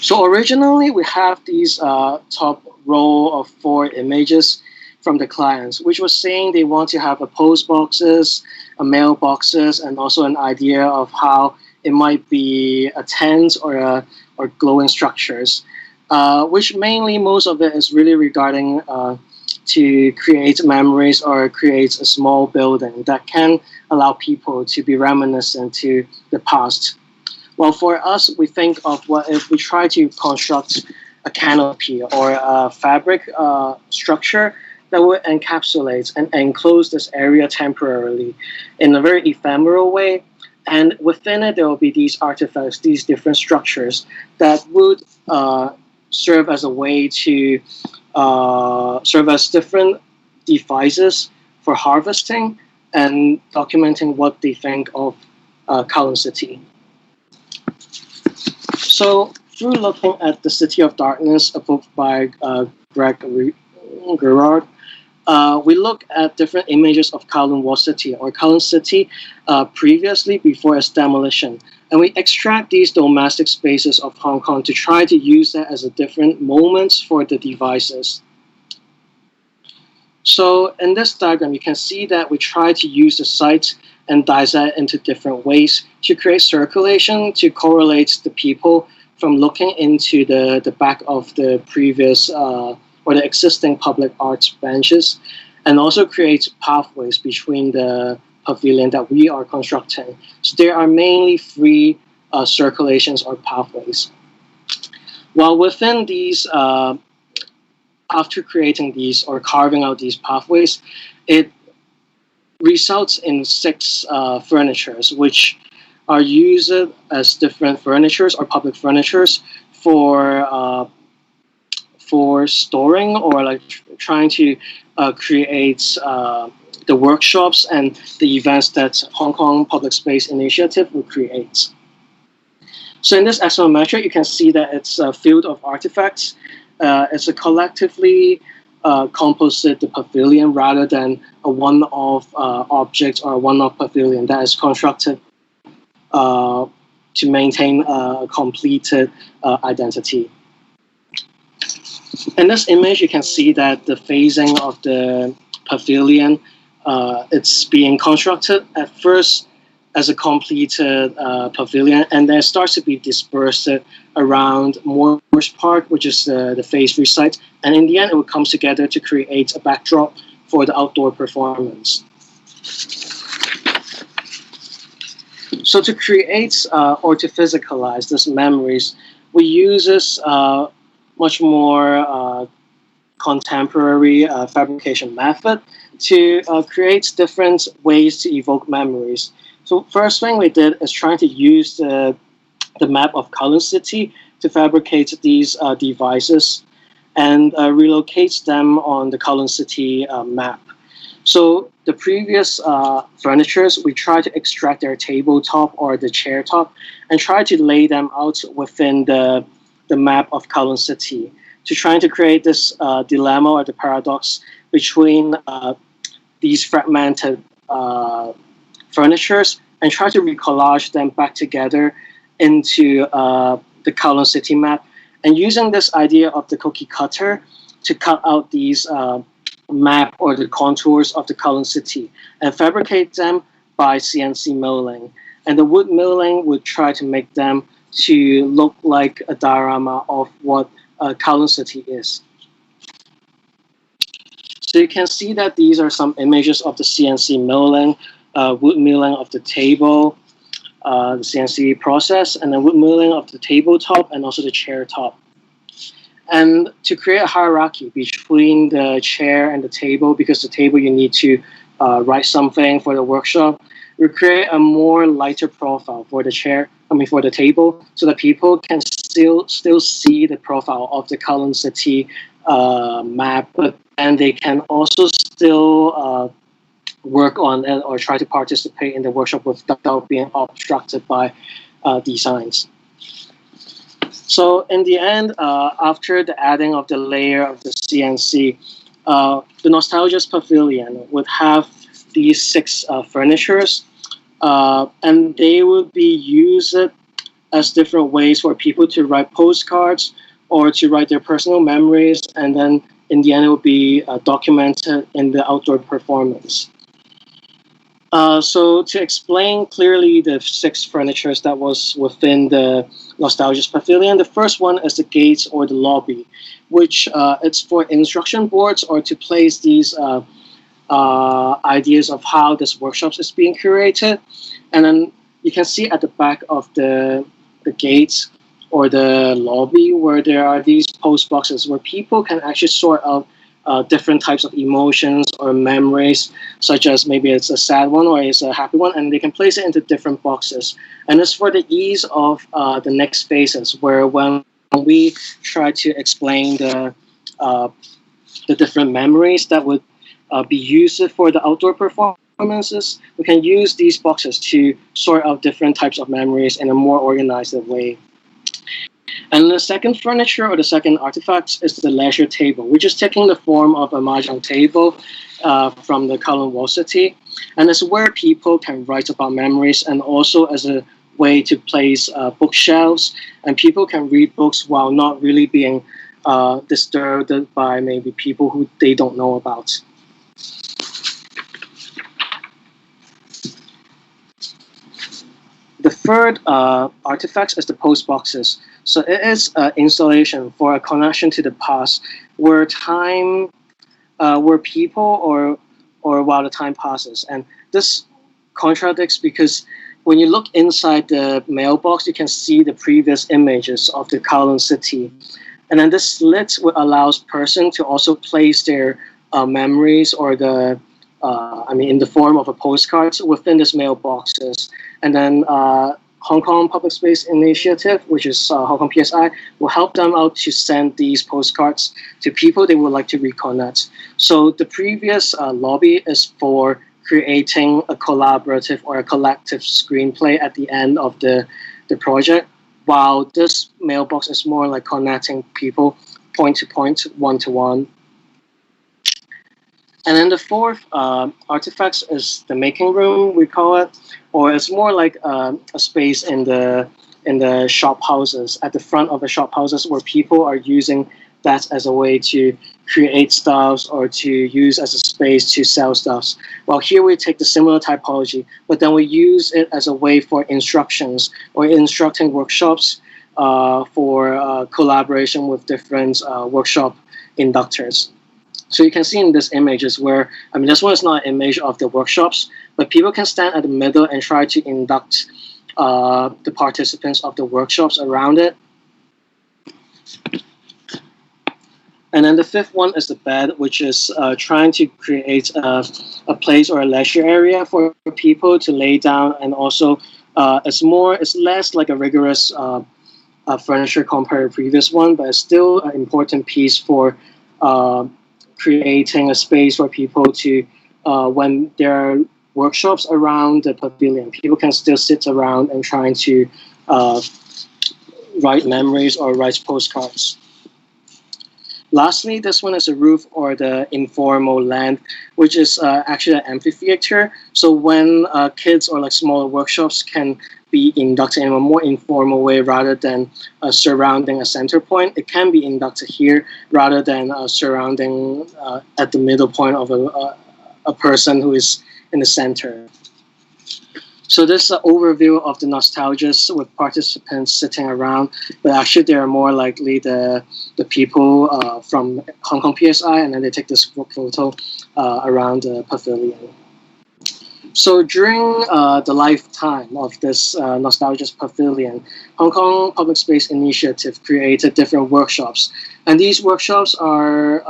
So originally, we have these top row of 4 images from the clients, which was saying they want to have a post boxes, a mailboxes, and also an idea of how it might be a tent or glowing structures, which mainly most of it is really regarding to create memories or create a small building that can allow people to be reminiscent to the past. Well, for us, we think of what if we try to construct a canopy or a fabric structure that would encapsulate and enclose this area temporarily in a very ephemeral way. And within it, there will be these artifacts, these different structures that would serve as a way to serve as different devices for harvesting and documenting what they think of Kowloon City. So through looking at The City of Darkness, a book by Greg Gerard, we look at different images of Kowloon Wall City or Kowloon City previously before its demolition. And we extract these domestic spaces of Hong Kong to try to use that as a different moments for the devices. So in this diagram, you can see that we try to use the site and dissect into different ways to create circulation to correlate the people from looking into the back of the previous or the existing public arts benches, and also create pathways between the pavilion that we are constructing. So there are mainly 3 circulations or pathways. While within these after creating these or carving out these pathways, it results in 6 furnitures, which are used as different furnitures or public furnitures for storing or like trying to create the workshops and the events that Hong Kong Public Space Initiative will create. So in this axonometric, you can see that it's a field of artifacts. It's a collectively composite pavilion rather than a one-off object or a one-off pavilion that is constructed to maintain a completed identity. In this image, you can see that the phasing of the pavilion, it's being constructed at first as a completed pavilion, and then it starts to be dispersed around Moores Park, which is the phase 3 site, and in the end, it will come together to create a backdrop for the outdoor performance. So to create or to physicalize these memories, we use this much more contemporary fabrication method to create different ways to evoke memories. So first thing we did is trying to use the map of Kowloon City to fabricate these devices and relocate them on the Kowloon City map. So the previous furnitures, we try to extract their tabletop or the chair top and try to lay them out within the map of Kowloon City to trying to create this dilemma or the paradox between these fragmented furnitures and try to recollage them back together into the Kowloon City map. And using this idea of the cookie cutter to cut out these map or the contours of the Kowloon City and fabricate them by CNC milling. And the wood milling would try to make them to look like a diorama of what Kowloon City is. So you can see that these are some images of the CNC milling, wood milling of the table, the CNC process, and then wood milling of the tabletop and also the chair top. And to create a hierarchy between the chair and the table, because the table you need to write something for the workshop, we create a more lighter profile for the chair, for the table, so that people can still see the profile of the Kowloon City map, and they can also still work on it or try to participate in the workshop without being obstructed by designs. So in the end, after the adding of the layer of the CNC, the Nostalgia's Pavilion would have these 6 furnitures, and they would be used as different ways for people to write postcards or to write their personal memories, and then in the end it would be documented in the outdoor performance. So to explain clearly the 6 furnitures that was within the Nostalgia's Pavilion, the first one is the gates or the lobby, which it's for instruction boards or to place these ideas of how this workshop is being curated. And then you can see at the back of the gates or the lobby where there are these post boxes where people can actually sort out different types of emotions or memories, such as maybe it's a sad one or it's a happy one, and they can place it into different boxes. And it's for the ease of the next phases, where when we try to explain the different memories that would be used for the outdoor performances, we can use these boxes to sort out different types of memories in a more organized way. And the second furniture or the second artifact is the leisure table, which is taking the form of a mahjong table from the Kowloon Wall City. And it's where people can write about memories and also as a way to place bookshelves, and people can read books while not really being disturbed by maybe people who they don't know about. The third artifact is the post boxes. So it is an installation for a connection to the past, where time, where people or while the time passes. And this contradicts because when you look inside the mailbox, you can see the previous images of the Kowloon City. And then this slit allows person to also place their memories or in the form of a postcard within this mailboxes. And then Hong Kong Public Space Initiative, which is Hong Kong PSI, will help them out to send these postcards to people they would like to reconnect. So the previous lobby is for creating a collaborative or a collective screenplay at the end of the project, while this mailbox is more like connecting people point to point, one to one. And then the fourth artifacts is the making room, we call it, or it's more like a space in the shop houses, at the front of the shop houses, where people are using that as a way to create stuffs or to use as a space to sell stuffs. Well, here we take the similar typology, but then we use it as a way for instructions or instructing workshops for collaboration with different workshop inductors. So you can see in this images where, this one is not an image of the workshops, but people can stand at the middle and try to induct the participants of the workshops around it. And then the fifth one is the bed, which is trying to create a place or a leisure area for people to lay down, and also it's less like a rigorous furniture compared to the previous one, but it's still an important piece for creating a space for people to, when there are workshops around the pavilion, people can still sit around and trying to write memories or write postcards. Lastly, this one is a roof or the informal land, which is actually an amphitheater. So when kids or like smaller workshops can be inducted in a more informal way rather than surrounding a center point, it can be inducted here rather than surrounding at the middle point of a person who is in the center. So this is an overview of the nostalgias with participants sitting around, but actually they are more likely the people from Hong Kong PSI, and then they take this photo around the pavilion. So during the lifetime of this Nostalgia's Pavilion, Hong Kong Public Space Initiative created different workshops. And these workshops are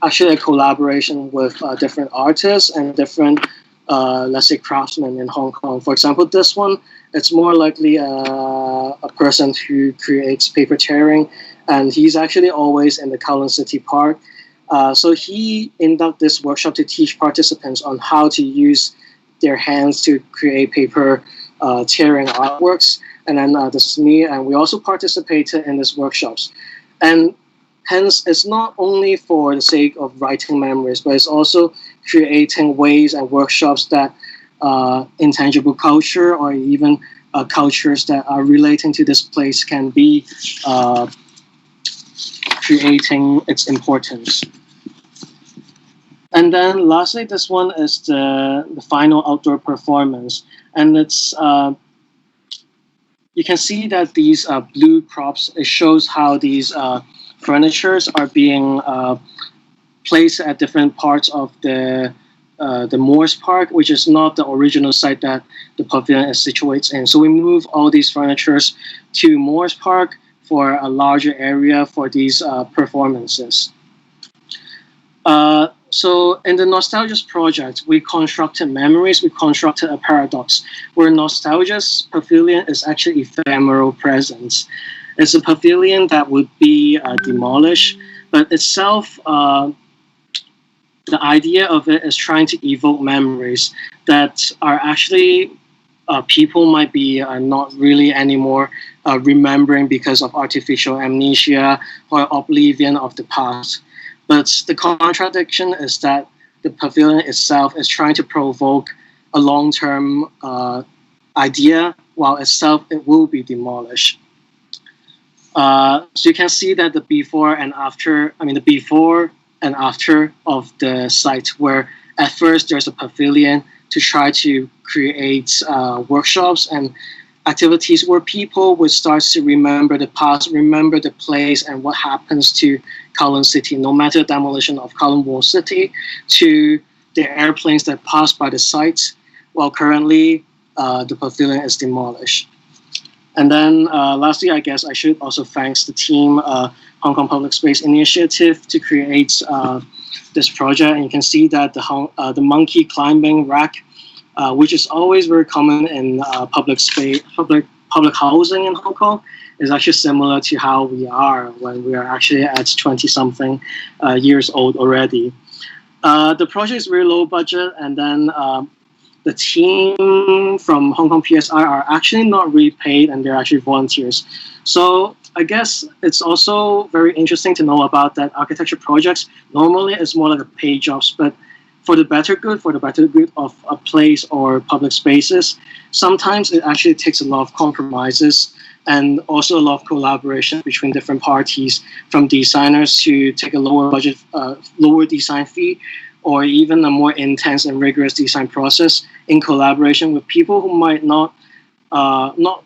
actually a collaboration with different artists and different, let's say, craftsmen in Hong Kong. For example, this one, it's more likely a person who creates paper tearing, and he's actually always in the Kowloon City Park. So he conducted this workshop to teach participants on how to use their hands to create paper tearing artworks. And then this is me, and we also participated in these workshops. And hence, it's not only for the sake of writing memories, but it's also creating ways and workshops that intangible culture or even cultures that are relating to this place can be creating its importance. And then lastly, this one is the final outdoor performance. And it's, you can see that these blue props, it shows how these furnitures are being placed at different parts of the Moores Park, which is not the original site that the pavilion is situated in. So we move all these furnitures to Moores Park for a larger area for these performances. So in the Nostalgia's project, we constructed memories, we constructed a paradox, where Nostalgia's Pavilion is actually ephemeral presence. It's a pavilion that would be demolished, but itself, the idea of it is trying to evoke memories that are actually people might be not really anymore remembering because of artificial amnesia or oblivion of the past. But the contradiction is that the pavilion itself is trying to provoke a long-term idea, while itself it will be demolished. So you can see that the before and after, the before and after of the site, where at first there's a pavilion to try to create workshops and activities where people would start to remember the past, remember the place and what happens to Kowloon City, no matter the demolition of Kowloon Wall City, to the airplanes that pass by the site, while currently the pavilion is demolished. And then lastly, I guess I should also thank the team, Hong Kong Public Space Initiative, to create this project. And you can see that the monkey climbing rack, which is always very common in public housing in Hong Kong, is actually similar to how we are when we are actually at 20-something years old already. The project is very low budget, and then the team from Hong Kong PSI are actually not really paid, and they're actually volunteers. So I guess it's also very interesting to know about that architecture projects normally is more like a paid jobs, but for the better good of a place or public spaces, sometimes it actually takes a lot of compromises and also a lot of collaboration between different parties, from designers to take a lower budget, lower design fee, or even a more intense and rigorous design process in collaboration with people who might not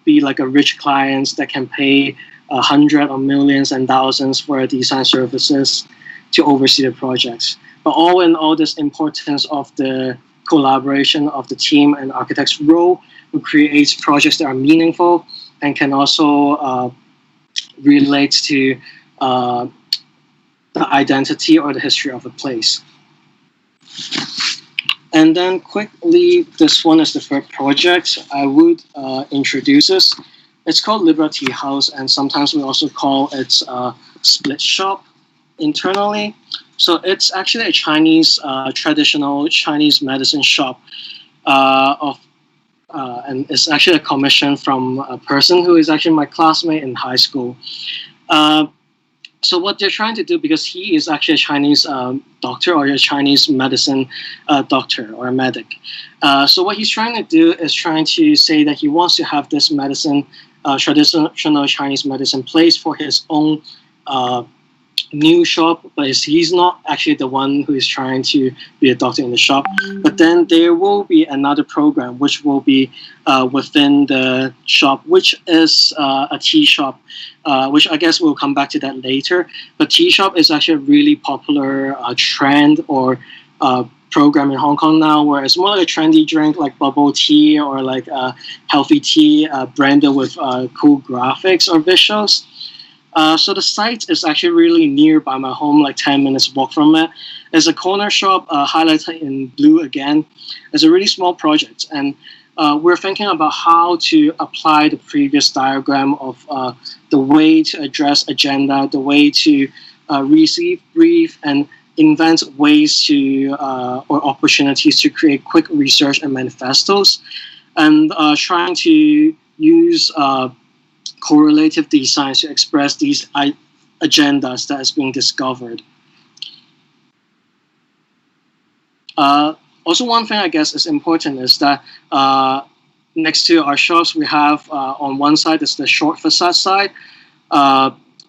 be like a rich clients that can pay hundreds or millions and thousands for design services to oversee the projects. But all in all, this importance of the collaboration of the team and architect's role who creates projects that are meaningful and can also relate to the identity or the history of a place. And then quickly, this one is the third project I would introduce this. It's called Liberty House, and sometimes we also call it Split Shop internally. So it's actually a Chinese, traditional Chinese medicine shop and it's actually a commission from a person who is actually my classmate in high school. So what they're trying to do, because he is actually a Chinese doctor or a Chinese medicine doctor or a medic. So what he's trying to do is trying to say that he wants to have this medicine, traditional Chinese medicine place for his own new shop, but he's not actually the one who is trying to be a doctor in the shop. But then there will be another program which will be within the shop, which is a tea shop, which I guess we'll come back to that later. But tea shop is actually a really popular trend or program in Hong Kong now, where it's more like a trendy drink like bubble tea or like healthy tea branded with cool graphics or visuals. So the site is actually really near by my home, like 10 minutes walk from it. It's a corner shop highlighted in blue again. It's a really small project, and we're thinking about how to apply the previous diagram of the way to address agenda, the way to receive brief and invent ways to or opportunities to create quick research and manifestos, and trying to use correlative designs to express these agendas that is being discovered. Also, one thing I guess is important is that next to our shops, we have on one side is the short facade side.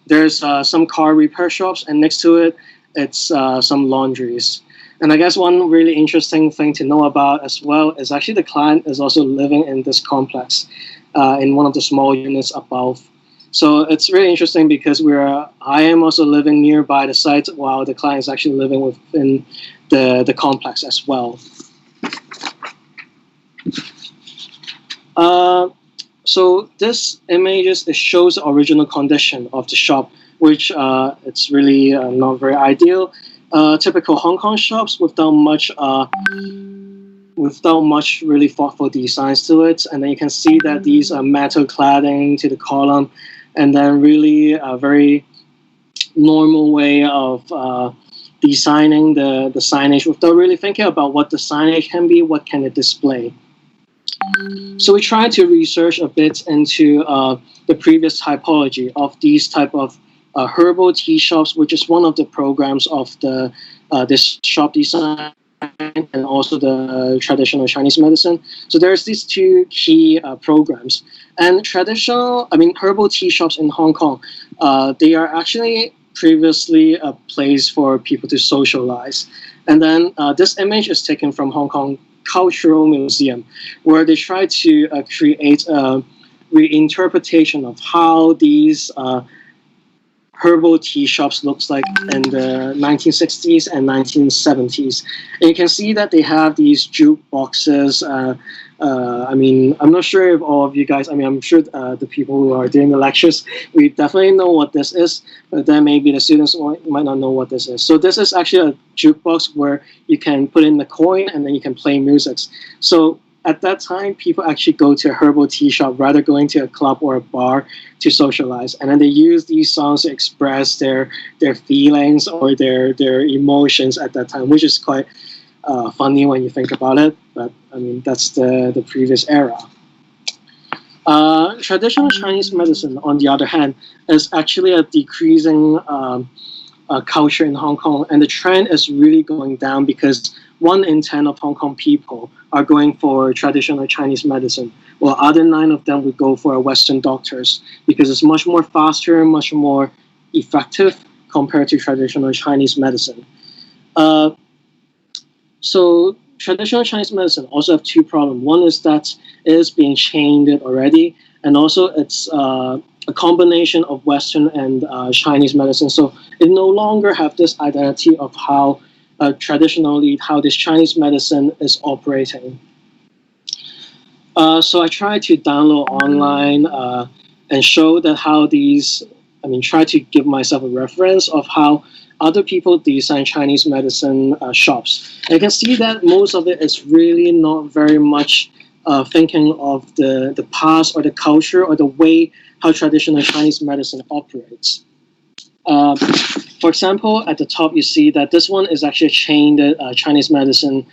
There's some car repair shops, and next to it, it's some laundries. And I guess one really interesting thing to know about as well is actually the client is also living in this complex in one of the small units above. So it's really interesting because I am also living nearby the site while the client is actually living within the complex as well. So this images, it shows the original condition of the shop, which it's really not very ideal. Typical Hong Kong shops without much really thoughtful designs to it. And then you can see that these are metal cladding to the column, and then really a very normal way of designing the signage without really thinking about what the signage can be, what can it display. So we try to research a bit into the previous typology of these type of herbal tea shops, which is one of the programs of the this shop design and also the traditional Chinese medicine. So there's these two key programs. And herbal tea shops in Hong Kong, they are actually previously a place for people to socialize. And then this image is taken from Hong Kong Cultural Museum, where they try to create a reinterpretation of how these herbal tea shops looks like in the 1960s and 1970s. And you can see that they have these jukeboxes. I mean, I'm not sure if all of you guys, I mean, I'm sure the people who are doing the lectures, we definitely know what this is, but then maybe the students might not know what this is. So this is actually a jukebox where you can put in the coin and then you can play music. So at that time, people actually go to a herbal tea shop rather going to a club or a bar to socialize. And then they use these songs to express their feelings or their emotions at that time, which is quite funny when you think about it. But I mean, that's the previous era. Traditional Chinese medicine, on the other hand, is actually a decreasing culture in Hong Kong. And the trend is really going down because 1 in 10 of Hong Kong people are going for traditional Chinese medicine, while other 9 of them would go for Western doctors because it's much more faster, much more effective compared to traditional Chinese medicine. So traditional Chinese medicine also have 2 problems. One is that it is being chained already, and also it's a combination of Western and Chinese medicine. So it no longer have this identity of how traditionally how this Chinese medicine is operating. So I try to download online and show that how these, I mean, try to give myself a reference of how other people design Chinese medicine shops. And you can see that most of it is really not very much thinking of the past or the culture or the way how traditional Chinese medicine operates. For example, at the top, you see that this one is actually a chained Chinese medicine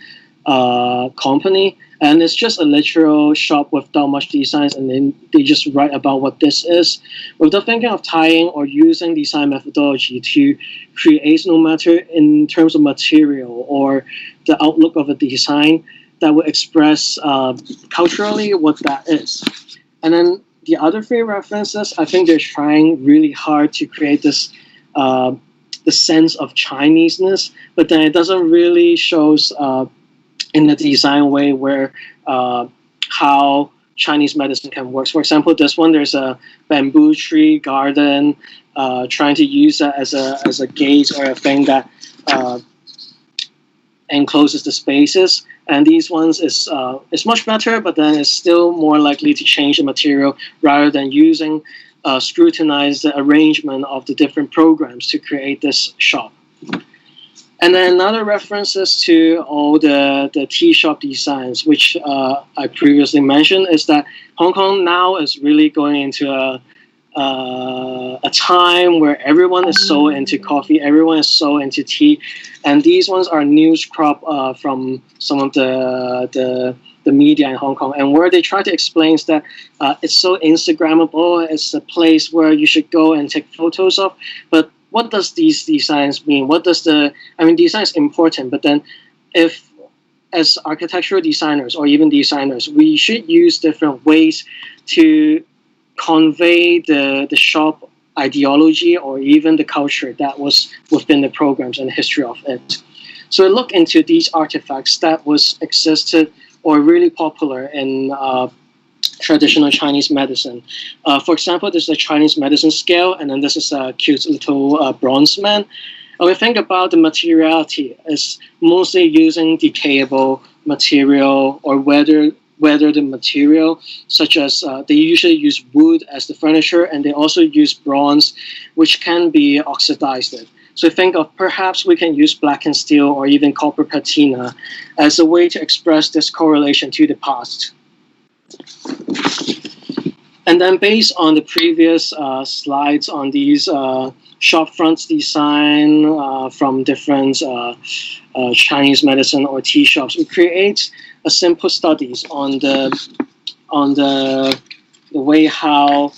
company, and it's just a literal shop without much designs, and then they just write about what this is, without thinking of tying or using design methodology to create, no matter in terms of material or the outlook of a design, that will express culturally what that is. And then the other 3 references, I think they're trying really hard to create this the sense of Chineseness, but then it doesn't really shows in the design way where how Chinese medicine can work. For example, this one, there's a bamboo tree garden, trying to use that as a gate or a thing that encloses the spaces. And these ones is much better, but then it's still more likely to change the material rather than using scrutinize the arrangement of the different programs to create this shop. And then another references to all the tea shop designs, which I previously mentioned, is that Hong Kong now is really going into a time where everyone is so into coffee, everyone is so into tea, and these ones are news crop from some of the media in Hong Kong, and where they try to explain is that it's so Instagrammable, it's a place where you should go and take photos of, but what does these designs mean? What does design is important, but then if as architectural designers or even designers, we should use different ways to convey the shop ideology or even the culture that was within the programs and the history of it. So I look into these artifacts that was existed or really popular in traditional Chinese medicine. For example, there's a Chinese medicine scale, and then this is a cute little bronze man. And we think about the materiality as mostly using decayable material, or whether the material, such as they usually use wood as the furniture, and they also use bronze, which can be oxidized. So think of perhaps we can use blackened steel or even copper patina as a way to express this correlation to the past. And then based on the previous slides on these shop fronts design from different Chinese medicine or tea shops, we create a simple studies on the way how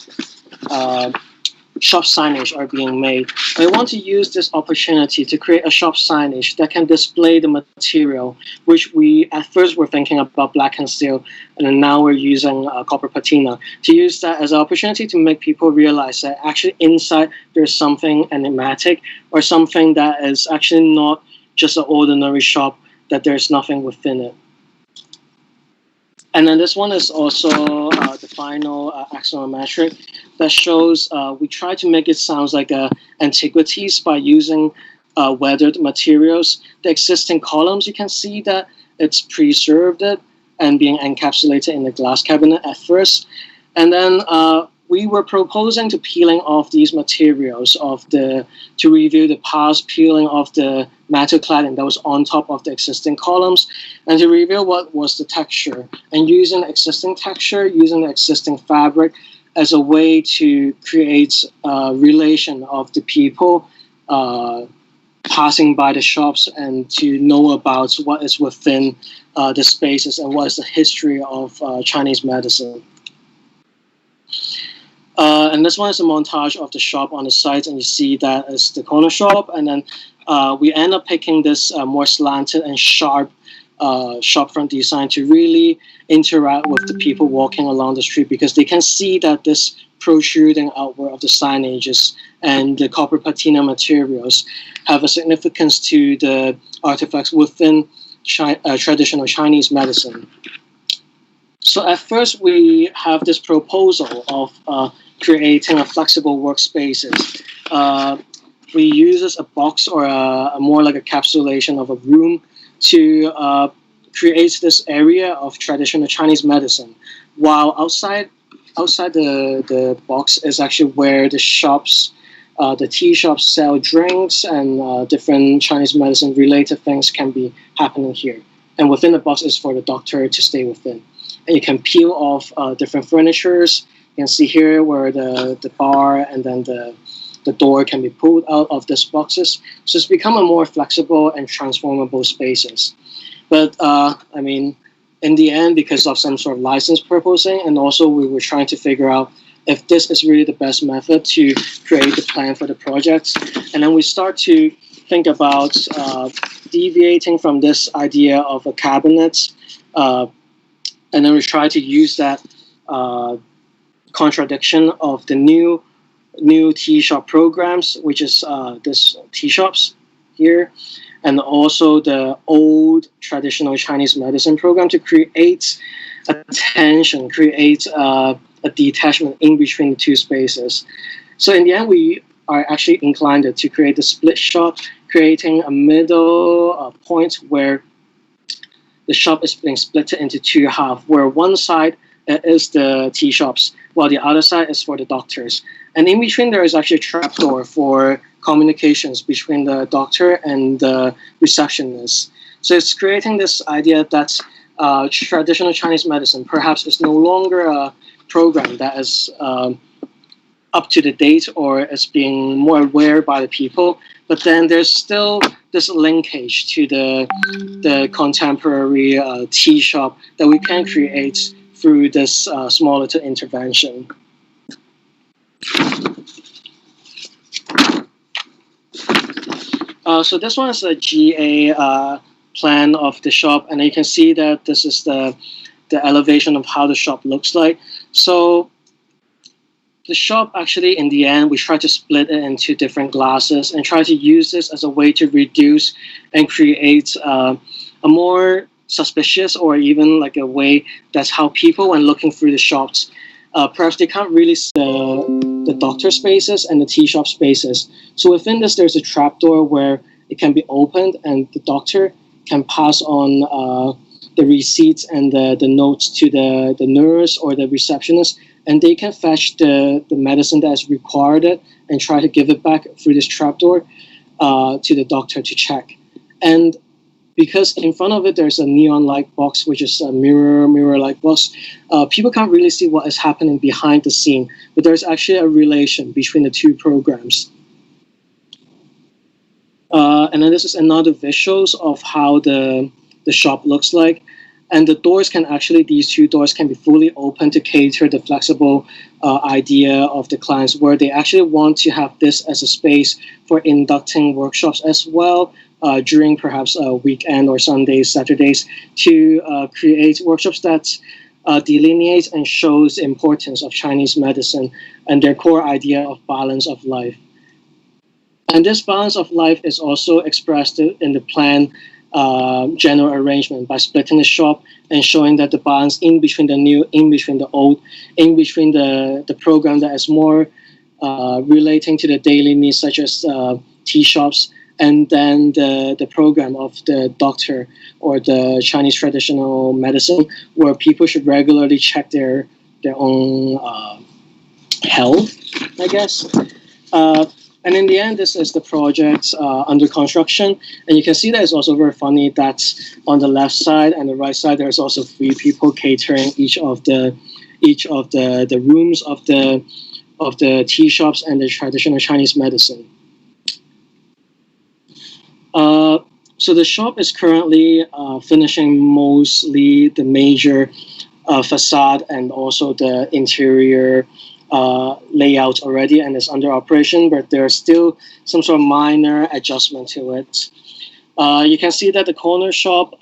shop signage are being made. I want to use this opportunity to create a shop signage that can display the material, which we at first were thinking about blackened steel, and then now we're using copper patina, to use that as an opportunity to make people realize that actually inside there's something enigmatic, or something that is actually not just an ordinary shop, that there's nothing within it. And then this one is also the final axonometric. that shows we try to make it sound like antiquities by using weathered materials. The existing columns, you can see that it's preserved and being encapsulated in the glass cabinet at first. And then we were proposing to peeling off these materials to review the past peeling of the metal cladding that was on top of the existing columns and to reveal what was the texture. And using the existing texture, using the existing fabric as a way to create a relation of the people passing by the shops and to know about what is within the spaces and what is the history of Chinese medicine. And this one is a montage of the shop on the site, and you see that is the corner shop. And then we end up picking this more slanted and sharp shopfront design to really interact with the people walking along the street, because they can see that this protruding outward of the signages and the copper patina materials have a significance to the artifacts within traditional Chinese medicine. So at first we have this proposal of creating a flexible workspaces. We use this a box or a more like a capsulation of a room to create this area of traditional Chinese medicine, while outside the box is actually where the shops, the tea shops sell drinks and different Chinese medicine related things can be happening here. And within the box is for the doctor to stay within. And you can peel off different furnitures. You can see here where the bar and then the door can be pulled out of these boxes. So it's become a more flexible and transformable spaces. But I mean, in the end, because of some sort of license purposing, and also we were trying to figure out if this is really the best method to create the plan for the projects. And then we start to think about deviating from this idea of a cabinet, and then we try to use that contradiction of the new tea shop programs, which is this tea shops here, and also the old traditional Chinese medicine program to create a tension, create a detachment in between the two spaces. So in the end, we are actually inclined to create a split shop, creating a middle point where the shop is being split into two halves, where one side is the tea shops, while the other side is for the doctors. And in between, there is actually a trapdoor for communications between the doctor and the receptionist. So it's creating this idea that traditional Chinese medicine perhaps is no longer a program that is up to the date or is being more aware by the people, but then there's still this linkage to the contemporary tea shop that we can create through this small little intervention. So this one is a GA plan of the shop, and you can see that this is the elevation of how the shop looks like. So the shop actually, in the end, we try to split it into different glasses and try to use this as a way to reduce and create a more suspicious, or even like a way that's how people, when looking through the shops, perhaps they can't really see the doctor spaces and the tea shop spaces. So within this, there's a trapdoor where it can be opened and the doctor can pass on the receipts and the notes to the nurse or the receptionist, and they can fetch the medicine that is required and try to give it back through this trapdoor to the doctor to check. And because in front of it there's a neon light box, which is a mirror light box, people can't really see what is happening behind the scene, but there's actually a relation between the two programs. And then this is another visuals of how the shop looks like. And the doors can actually, these two doors can be fully open to cater the flexible idea of the clients, where they actually want to have this as a space for inducting workshops as well, during perhaps a weekend or Sundays, Saturdays, to create workshops that delineate and shows the importance of Chinese medicine and their core idea of balance of life. And this balance of life is also expressed in the plan general arrangement by splitting the shop and showing that the balance in between the new, in between the old, in between the program that is more relating to the daily needs, such as tea shops, and then the program of the doctor or the Chinese traditional medicine, where people should regularly check their own health, I guess. And in the end, this is the project under construction. And you can see that it's also very funny that on the left side and the right side, there's also 3 people catering each of the rooms of the tea shops and the traditional Chinese medicine. So the shop is currently finishing mostly the major facade and also the interior layout already, and is under operation, but there's still some sort of minor adjustment to it. You can see that the corner shop,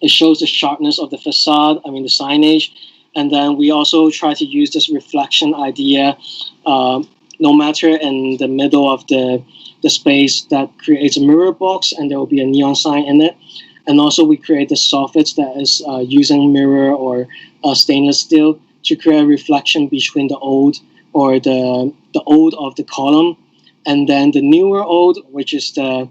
it shows the sharpness of the facade, I mean the signage, and then we also try to use this reflection idea, no matter in the middle of the space, that creates a mirror box and there will be a neon sign in it. And also we create the soffits that is using mirror or stainless steel to create a reflection between the old or the old of the column and then the newer old, which is the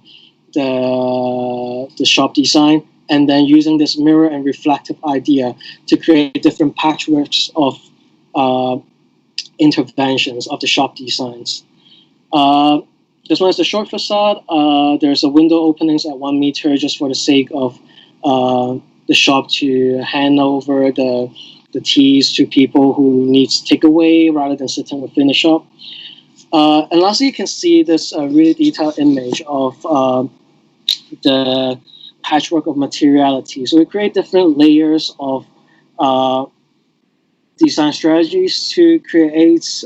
shop design, and then using this mirror and reflective idea to create different patchworks of interventions of the shop designs. This one is the short facade. There's a window openings at 1 meter just for the sake of the shop to hand over the teas to people who needs takeaway rather than sitting within the shop. And lastly, you can see this really detailed image of the patchwork of materiality. So we create different layers of design strategies to create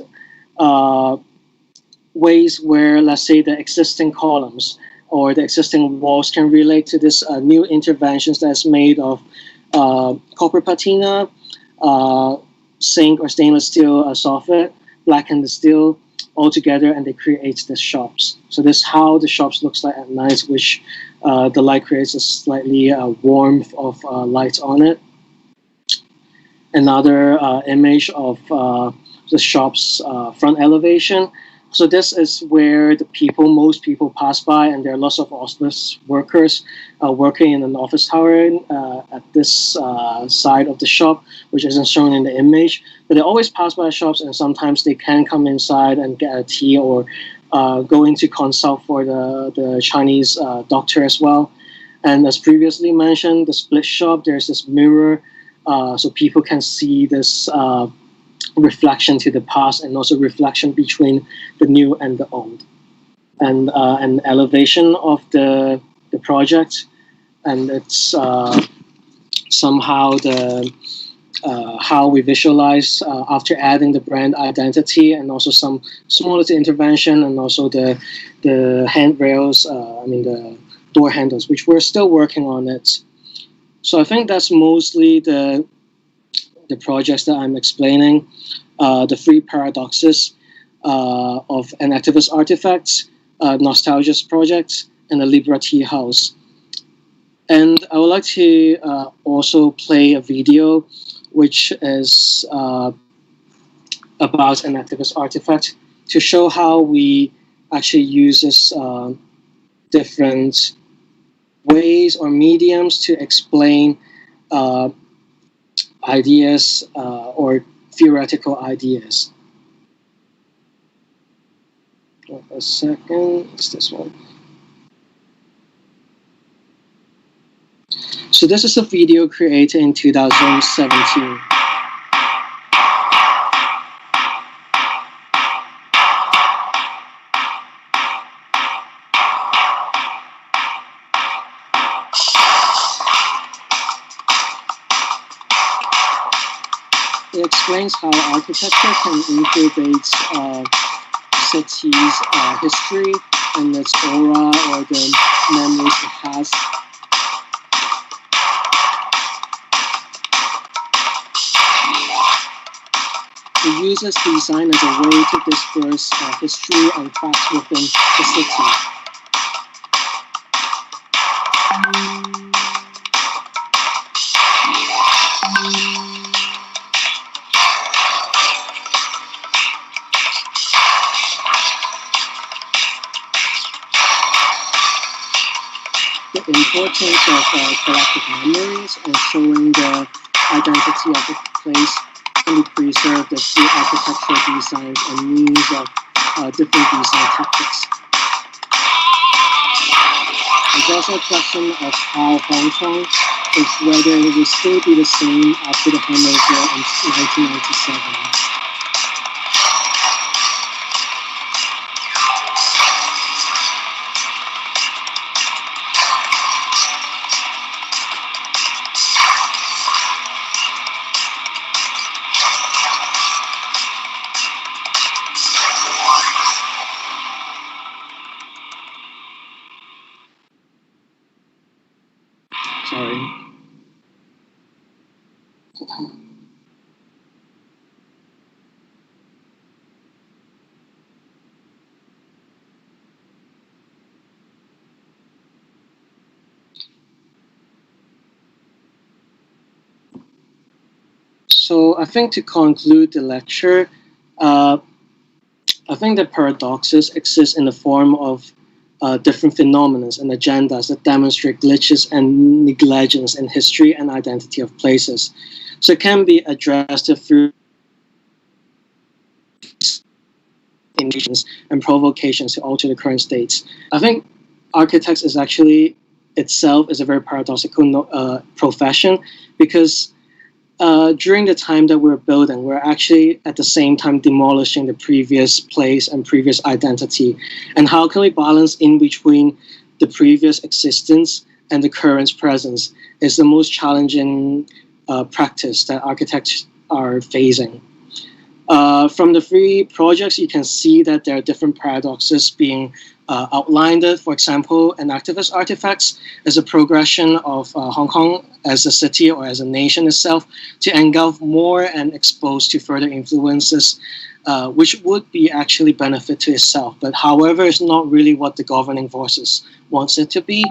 ways where, let's say, the existing columns or the existing walls can relate to this new interventions that's made of copper patina, zinc or stainless steel soffit, blackened steel all together, and they create the shops. So this is how the shops looks like at night, which the light creates a slightly warmth of light on it. Another image of the shop's front elevation. So this is where most people pass by, and there are lots of office workers working in an office tower at this side of the shop, which isn't shown in the image. But they always pass by shops, and sometimes they can come inside and get a tea or go in to consult for the Chinese doctor as well. And as previously mentioned, the split shop, there's this mirror, so people can see this reflection to the past and also reflection between the new and the old. And an elevation of the project, and it's somehow how we visualize after adding the brand identity and also some smaller intervention and also the handrails, the door handles, which we're still working on it. So I think that's mostly the projects that I'm explaining, the 3 paradoxes of an activist artifact, nostalgia project, and the Libra Tea House. And I would like to also play a video which is about an activist artifact to show how we actually use this different ways or mediums to explain ideas or theoretical ideas. Wait a second, it's this one. So this is a video created in 2017. It explains how architecture can incubate cities' history and its aura or the memories it has. It uses design as a way to disperse history and facts within the city. the importance of collective memories and showing the identity of the place can be preserved through architectural designs and means of different design tactics. There's also a question of how Hong Kong is whether it will still be the same after the handover in 1997. Sorry. So I think to conclude the lecture, I think that paradoxes exist in the form of different phenomena and agendas that demonstrate glitches and negligence in history and identity of places. So it can be addressed through intentions and provocations to alter the current states. I think architects is actually itself is a very paradoxical profession because during the time that we're building, we're actually at the same time demolishing the previous place and previous identity. And how can we balance in between the previous existence and the current presence is the most challenging practice that architects are facing. From the three projects, you can see that there are different paradoxes being outlined. For example, an activist artifacts is a progression of Hong Kong as a city or as a nation itself to engulf more and expose to further influences, which would be actually benefit to itself. But however, it's not really what the governing forces wants it to be.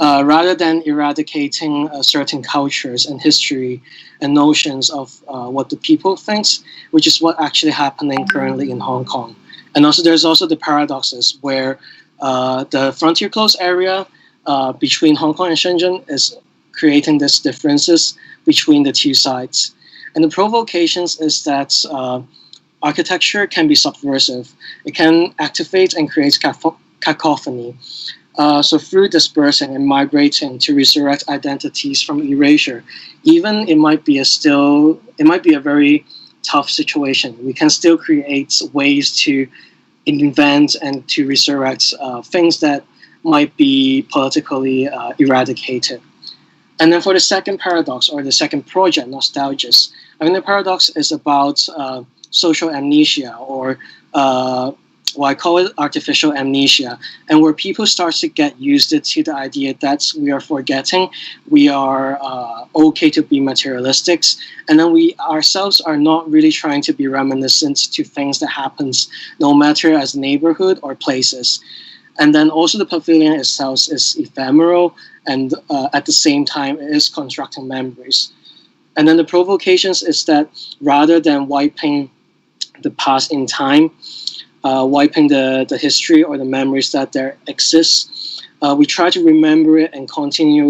Rather than eradicating certain cultures and history and notions of what the people thinks, which is what actually happening currently in Hong Kong. And also there's also the paradoxes where the frontier close area between Hong Kong and Shenzhen is creating these differences between the two sides. And the provocations is that architecture can be subversive. It can activate and create cacophony. So through dispersing and migrating to resurrect identities from erasure, even it might be a very tough situation. We can still create ways to invent and to resurrect things that might be politically eradicated. And then for the second paradox or the second project, nostalgias, I mean the paradox is about social amnesia or I call it artificial amnesia, and where people start to get used to the idea that we are forgetting, we are okay to be materialistics, and then we ourselves are not really trying to be reminiscent to things that happens, no matter as neighborhood or places. And then also the pavilion itself is ephemeral, and at the same time it is constructing memories. And then the provocations is that rather than wiping the past in time, wiping the history or the memories that there exists, we try to remember it and continue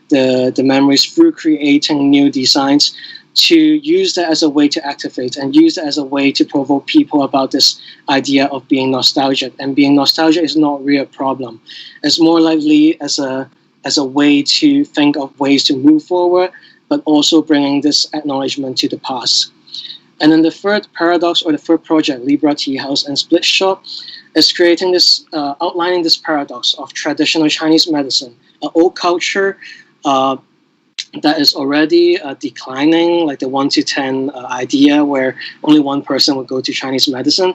the memories through creating new designs to use that as a way to activate and use that as a way to provoke people about this idea of being nostalgic. And being nostalgic is not really a problem. It's more likely as a way to think of ways to move forward, but also bringing this acknowledgement to the past. And then the third paradox or the third project, Libra Tea House and Split Shop, is creating this, outlining this paradox of traditional Chinese medicine, an old culture that is already declining, like the 1 to 10 idea where only one person would go to Chinese medicine,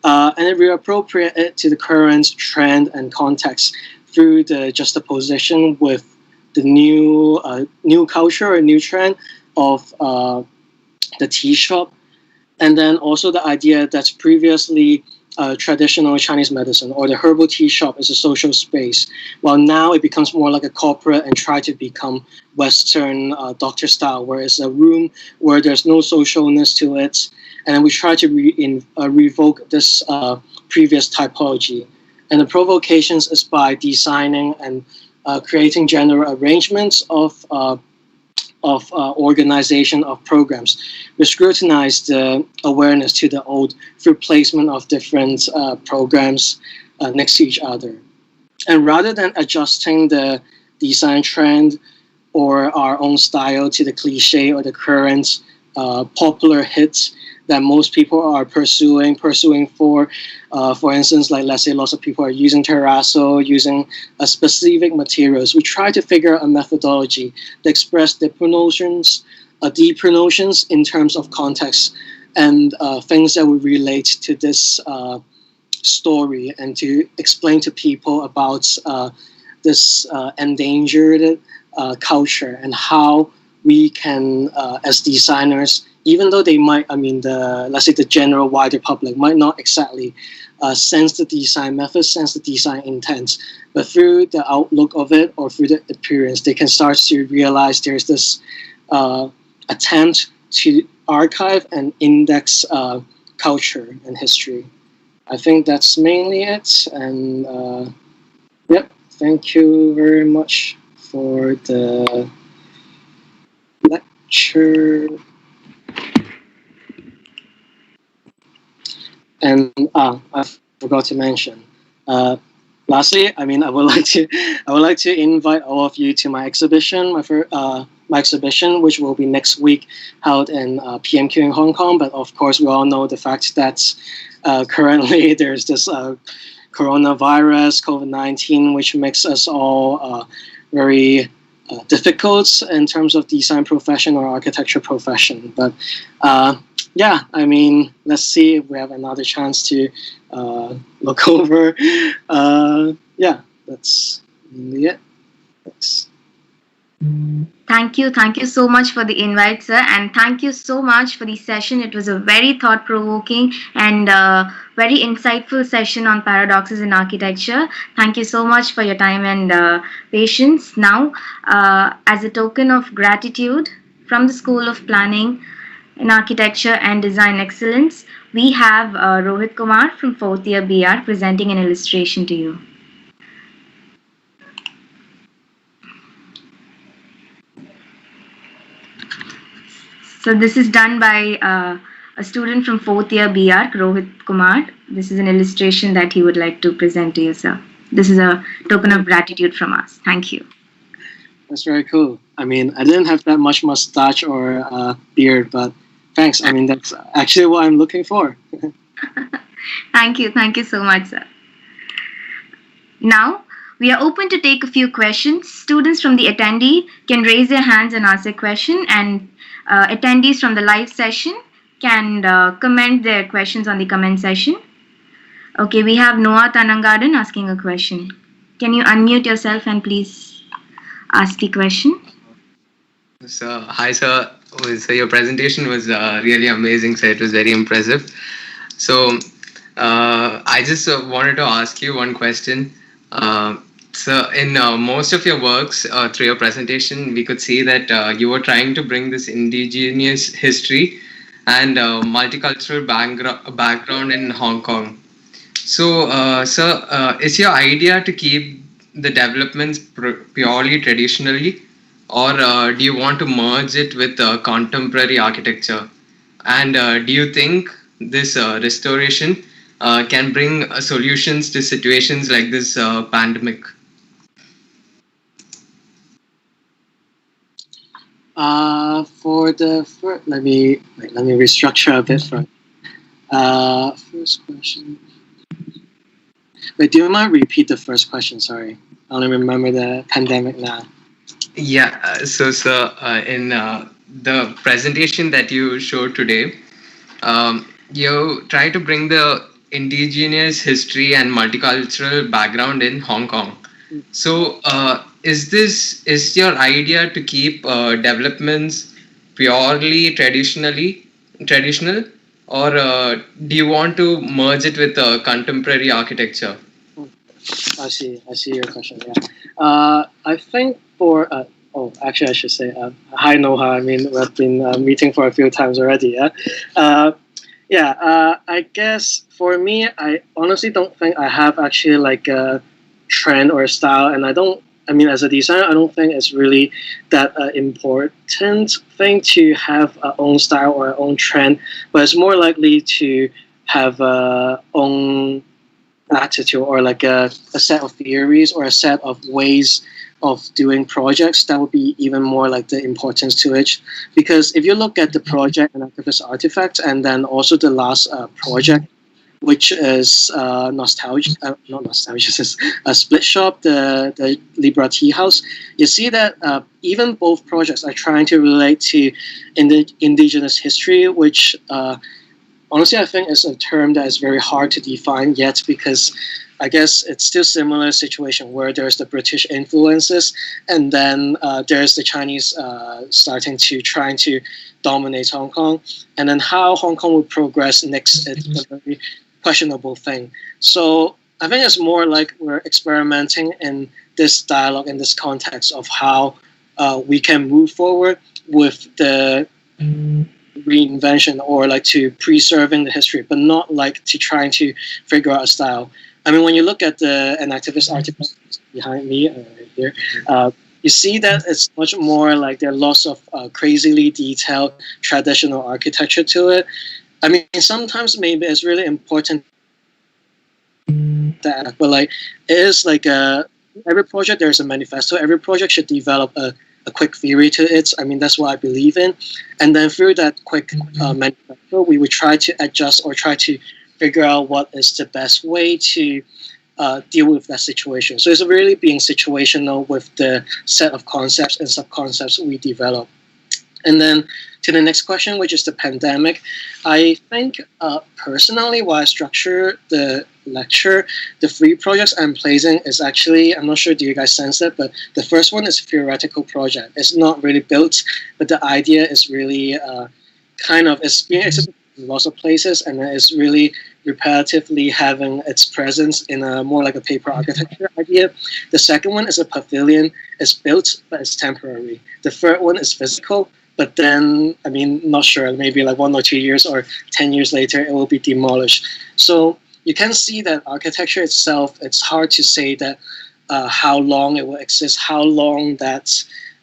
and it reappropriate it to the current trend and context through the juxtaposition with the new culture or new trend of the tea shop. And then also the idea that previously traditional Chinese medicine or the herbal tea shop is a social space, while now it becomes more like a corporate and try to become Western doctor style, where it's a room where there's no socialness to it. And then we try to revoke this previous typology. And the provocations is by designing and creating general arrangements of organization of programs. We scrutinize the awareness to the old through placement of different programs next to each other. And rather than adjusting the design trend or our own style to the cliche or the current popular hits that most people are pursuing for instance, like let's say lots of people are using terrazzo, using specific materials. We try to figure out a methodology to express the promotions, deep notions in terms of context and things that would relate to this story, and to explain to people about this endangered culture and how we can, as designers, even though they might, let's say the general wider public might not exactly sense the design method, sense the design intent, but through the outlook of it or through the appearance, they can start to realize there's this attempt to archive and index culture and history. I think that's mainly it. And yep, thank you very much for the lecture. And I forgot to mention. Lastly, I would like to invite all of you to my exhibition, my exhibition, which will be next week, held in PMQ in Hong Kong. But of course, we all know the fact that currently there's this coronavirus, COVID-19, which makes us all very difficult in terms of design profession or architecture profession. But yeah, let's see if we have another chance to look over. Yeah, that's really it. Thanks. Thank you so much for the invite, sir, and thank you so much for the session. It was a very thought-provoking and very insightful session on paradoxes in architecture. Thank you so much for your time and patience. Now, as a token of gratitude from the School of Planning in Architecture and Design Excellence, we have Rohit Kumar from 4th year BR presenting an illustration to you. So this is done by a student from 4th year BR, Rohit Kumar. This is an illustration that he would like to present to you, sir. This is a token of gratitude from us. Thank you. That's very cool. I didn't have that much mustache or beard, but thanks. That's actually what I'm looking for. Thank you so much, sir. Now, we are open to take a few questions. Students from the attendee can raise their hands and ask a question, and attendees from the live session can comment their questions on the comment session. Okay, we have Noah Tanangadan asking a question. Can you unmute yourself and please ask the question? So, hi, sir. So your presentation was really amazing, sir. It was very impressive. So I just wanted to ask you one question. So in most of your works through your presentation, we could see that you were trying to bring this indigenous history and multicultural background in Hong Kong. So, sir, is your idea to keep the developments purely traditionally, or do you want to merge it with contemporary architecture? And do you think this restoration can bring solutions to situations like this pandemic? For the first, let me restructure a bit first. First question. Wait, do you mind repeat the first question? Sorry, I only remember the pandemic now. Yeah. So, sir, in the presentation that you showed today, you try to bring the indigenous history and multicultural background in Hong Kong. So, is your idea to keep developments purely traditional, or do you want to merge it with contemporary architecture? I see your question. Yeah. I think for actually I should say hi Noha. We've been meeting for a few times already. Yeah. I guess for me, I honestly don't think I have actually like a trend or a style, and I don't I mean, as a designer, I don't think it's really that important thing to have our own style or our own trend, but it's more likely to have own attitude or like a set of theories or a set of ways of doing projects. That would be even more like the importance to it. Because if you look at the project and activist artifacts, and then also the last project, which is not nostalgia, this is a split shop, the Libra Tea House. You see that even both projects are trying to relate to indigenous history, which honestly I think is a term that is very hard to define yet, because I guess it's still similar situation where there's the British influences, and then there's the Chinese trying to dominate Hong Kong, and then how Hong Kong will progress next is a very questionable thing. So I think it's more like we're experimenting in this dialogue, in this context of how we can move forward with the reinvention or like to preserving the history, but not like to trying to figure out a style. I mean, when you look at an activist article behind me right here, you see that it's much more like there are lots of crazily detailed traditional architecture to it. I mean, sometimes maybe it's really important that, but like it is like every project there's a manifesto. Every project should develop a quick theory to it. I mean, that's what I believe in. And then through that quick manifesto, we would try to adjust or try to figure out what is the best way to deal with that situation. So it's really being situational with the set of concepts and sub-concepts we develop. And then to the next question, which is the pandemic. I think personally, while I structure the lecture, the 3 projects I'm placing is actually, I'm not sure, do you guys sense it, but the first one is a theoretical project. It's not really built, but the idea is really it's being exhibited in lots of places, and it's really repetitively having its presence in a more like a paper architecture idea. The second one is a pavilion. It's built, but it's temporary. The third one is physical, but then, I mean, not sure, maybe like 1 or 2 years or 10 years later, it will be demolished. So you can see that architecture itself, it's hard to say that how long it will exist, how long that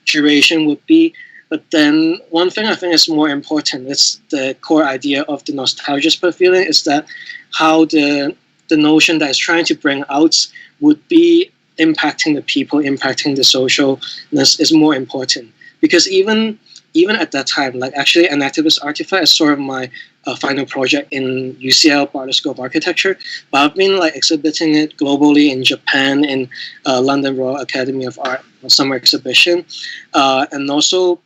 duration would be. But then one thing I think is more important, it's the core idea of the nostalgia pavilion, is that how the notion that it's trying to bring out would be impacting the people, impacting the socialness is more important. Because even at that time, like actually an activist artifact is sort of my final project in UCL Broader School of Architecture, but I've been like exhibiting it globally in Japan, in London Royal Academy of Art summer exhibition, and also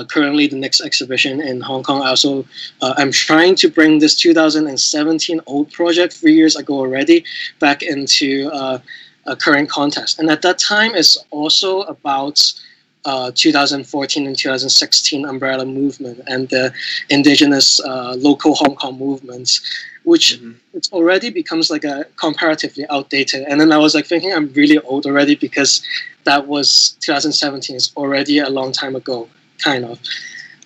currently the next exhibition in Hong Kong. Also, I'm trying to bring this 2017 old project 3 years ago already back into a current context, and at that time it's also about 2014 and 2016 umbrella movement and the indigenous local Hong Kong movements, which it's already becomes like a comparatively outdated. And then I was like thinking I'm really old already because that was 2017. It's already a long time ago, kind of.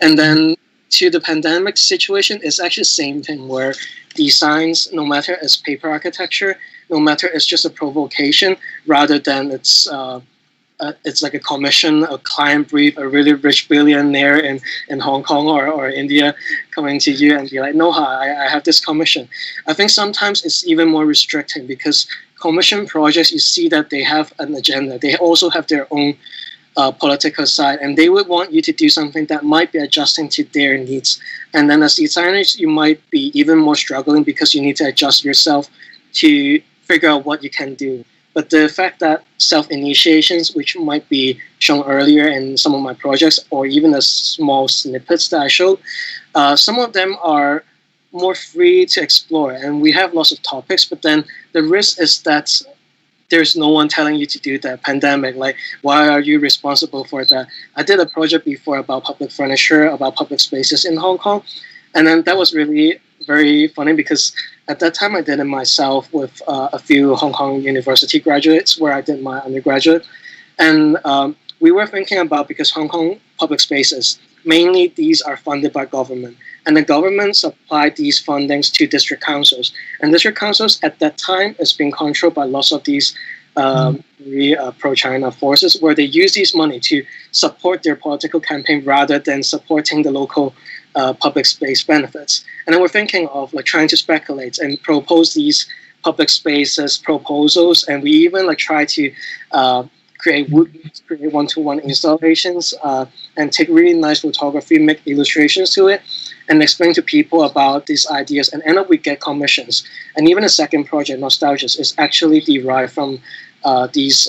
And then to the pandemic situation, it's actually the same thing where designs, no matter it's paper architecture, no matter it's just a provocation, rather than it's like a commission, a client brief, a really rich billionaire in Hong Kong or India coming to you and be like, no, I have this commission. I think sometimes it's even more restricting because commission projects, you see that they have an agenda. They also have their own political side, and they would want you to do something that might be adjusting to their needs. And then as designers, you might be even more struggling because you need to adjust yourself to figure out what you can do. But the fact that self-initiations, which might be shown earlier in some of my projects, or even the small snippets that I showed, some of them are more free to explore. And we have lots of topics, but then the risk is that there's no one telling you to do that. Pandemic, like, why are you responsible for that? I did a project before about public furniture, about public spaces in Hong Kong. And then that was really very funny because at that time I did it myself with a few Hong Kong University graduates where I did my undergraduate. And we were thinking about, because Hong Kong public spaces, mainly these are funded by government. And the government supplied these fundings to district councils. And district councils at that time is being controlled by lots of these very pro-China forces, where they use this money to support their political campaign rather than supporting the local public space benefits. And then we're thinking of like trying to speculate and propose these public spaces proposals, and we even like try to create one-to-one installations and take really nice photography, make illustrations to it, and explain to people about these ideas, and end up we get commissions. And even the second project, Nostalgias, is actually derived from these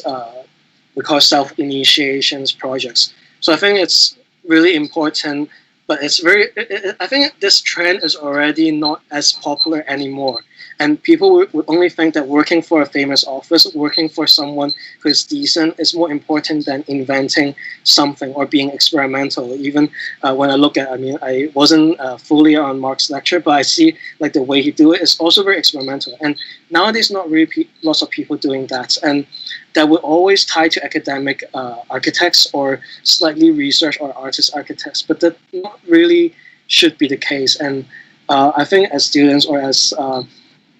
we call self-initiations projects. So I think it's really important, but it's I think this trend is already not as popular anymore. And people would only think that working for a famous office, working for someone who is decent is more important than inventing something or being experimental. Even when I look at, I wasn't fully on Mark's lecture, but I see like the way he do it is also very experimental. And nowadays, not really lots of people doing that. And that would always tie to academic architects or slightly research or artist architects, but that not really should be the case. And I think as students or as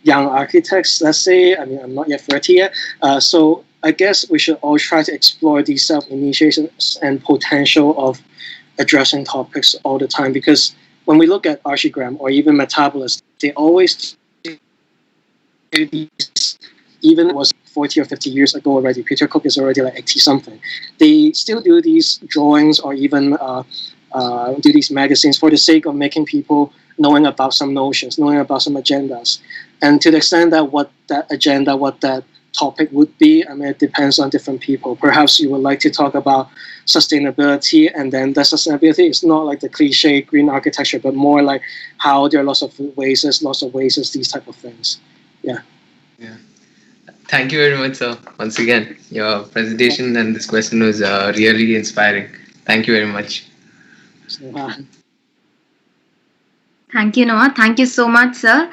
young architects, let's say, I'm not yet 30 yet, so I guess we should all try to explore these self-initiations and potential of addressing topics all the time, because when we look at Archigram or even Metabolist, they always do these, even it was 40 or 50 years ago already, Peter Cook is already like 80 something, they still do these drawings or even do these magazines for the sake of making people knowing about some notions, knowing about some agendas. And to the extent that what that agenda, what that topic would be, it depends on different people. Perhaps you would like to talk about sustainability, and then that sustainability is not like the cliche green architecture, but more like how there are lots of wastes, these type of things. Yeah. Thank you very much, sir. Once again, your presentation and this question was really inspiring. Thank you very much. Thank you, Noah. Thank you so much, sir.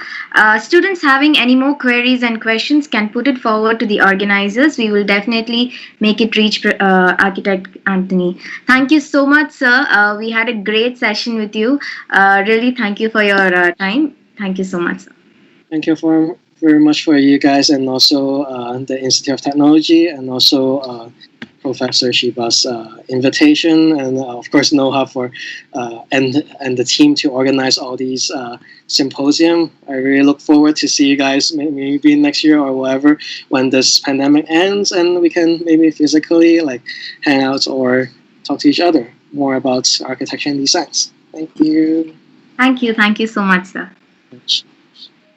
Students having any more queries and questions can put it forward to the organizers. We will definitely make it reach Architect Anthony. Thank you so much, sir. We had a great session with you. Really, thank you for your time. Thank you so much, sir. Thank you very much for you guys, and also the Institute of Technology, and also Professor Shiba's invitation, and of course Noha for and the team to organize all these symposium. I really look forward to see you guys maybe next year or whatever when this pandemic ends, and we can maybe physically like hang out or talk to each other more about architecture and designs. Thank you. Thank you so much, sir.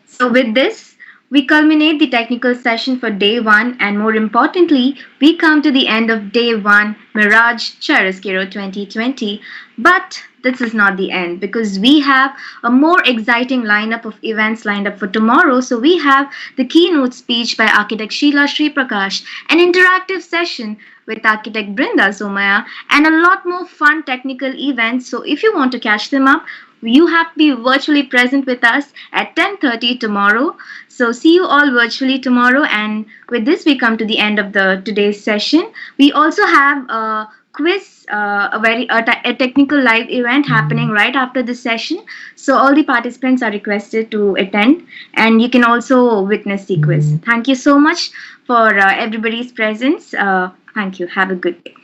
So with this, we culminate the technical session for day one, and more importantly, we come to the end of day one, Mirage Chiaroscuro 2020. But this is not the end, because we have a more exciting lineup of events lined up for tomorrow. So we have the keynote speech by architect Sheila Sri Prakash, an interactive session with architect Brinda Somaya, and a lot more fun technical events. So if you want to catch them up, you have to be virtually present with us at 10:30 tomorrow. So see you all virtually tomorrow. And with this, we come to the end of today's session. We also have a quiz, a technical live event happening right after this session. So all the participants are requested to attend, and you can also witness the quiz. Thank you so much for everybody's presence. Thank you. Have a good day.